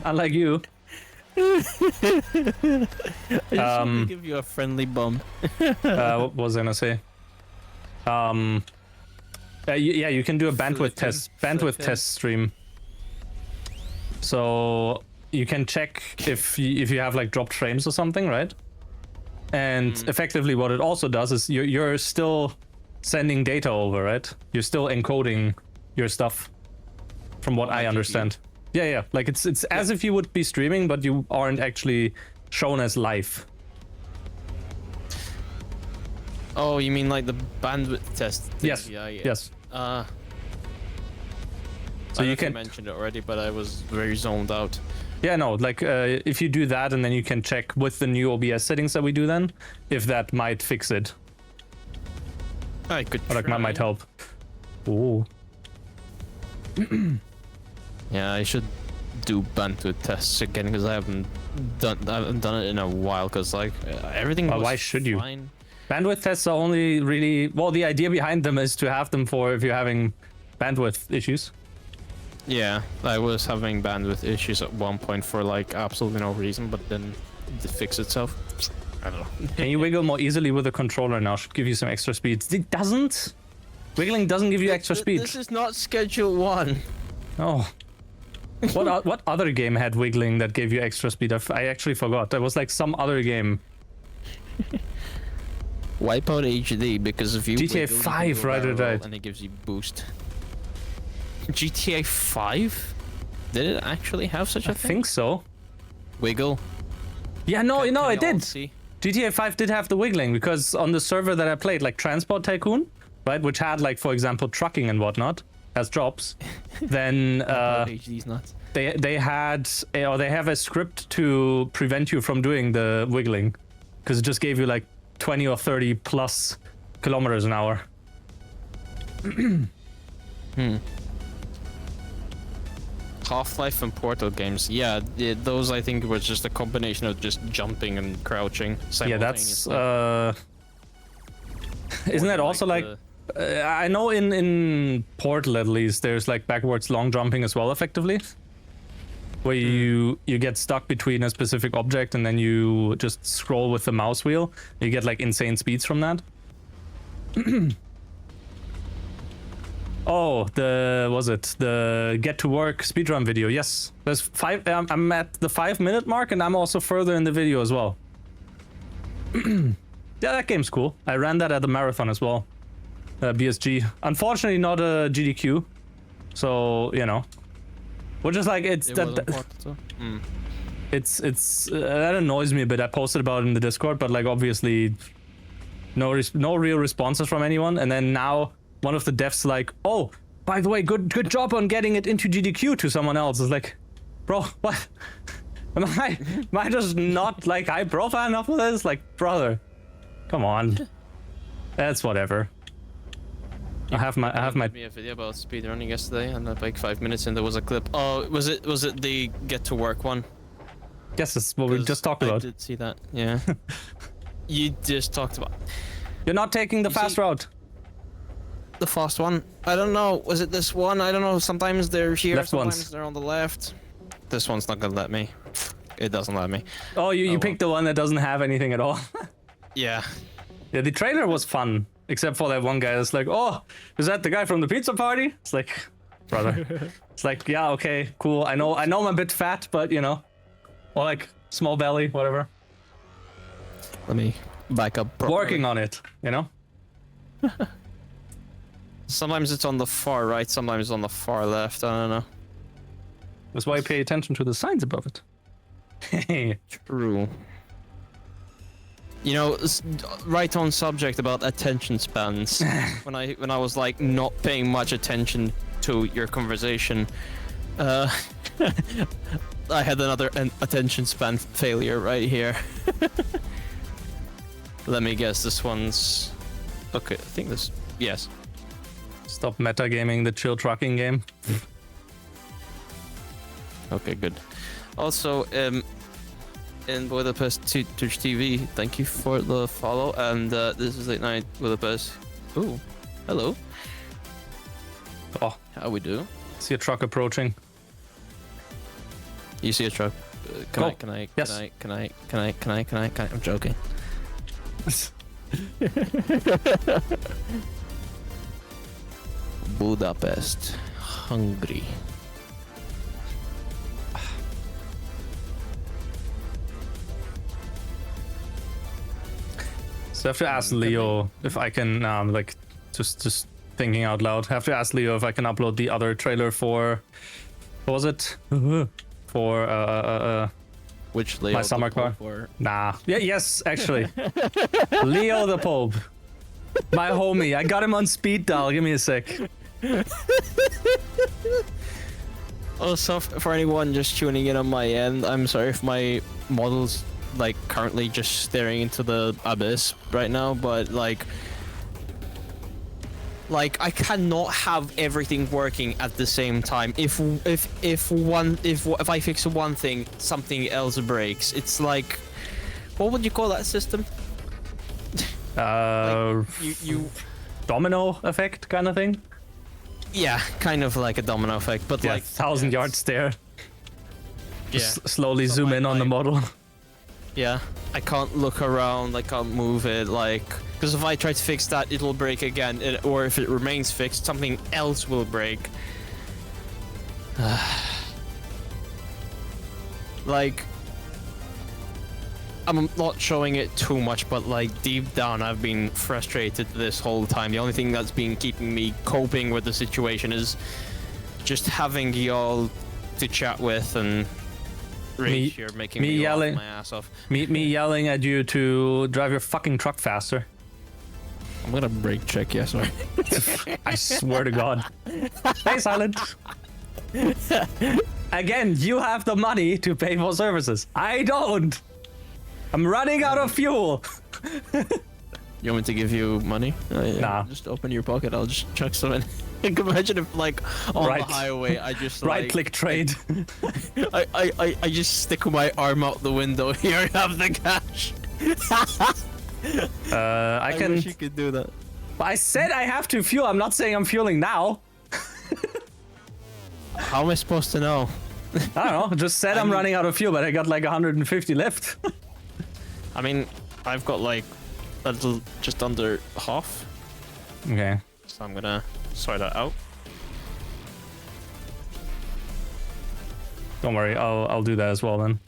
Unlike you. I just want to give you a friendly bump. What was I gonna say? Yeah, you can do a bandwidth test stream. So you can check if you have like dropped frames or something, right? And effectively, what it also does is you're still sending data over, right? You're still encoding your stuff, from what I understand. Yeah. Like it's as if you would be streaming, but you aren't actually shown as live. Oh, you mean like the bandwidth test? Yes. Yeah. Yes. So I you know can mentioned it already, but I was very zoned out. Yeah, no, like if you do that and then you can check with the new OBS settings that we do then, if that might fix it. I could Or like try. might help. Ooh. Yeah, I should do bandwidth tests again because I haven't done it in a while. Because like everything. Well, was why should you? fine. Bandwidth tests are only really... Well, the idea behind them is to have them for if you're having bandwidth issues. Yeah, I was having bandwidth issues at one point for like absolutely no reason, but then it fixed itself. I don't know. Can you wiggle more easily with the controller now? Should give you some extra speed. It doesn't. Wiggling doesn't give you extra speed. This is not Schedule 1. Oh. What other game had wiggling that gave you extra speed? I actually forgot. There was like some other game. Wipeout HD, because if you GTA wiggle, you 5, can go right, barrel right. roll and it gives you boost. GTA 5? Did it actually have such a I thing? think so. Wiggle. Yeah, no, Can it you all did. see? GTA 5 did have the wiggling because on the server that I played, like Transport Tycoon, right, which had like, for example, trucking and whatnot as jobs, then HD's nuts. they have a script to prevent you from doing the wiggling because it just gave you like 20 or 30 plus kilometers an hour. Half-Life and Portal games, yeah, those I think was just a combination of just jumping and crouching. Yeah, that's simultaneously. isn't that More also like the- I know in Portal at least there's like backwards long jumping as well, effectively, where you get stuck between a specific object and then you just scroll with the mouse wheel. You get like insane speeds from that. Oh, the get to work speedrun video? Yes, there's 5. I'm at the 5-minute mark, and I'm also further in the video as well. Yeah, that game's cool. I ran that at the marathon as well. BSG. Unfortunately, not a GDQ. So you know, which is like it's It that. wasn't Portal too? It's that annoys me a bit. I posted about it in the Discord, but like obviously, no real responses from anyone. And then now one of the devs like, oh, by the way, good job on getting it into GDQ to someone else. It's like, bro, what? Am I just not like high profile enough for this? Like, brother, come on. That's whatever. I have my Made me a video about speedrunning yesterday, and at like 5 minutes in there was a clip. Oh, was it the get to work one? Yes, that's what we just talked I about. did see that. Yeah. You just talked about You're not taking the fast see- route. the fast one. I don't know. Was it this one? I don't know. Sometimes they're here. Left sometimes ones. they're on the left. This one's not gonna let me. It doesn't let me. Oh, you well. picked the one that doesn't have anything at all. Yeah. Yeah, the trailer was fun, except for that one guy that's like, oh, is that the guy from the pizza party? It's like, brother. It's like, yeah, okay, cool. I know I'm a bit fat, but you know, or like small belly, whatever. Let me back up. Properly. Working on it, you know? Sometimes it's on the far right, sometimes on the far left. I don't know. That's why I pay attention to the signs above it. True. You know, right on subject about attention spans. when I was like not paying much attention to your conversation, I had another attention span failure right here. Let me guess, this one's okay. I think this, yes. Stop metagaming the chill trucking game. Okay, good. Also, in Budapest Twitch TV, thank you for the follow. And this is Late Night Budapest. Ooh, hello. Oh, How we do? see a truck approaching. You see a truck? Go. Can I? Yes. Can I? I'm joking. Budapest, Hungary. So I have to ask Leo if I can, like, just thinking out loud. I have to ask Leo if I can upload the other trailer for, what was it? For, Which Leo? My summer the car. Pope or- nah. Yeah, yes, actually. Leo the Pope. My homie. I got him on speed dial. Give me a sec. Also, for anyone just tuning in on my end, I'm sorry if my model's like currently just staring into the abyss right now, but like I cannot have everything working at the same time. If I fix one thing, something else breaks. It's like, what would you call that system? Like, you domino effect kind of thing. Yeah, kind of like a domino effect, but Yeah, like 1,000-yard stare. Yeah. Slowly zoom in on the model. Yeah, I can't look around, I can't move it, like, because if I try to fix that, it'll break again, or if it remains fixed, something else will break. Like, I'm not showing it too much, but like deep down, I've been frustrated this whole time. The only thing that's been keeping me coping with the situation is just having y'all to chat with and Raych here making me yelling laugh my ass off. Me yelling at you to drive your fucking truck faster. I'm gonna brake check, yeah, sorry. I swear to God. Hey, Silent. Again, you have the money to pay for services. I don't. I'm running out of fuel. You want me to give you money? Nah. Just open your pocket, I'll just chuck some in. Imagine if, like, on the highway, I just, like... Right-click trade. I just stick my arm out the window. Here, I have the cash. I can... wish you could do that. I said I have to fuel. I'm not saying I'm fueling now. How am I supposed to know? I don't know. Just said I'm running out of fuel, but I got like 150 left. I mean, I've got like a little, just under half. Okay. So I'm gonna sort that out. Don't worry. I'll do that as well then.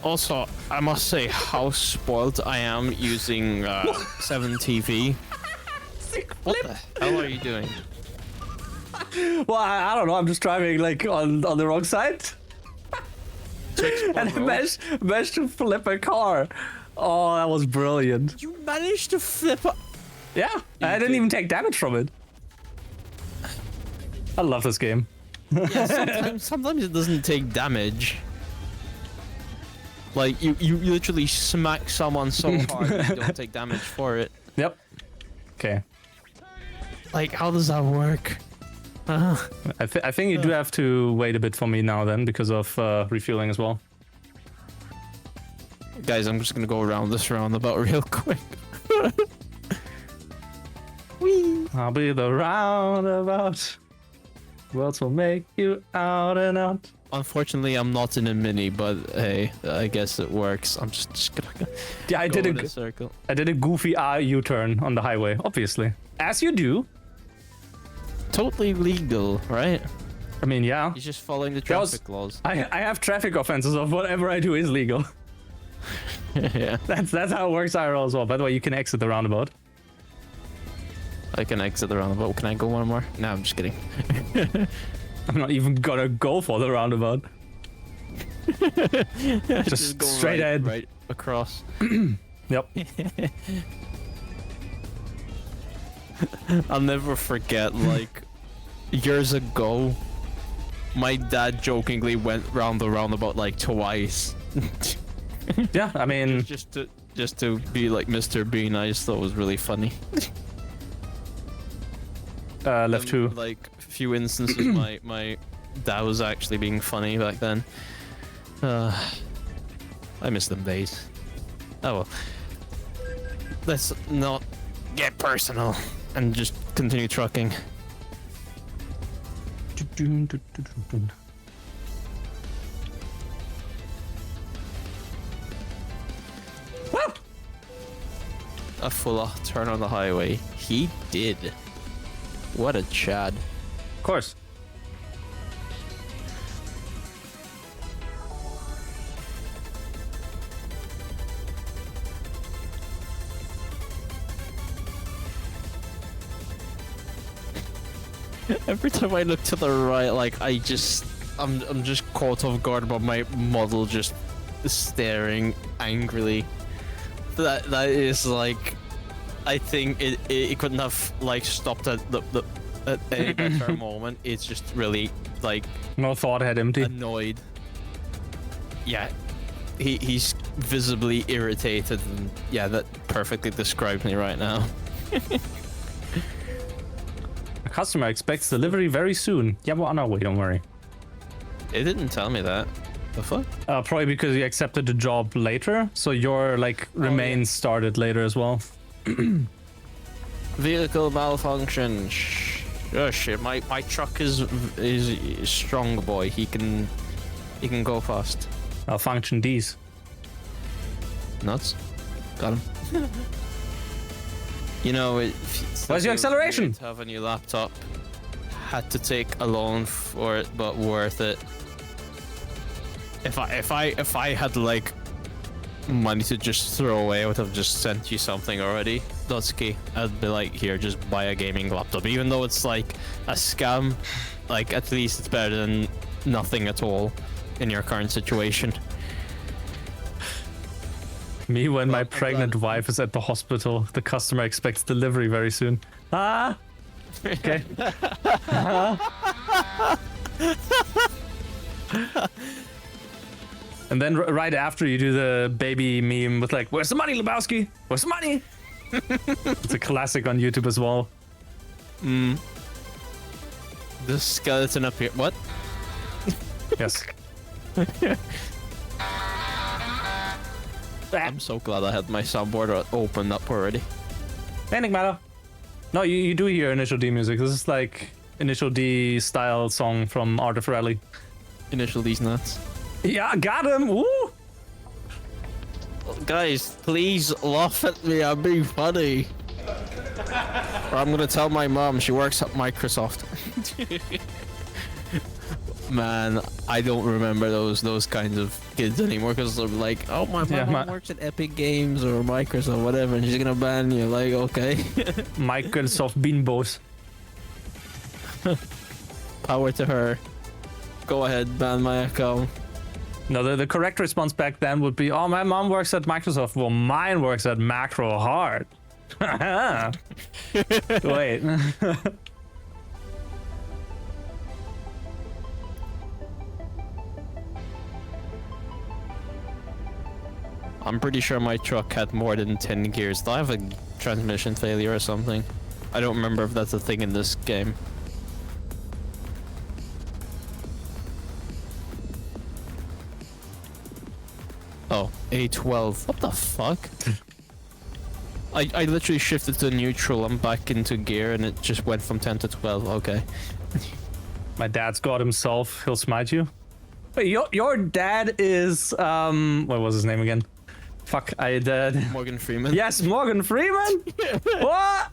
Also, I must say how spoiled I am using 7TV. What the hell are you doing? Well, I don't know. I'm just driving like on the wrong side. And I managed to flip a car. Oh, that was brilliant. You managed to flip a... Yeah, I didn't even take damage from it. I love this game. Yeah, sometimes it doesn't take damage. Like, you literally smack someone so hard that you don't take damage for it. Yep. Okay. Like, how does that work? I think you do have to wait a bit for me now then, because of refueling as well. Guys, I'm just gonna go around this roundabout real quick. Whee! I'll be the roundabout. Worlds will make you out and out. Unfortunately, I'm not in a mini, but hey, I guess it works. I'm just gonna Yeah, I did in a circle. I did a goofy U-turn on the highway, obviously. As you do. Totally legal, right? I mean, yeah. You're just following the traffic laws. I have traffic offenses of whatever I do is legal. Yeah. That's how it works IRL as well. By the way, you can exit the roundabout. I can exit the roundabout. Can I go one more? No, I'm just kidding. I'm not even gonna go for the roundabout. just go straight ahead. Right across. Yep. I'll never forget, like, years ago, my dad jokingly went round the roundabout like twice. Yeah, I mean... just to be like Mr. Bean. I just thought it was really funny. left two. Like, a few instances, my dad was actually being funny back then. I miss them days. Oh well. Let's not get personal and just continue trucking. A full turn on the highway. He did. What a Chad. Of course. Every time I look to the right, like I'm just caught off guard by my model just staring angrily. That is like I think it couldn't have like stopped at at any better moment. It's just really like No thought had empty. annoyed. Yeah, he's visibly irritated, and yeah, that perfectly describes me right now. A customer expects delivery very soon. Yeah, we're on our way, don't worry. It didn't tell me that. The fuck? Probably because you accepted the job later, so your like remains started later as well. Vehicle malfunction. Oh shit! My truck is strong, boy. He can go fast. Malfunction D's. Nuts. Got him. You know, Where's your acceleration? To have a new laptop. Had to take a loan for it, but worth it. If I had like money to just throw away, I would have just sent you something already. Dotski, I'd be like, here, just buy a gaming laptop. Even though it's like a scam, like at least it's better than nothing at all in your current situation. Me when my pregnant wife is at the hospital. The customer expects delivery very soon. Ah! Okay. And then right after you do the baby meme with like, where's the money, Lebowski? Where's the money? It's a classic on YouTube as well. The skeleton up here. What? Yes. I'm so glad I had my soundboard open up already. Enigmatter. No, you do hear Initial D music. This is like Initial D style song from Art of Rally. Initial D's nuts. Yeah, got him! Woo! Guys, please laugh at me. I'm being funny. Or I'm gonna tell my mom. She works at Microsoft. Man, I don't remember those kinds of kids anymore because they're like, oh, my mom works at Epic Games or Microsoft, whatever, and she's gonna ban you. Like, okay. Microsoft Beanbos. Power to her. Go ahead, ban my account. No, the correct response back then would be, oh, my mom works at Microsoft. Well, mine works at Macro Hard. Wait. I'm pretty sure my truck had more than 10 gears. Do I have a transmission failure or something? I don't remember if that's a thing in this game. Oh, A12. What the fuck? I literally shifted to neutral. I'm back into gear and it just went from 10 to 12. Okay. My dad's got himself. He'll smite you. Wait, your dad is what was his name again? Fuck, I did. Morgan Freeman. Yes, Morgan Freeman. What?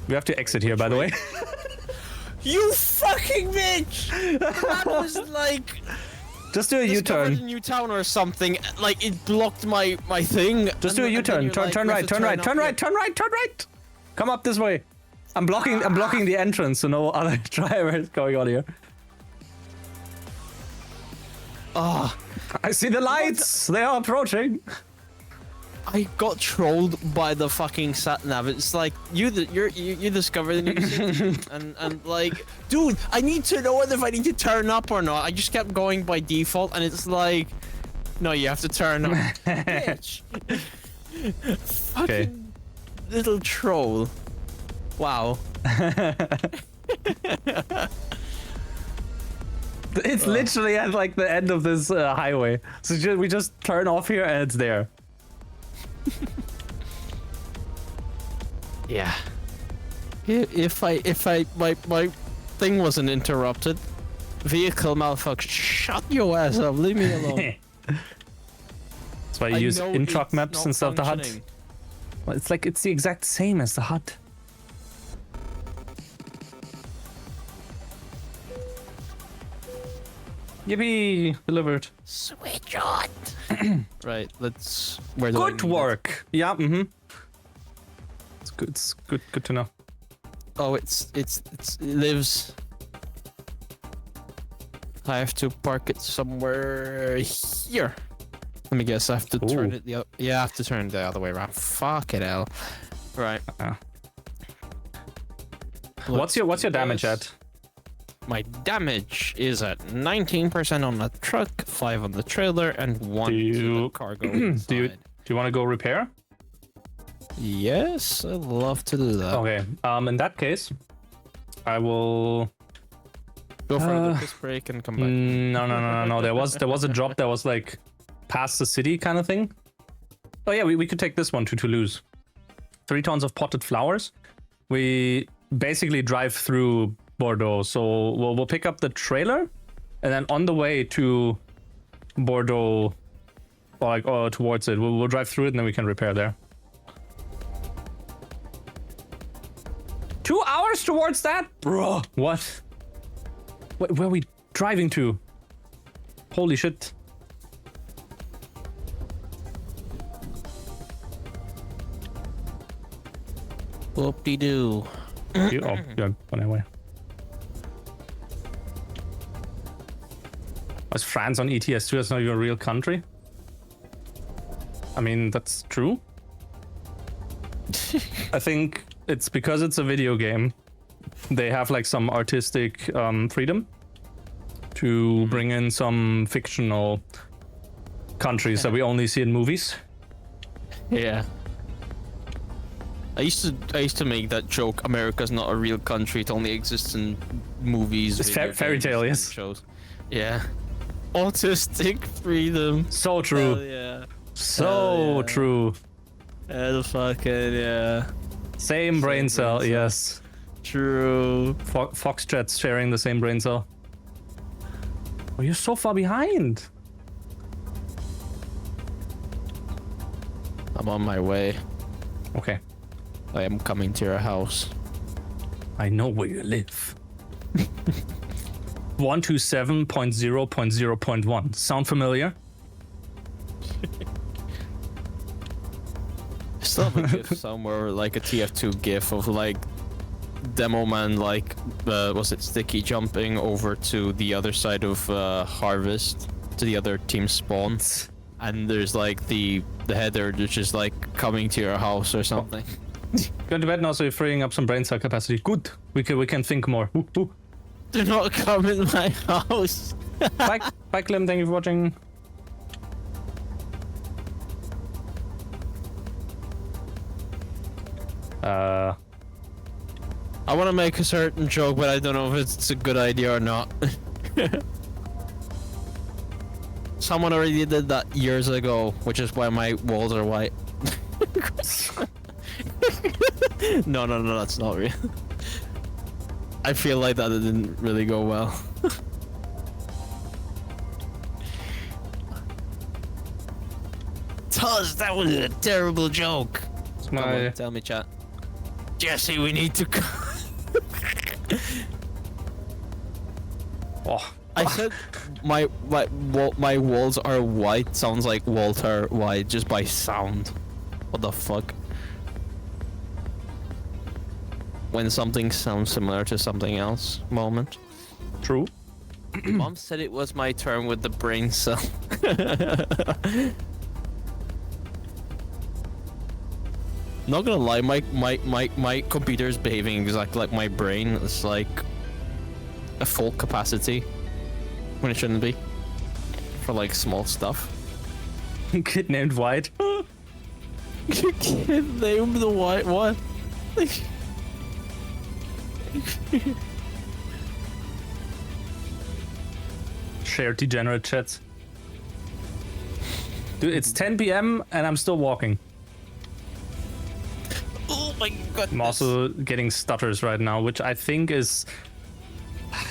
We have to exit here, by the way. You fucking bitch! That was like Just do a discovered U-turn. a new town or something. Like it blocked my thing. Just do a U-turn. Turn right. Turn right. Come up this way. I'm blocking the entrance so no other driver is going on here. Ah. I see the lights. They are approaching. I got trolled by the fucking sat nav. It's like you discovered a new city, and like, dude, I need to know if I need to turn up or not. I just kept going by default, and it's like, no, you have to turn up. Bitch. Okay. Fucking little troll. Wow. It's literally at like the end of this highway. So we just turn off here and it's there. Yeah. If my thing wasn't interrupted, vehicle malfunction. Shut your ass up. Leave me alone. That's why you use in-truck maps instead of the HUD. Well, it's like it's the exact same as the HUD. Yippee! Delivered. Switch on. Right, let's. Where do I Good need it? work. Yeah. It's good. It's good to know. Oh, it lives. I have to park it somewhere here. Let me guess. I have to turn Ooh. it the other. Yeah, I have to turn it the other way around. Fuck it, hell. Right. What's your damage at? My damage is at 19% on the truck, 5 on the trailer, and 1 to the cargo. Do you want to go repair? Yes, I'd love to do that. Okay. In that case, I will Go for a piss break and come back. No. There was a drop that was like past the city kind of thing. Oh yeah, we could take this one to Toulouse. 3 tons of potted flowers. We basically drive through Bordeaux, so we'll pick up the trailer, and then on the way to Bordeaux, or towards it, we'll drive through it, and then we can repair there. 2 hours towards that, bro. What? Where are we driving to? Holy shit. Whoop-de-doo. Oh, yeah, anyway. Was France on ETS2? That's not even a real country? I mean, that's true. I think it's because it's a video game. They have like some artistic freedom to bring in some fictional countries that we only see in movies. Yeah. I used to make that joke. America's not a real country. It only exists in movies. It's video fairy games, tale, and yes. shows. Yeah. Autistic freedom. So true. Hell yeah. So yeah. true. Hell fucking yeah. Same brain cell, yes. True. Foxtrot's sharing the same brain cell. Oh, you're so far behind. I'm on my way. Okay. I am coming to your house. I know where you live. 127.0.0.1. Sound familiar? Still have a GIF somewhere, like a TF2 GIF of like Demo Man, like was it sticky jumping over to the other side of Harvest, to the other team spawn, and there's like the header which is like coming to your house or something. Going to bed now, so you're freeing up some brain cell capacity. Good. We can think more. Ooh, ooh. Do not come in my house. Bye, Clem. Thank you for watching. I want to make a certain joke, but I don't know if it's a good idea or not. Someone already did that years ago, which is why my walls are white. No, that's not real. I feel like that didn't really go well. Tuz, that was a terrible joke. It's Come my on, tell me, chat. Jesse, we need to. oh. I said my walls are white. Sounds like Walter White just by sound. What the fuck? When something sounds similar to something else. Moment. True. Mom said it was my turn with the brain cell. Not gonna lie, my computer's behaving exactly like my brain. It's like a full capacity when it shouldn't be for like small stuff. Kid named White. Kid named the White what? Shared degenerate chats. Dude, it's 10 p.m. and I'm still walking. Oh my god. I'm also getting stutters right now, which I think is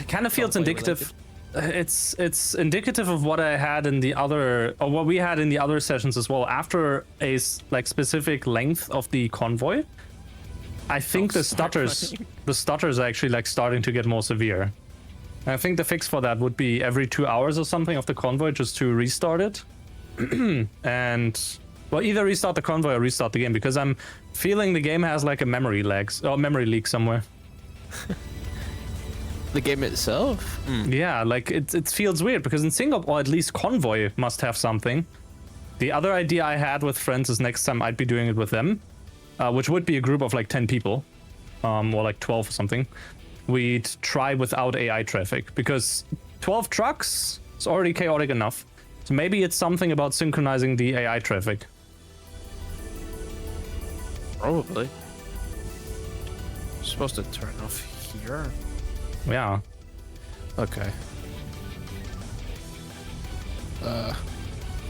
kind of feels indicative. It's indicative of what I had in the other, or what we had in the other sessions as well. After a like specific length of the convoy, I think the stutters are actually like starting to get more severe. And I think the fix for that would be every 2 hours or something of the convoy just to restart it. And well, either restart the convoy or restart the game, because I'm feeling the game has like a memory leak somewhere. The game itself? Yeah, like it feels weird because in single, or at least convoy must have something. The other idea I had with friends is next time I'd be doing it with them, which would be a group of like 10 people, or like 12 or something. We'd try without AI traffic, because 12 trucks is already chaotic enough. So maybe it's something about synchronizing the AI traffic. Probably. Supposed to turn off here. Yeah. Okay.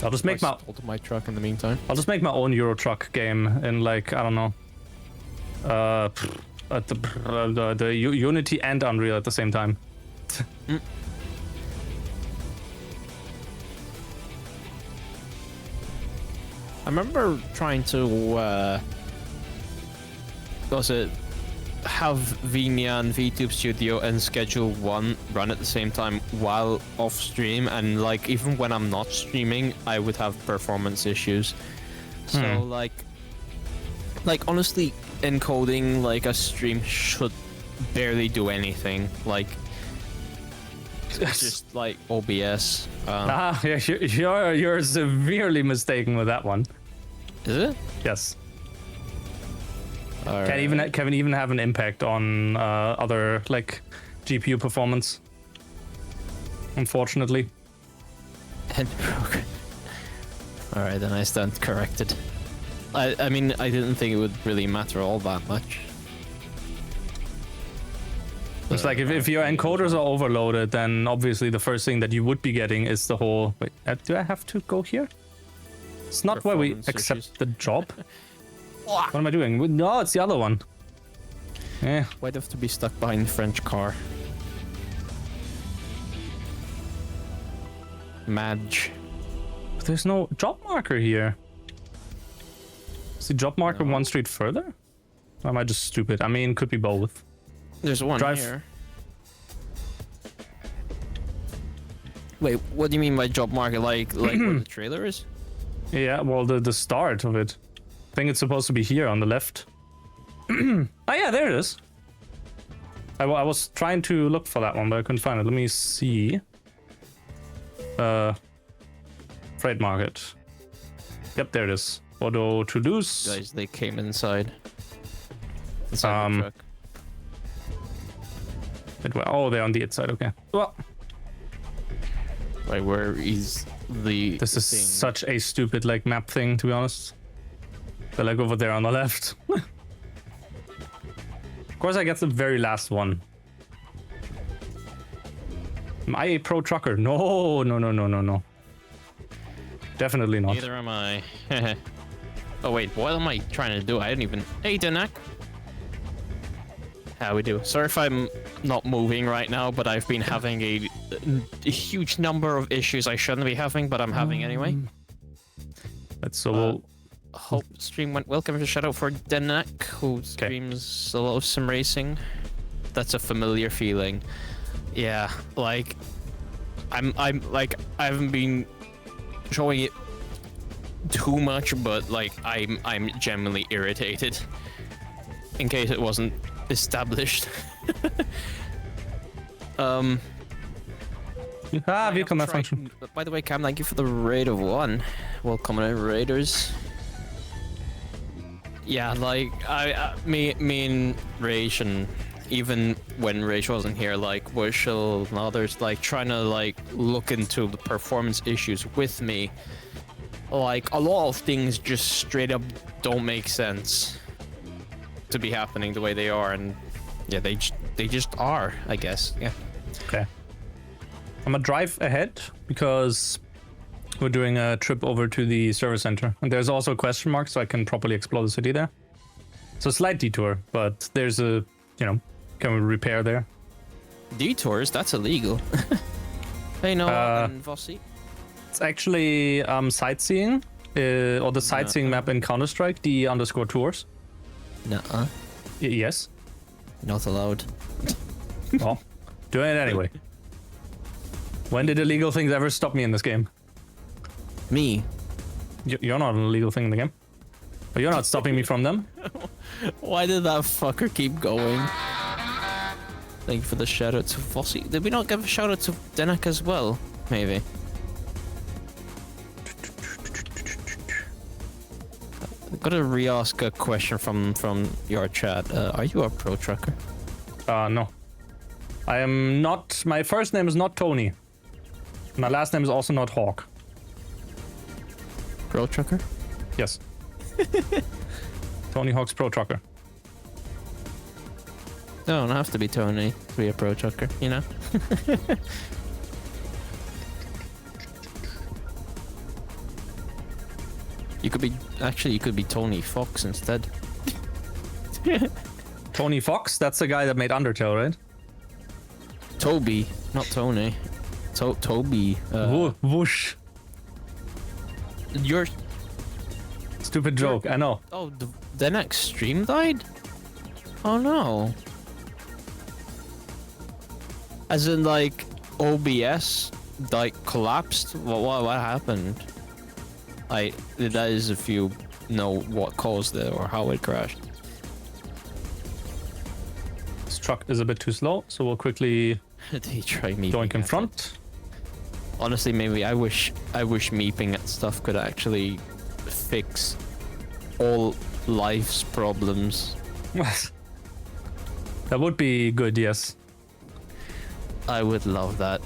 I'll just make my truck in the meantime. I'll just make my own Euro Truck game in like, I don't know, at the Unity and Unreal at the same time. I remember trying to have Venia and VTube Studio and Schedule 1 run at the same time while off stream, and like even when I'm not streaming I would have performance issues. So like honestly, encoding like a stream should barely do anything. Like it's just like OBS. Yeah, you're severely mistaken with that one. Is it? Yes. All Can even have an impact on other like GPU performance. Unfortunately. Alright, then I stand corrected. I mean, I didn't think it would really matter all that much. It's like if your encoders are overloaded, then obviously the first thing that you would be getting is the whole... Wait, do I have to go here? It's not where we accept issues. the job. What am I doing? No, it's the other one. Yeah. Why'd I have to be stuck behind the French car? Madge. But there's no job marker here. Is the job marker one street further? Or am I just stupid? I mean, could be both. There's one here. Wait, what do you mean by job marker? Like where the trailer is? Yeah, well, the start of it. I think it's supposed to be here on the left. Oh yeah, there it is. I was trying to look for that one, but I couldn't find it. Let me see. Freight market. Yep, there it is. Auto Toulouse. Guys, they came inside. Inside the truck. Oh, they're on the inside. Okay. Well, Like, where is the... this is such a stupid like map thing, to be honest. They're like over there on the left. Of course, I get the very last one. Am I a pro trucker? No, no, no, no, no, no. Definitely not. Neither am I. Oh wait, what am I trying to do? I didn't even... Hey, Danak. How we do? Sorry if I'm not moving right now, but I've been having a huge number of issues I shouldn't be having, but I'm having anyway. That's so... Hope stream went well. Give a shout out for Danak, who streams a lot of sim racing. That's a familiar feeling. Yeah, like... I'm like, I haven't been showing it too much, but like I'm genuinely irritated. In case it wasn't established. vehicle malfunction. By the way, Cam, thank you for the raid of 1. Welcome in, raiders. Yeah, like me and Raych, and even when Raych wasn't here, like Wishel and others, like trying to like look into the performance issues with me. Like a lot of things just straight up don't make sense to be happening the way they are, and yeah, they just are, I guess. Yeah. Okay. I'm gonna drive ahead because we're doing a trip over to the service center, and there's also a question mark, so I can properly explore the city there. So a slight detour, but there's a, you know, can we repair there? Detours? That's illegal. Hey, no, and Vossi. It's actually sightseeing, or the sightseeing map in Counter-Strike, D_tours. Nuh-uh. Yes. Not allowed. Well, doing it anyway. When did illegal things ever stop me in this game? Me? You're not an illegal thing in the game. But you're not stopping me from them. Why did that fucker keep going? Thank you for the shout out to Vossi. Did we not give a shout out to Denak as well? Maybe. Gotta re-ask a question from your chat. Are you a pro trucker? No. I am not. My first name is not Tony. My last name is also not Hawk. Pro trucker? Yes. Tony Hawk's Pro Trucker. No, don't have to be Tony to be a pro trucker, you know? You could be, actually, you could be Tony Fox instead. Tony Fox? That's the guy that made Undertale, right? Toby, not Tony. Toby. Whoosh. You're... Stupid joke, I know. Oh, the next stream died? Oh no. As in, like, OBS, like, collapsed? What happened? That is if you know what caused it or how it crashed. This truck is a bit too slow, so we'll quickly They try me. doink in front. Honestly, maybe I wish meeping at stuff could actually fix all life's problems. That would be good, yes. I would love that.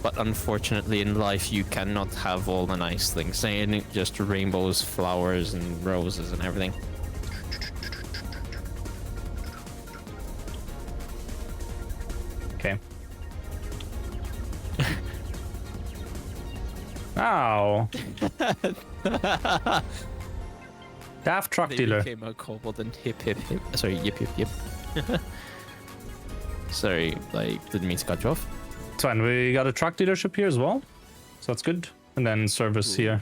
But unfortunately in life you cannot have all the nice things. Saying just rainbows, flowers and roses and everything. Okay. Ow. Daft truck They dealer. became a kobold and hip hip hip. Sorry, yip yip yip. Sorry, like didn't mean to cut you off. It's fine, we got a truck dealership here as well. So that's good. And then service here.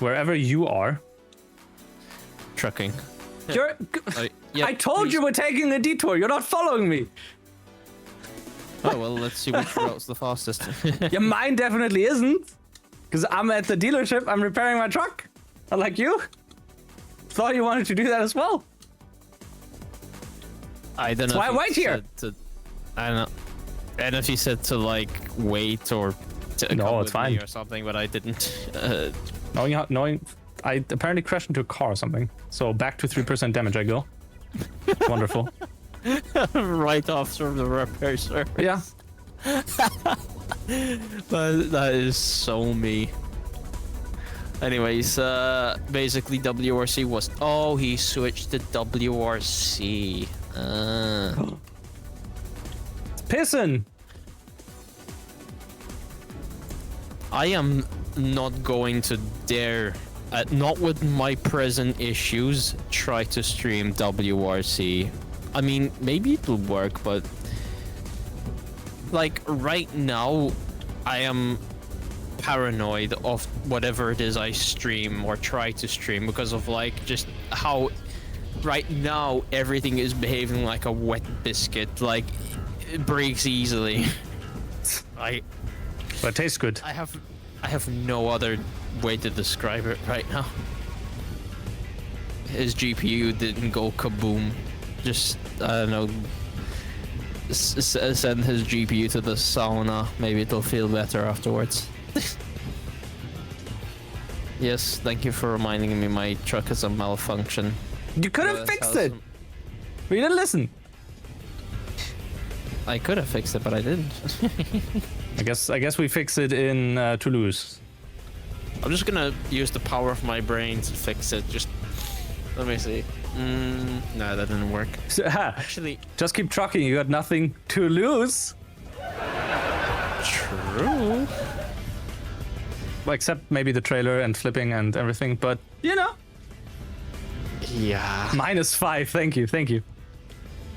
Wherever you are. Trucking. You're... Yeah, I told please. you we're taking a detour. You're not following me. Oh well, let's see which route's the fastest. Yeah, mine definitely isn't. Because I'm at the dealership. I'm repairing my truck. Not like you. Thought you wanted to do that as well. I don't know. That's why if I wait you here. said I don't know. I don't know if you said to like wait or to No, come it's with fine. me or something, but I didn't. Knowing I apparently crashed into a car or something. So back to 3% damage I go. Wonderful. Right after the repair service. Yeah. That is so me. Anyways, basically WRC was... Oh, he switched to WRC. It's pissing. I am not going to dare, not with my present issues, try to stream WRC. I mean, maybe it'll work, but... Like, right now, I am paranoid of whatever it is I stream or try to stream because of, like, just how... Right now, everything is behaving like a wet biscuit. Like, it breaks easily. But it tastes good. I have no other way to describe it right now. His GPU didn't go kaboom. Just, I don't know, send his GPU to the sauna. Maybe it'll feel better afterwards. Yes, thank you for reminding me my truck has a malfunction. You could have fixed it. But you didn't listen. I could have fixed it, but I didn't. I guess we fix it in Toulouse. I'm just gonna use the power of my brain to fix it. Just let me see. No, that didn't work. So, Actually, just keep trucking. You got nothing to lose. true. Well, except maybe the trailer and flipping and everything. But you know, Yeah. -5. Thank you. Thank you.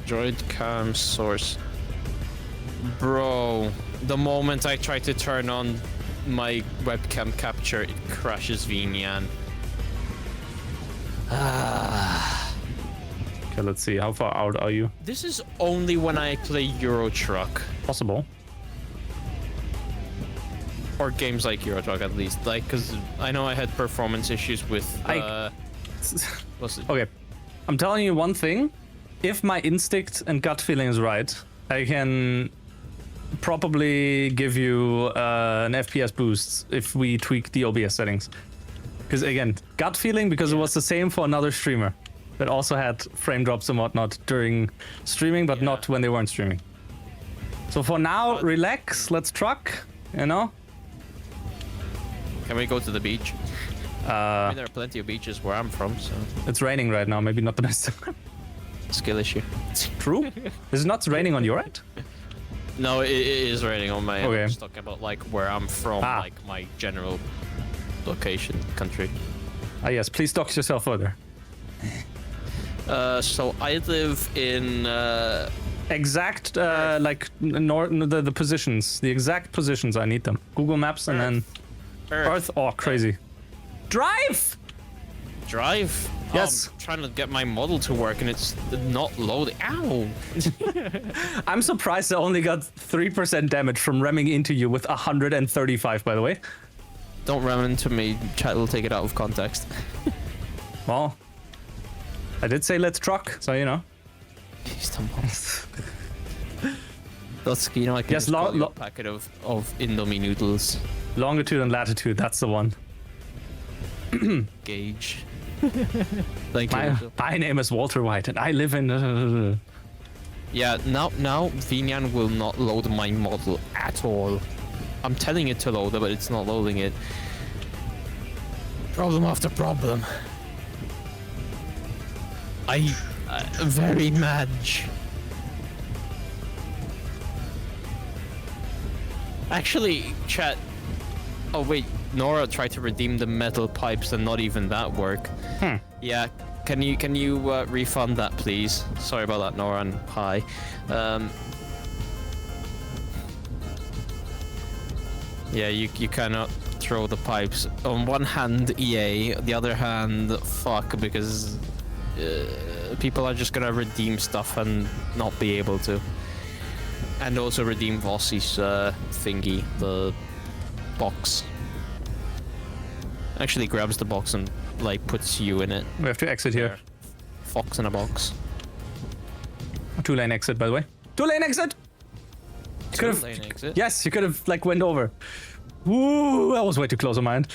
Droid cam source. Bro, the moment I try to turn on my webcam capture, it crashes VNyan. Okay, let's see. How far out are you? This is only when I play Euro Truck. Possible. Or games like Euro Truck, at least. Like, because I know I had performance issues with... what's it? Okay, I'm telling you one thing. If my instinct and gut feeling is right, I can probably give you an FPS boost if we tweak the OBS settings. Because again, gut feeling, because it was the same for another streamer that also had frame drops and whatnot during streaming, but not when they weren't streaming. So for now, relax, let's truck, you know? Can we go to the beach? I mean, there are plenty of beaches where I'm from, so It's raining right now, maybe not the best. skill issue. True? Is it not raining on your end? No, it is raining on my end. Okay. I'm just talking about like where I'm from, like my general location, country. Ah yes, please dox yourself further. So I live in Exact, like, the positions. The exact positions, I need them. Google Maps and then Earth. Oh, crazy. Drive! Drive. Yes. Oh, I'm trying to get my model to work and it's not loading. Ow! I'm surprised I only got 3% damage from ramming into you with 135, by the way. Don't ram into me. Chat will take it out of context. Well, I did say let's truck, so you know. That's, you know, I can Yes, just call you a packet of Indomie noodles. Longitude and latitude, that's the one. Gauge. Thank you. My name is Walter White and I live in... Yeah, now Vinian will not load my model at all. I'm telling it to load it, but it's not loading it. Problem after problem. Very mad. Actually, chat. Oh wait, Nora tried to redeem the metal pipes and not even that work. Yeah, can you refund that, please? Sorry about that, Nora, and hi. Yeah, you cannot throw the pipes. On one hand, EA. The other hand, fuck, because people are just gonna redeem stuff and not be able to. And also redeem Vossi's thingy, the box. Actually grabs the box and like puts you in it. We have to exit here. Fox in a box. 2-lane exit, by the way. 2-lane exit! You could have, Lane exit. yes, you could have like went over. Ooh, that was way too close of mine.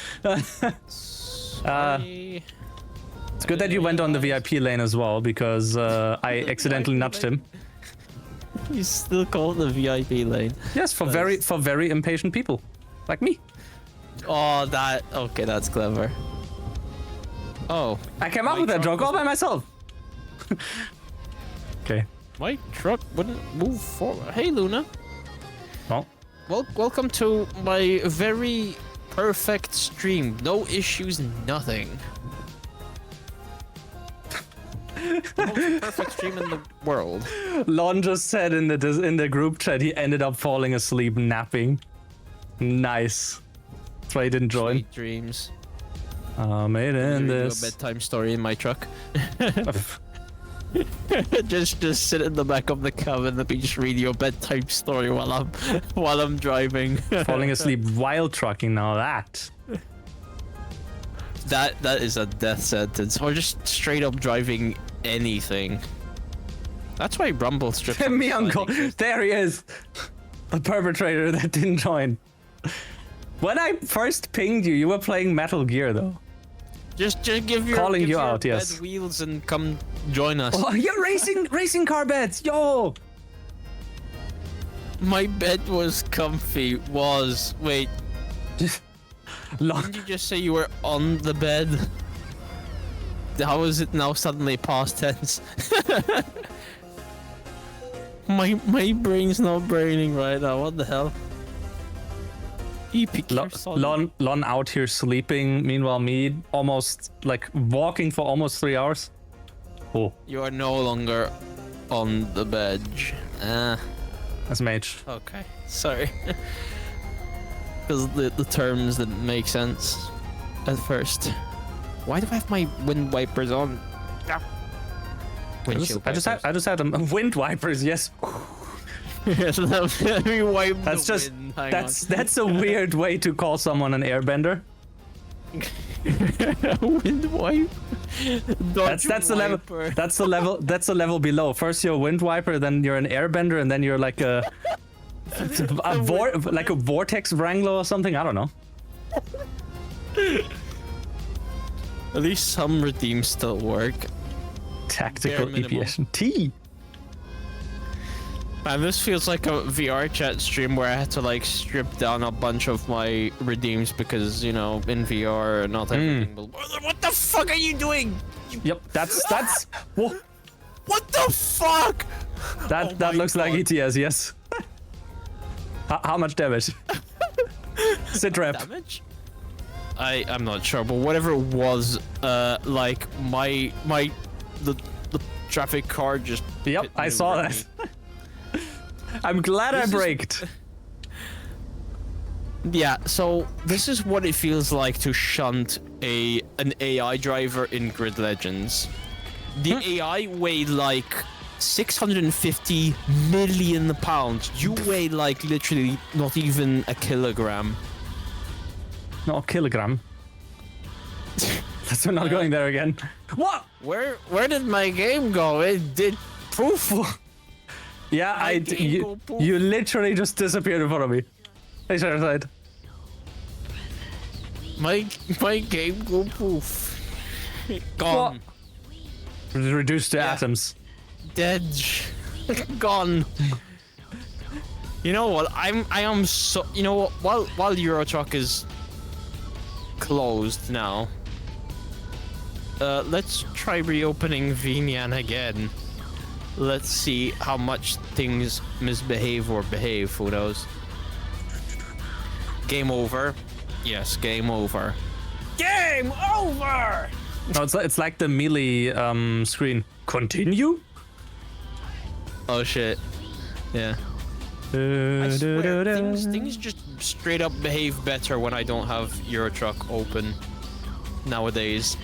Sorry. It's good that you went on the VIP lane as well, because I accidentally nudged him. You still call it the VIP lane. Yes, for very impatient people, like me. Oh, okay, that's clever. Oh, I came up with that joke all by myself. Okay. my truck wouldn't move forward. Hey, Luna. Well, Welcome to my very perfect stream. No issues, nothing. The most perfect stream in the world. Lon just said in the group chat he ended up falling asleep napping. Nice. That's why he didn't join. Sweet dreams. Made in Do a this. bedtime story in my truck. just sit in the back of the cab and let me just read your bedtime story while I'm driving. Falling asleep while trucking, now that. That is a death sentence. Or just straight up driving anything. That's why Rumble strips. Me uncle, there he is. The perpetrator that didn't join. When I first pinged you, you were playing Metal Gear though. Just give your Calling give you your out, yes. bed wheels and come join us. Oh, you're racing car beds, yo! My bed was comfy. Wait. Didn't you just say you were on the bed? How is it now suddenly past tense? my brain's not braining right now. What the hell? Lon out here sleeping. Meanwhile, me almost like walking for almost 3 hours. Oh, You are no longer on the bed. that's mage. Okay. Sorry. Because the terms didn't make sense at first. Why do I have my wind wipers on? Windshield I just had them wind wipers. Yes. Yes, let me wipe That's the just wind. Hang that's a weird way to call someone an airbender. on. Wind wipe. That's the level. That's the level below. First you're a wind wiper, then you're an airbender, and then you're like a vortex wrangler or something. I don't know. At least some redeems still work. Tactical Bare minimum. EPS T. Man, this feels like a VR chat stream where I had to like strip down a bunch of my redeems because, you know, in VR not everything will... What the fuck are you doing? Yep, that's whoa, What the fuck? that my looks like God. ETS, yes. How much damage? Sit rep. Damage? I'm not sure, but whatever it was, like the traffic car just... Yep, hit I me saw with that. I'm glad I This is- braked. Yeah, so this is what it feels like to shunt an AI driver in Grid Legends. The AI weighed like 650 million pounds. You weigh like literally not even a kilogram. No, kilogram. Let's not going there again. What? Where did my game go? It did poof. Yeah, My game go poof. you literally just disappeared in front of me. Hey, side. My game go poof. Gone. Reduced to Yeah. atoms. Dead. Gone. You know what? I am so, you know what, while Eurotruck is closed now, let's try reopening Vinian again. Let's see how much things misbehave or behave, who knows. Game over. Yes, game over. Game over! No, it's like the melee screen. Continue? Oh shit. Yeah. I swear, things just straight up behave better when I don't have Eurotruck open nowadays.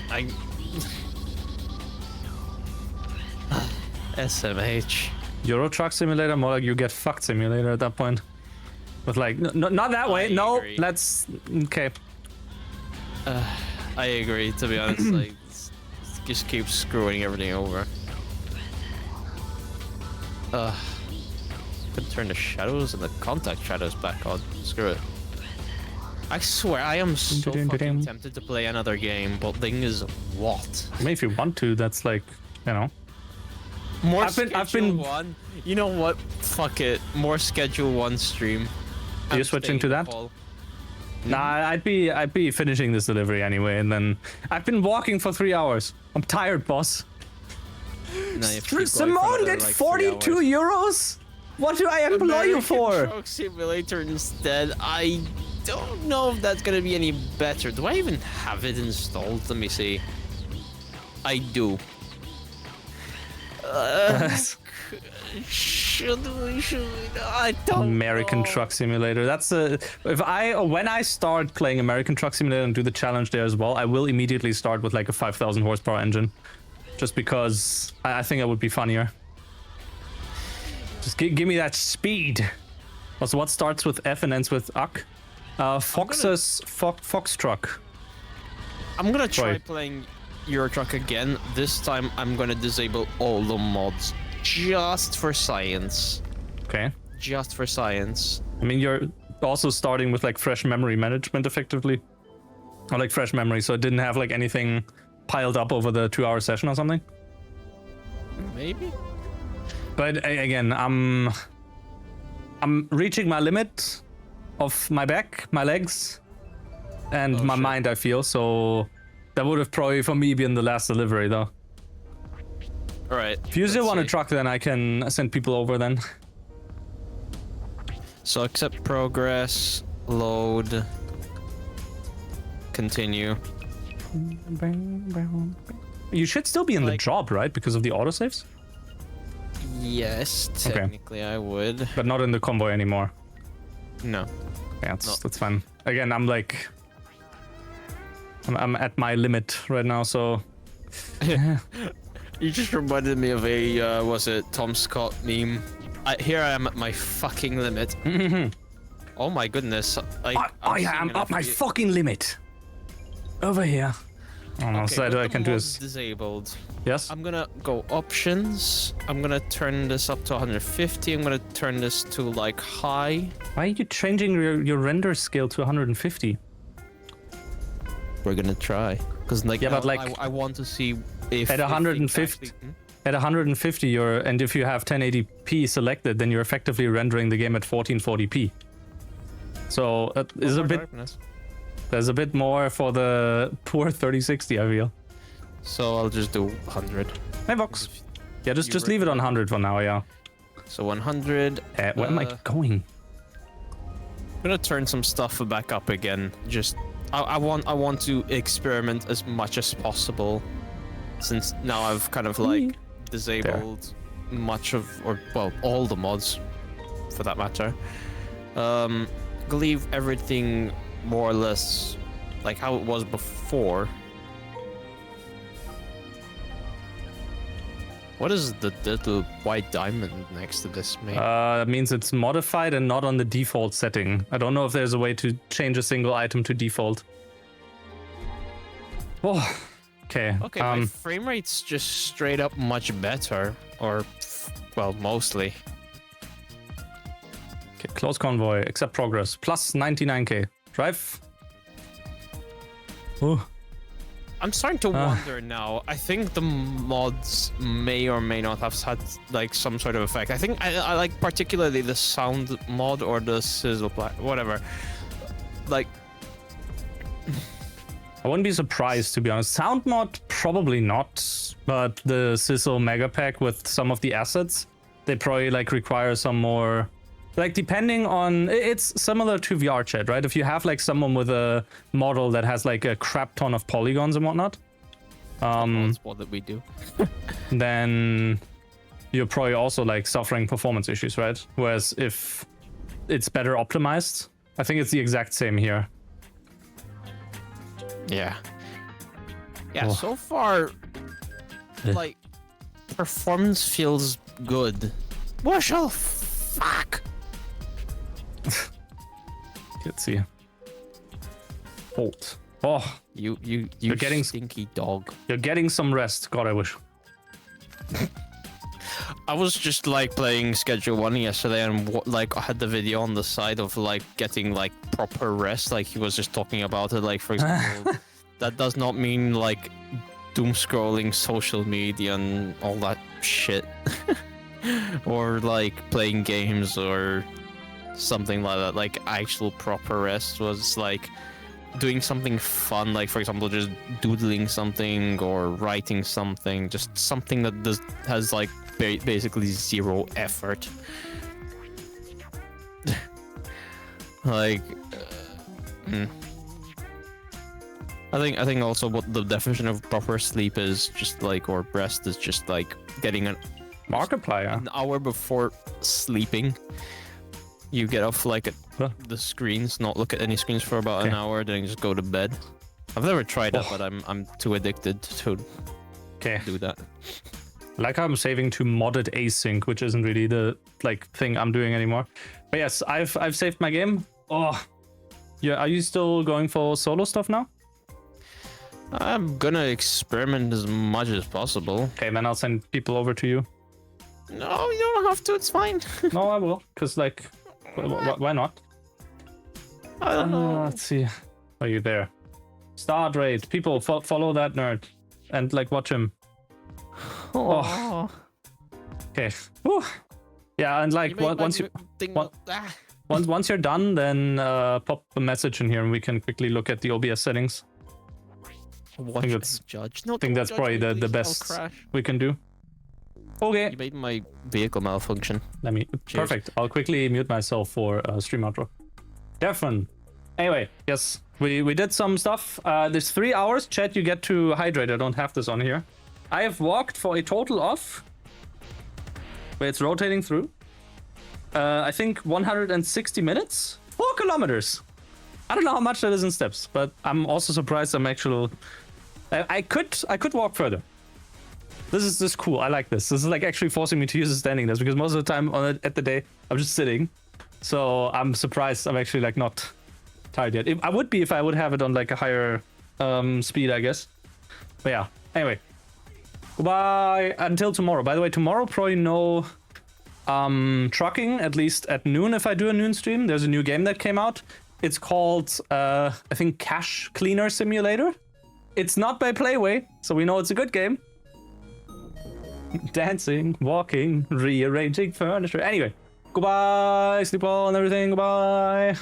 SMH. Euro Truck Simulator, more like you get fucked simulator at that point. With like, not that way. I No, agree. let's. Okay. I agree, to be honest. Like, just keep screwing everything over. Could turn the shadows and the contact shadows back on. Screw it. I swear, I am so fucking tempted to play another game, but thing is, what? I mean, if you want to, that's like, you know. More I've been- Schedule 1. You know what? Fuck it. More Schedule 1 stream. Are you I'm switching staying to in the that? call. Nah, I'd be finishing this delivery anyway, and then I've been walking for 3 hours. I'm tired, boss. No, you have to keep going for Simone another, did like, 42 3 euros. What do I employ you American for? Truck Simulator instead. I don't know if that's gonna be any better. Do I even have it installed? Let me see. I do. Should we? I don't American know. Truck Simulator. That's a. When I start playing American Truck Simulator and do the challenge there as well, I will immediately start with like a 5,000 horsepower engine, just because I think it would be funnier. Just give me that speed. Also, what starts with F and ends with Uck? Fox Truck. I'm gonna try Right. playing Eurotruck again. This time I'm gonna disable all the mods. Just for science. Okay. Just for science. I mean, you're also starting with like fresh memory management effectively. Or like fresh memory, so it didn't have like anything piled up over the 2-hour session or something. Maybe? But again, I'm reaching my limit of my back, my legs, and my shit. mind, I feel, so that would have probably for me been the last delivery though. Alright. If you still let's want a see. truck, then I can send people over then. So accept progress, load, continue. You should still be in the Like- job, right? Because of the autosaves? Yes, technically I would. But not in the convoy anymore. No. Yeah, No. that's fine. Again, I'm like... I'm at my limit right now, so... You just reminded me of a, was it Tom Scott meme? Here I am at my fucking limit. Oh my goodness. I I'm am seeing at my enough- fucking limit. Over here. Oh no, Okay, so with I the can do mods this. disabled. Yes? I'm gonna go options. I'm gonna turn this up to 150. I'm gonna turn this to like high. Why are you changing your render scale to 150? we're gonna try. Because like, Yeah, now but, like, I want to see if at if 150 exactly- at 150 you're, and if you have 1080p selected, then you're effectively rendering the game at 1440p. So is a bit Darkness. there's a bit more for the poor 3060, I feel. So I'll just do 100. Hey Vox. Yeah, just You leave it on 100 for now, yeah. So 100. Where am I going? I'm gonna turn some stuff back up again. Just I want to experiment as much as possible, since now I've kind of like disabled much of, or well, all the mods, for that matter. Leave everything more or less like how it was before. What is the little white diamond next to this, mate? That means it's modified and not on the default setting. I don't know if there's a way to change a single item to default. Oh, okay. Okay, my frame rate's just straight up much better, or well, mostly. Okay, close convoy, accept progress, plus 99k. Drive. Oh. I'm starting to wonder now. I think the mods may or may not have had like some sort of effect. I think I like particularly the sound mod or the sizzle whatever. Like, I wouldn't be surprised, to be honest. Sound mod, probably not, but the sizzle mega pack with some of the assets, they probably like require some more. Like, depending on, it's similar to VR chat, right? If you have like someone with a model that has like a crap ton of polygons and whatnot, that's what that we do. then you're probably also like suffering performance issues, right? Whereas if it's better optimized, I think it's the exact same here. Yeah. Yeah. Oh. So far, like, performance feels good. Marshall, fuck. Let's see. Hold. Oh, You You're getting stinky dog. you're getting some rest. God, I wish. I was just like playing Schedule 1 yesterday, and like I had the video on the side of like getting like proper rest. Like he was just talking about it. Like, for example, that does not mean like doom scrolling social media and all that shit, or like playing games or something like that. Like actual proper rest was like doing something fun, like for example just doodling something or writing something, just something that has like basically zero effort. Like I think also what the definition of proper sleep is, just like, or rest, is just like getting an hour before sleeping. You get off like the screens, not look at any screens for about an hour, then you just go to bed. I've never tried that, but I'm too addicted to do that. Like, I'm saving to modded async, which isn't really the like thing I'm doing anymore. But yes, I've saved my game. Oh, yeah. Are you still going for solo stuff now? I'm gonna experiment as much as possible. Okay, then I'll send people over to you. No, you don't have to. It's fine. No, I will, cause like, why not? I don't know. Let's see. Are you there? Start raid. People follow that nerd and like watch him. Oh. Okay. Whew. Yeah, and like once you're done, then pop a message in here and we can quickly look at the OBS settings. Watch I think and judge. No, I think that's probably the best we can do. Okay. You made my vehicle malfunction. Let me. Cheers. Perfect. I'll quickly mute myself for stream outro. Definitely. Anyway, yes, we did some stuff. There's 3 hours. Chat, you get to hydrate. I don't have this on here. I have walked for a total of. Wait, it's rotating through. I think 160 minutes. 4 kilometers. I don't know how much that is in steps, but I'm also surprised I'm actually. I could walk further. This is cool. I like this. This is like actually forcing me to use a standing desk, because most of the time at the day I'm just sitting. So I'm surprised I'm actually like not tired yet. I would be if I would have it on like a higher speed, I guess. But yeah. Anyway. Goodbye until tomorrow. By the way, tomorrow probably no trucking, at least at noon if I do a noon stream. There's a new game that came out. It's called, I think, Cash Cleaner Simulator. It's not by Playway, so we know it's a good game. Dancing, walking, rearranging furniture. Anyway, goodbye, sleep well and everything. Goodbye.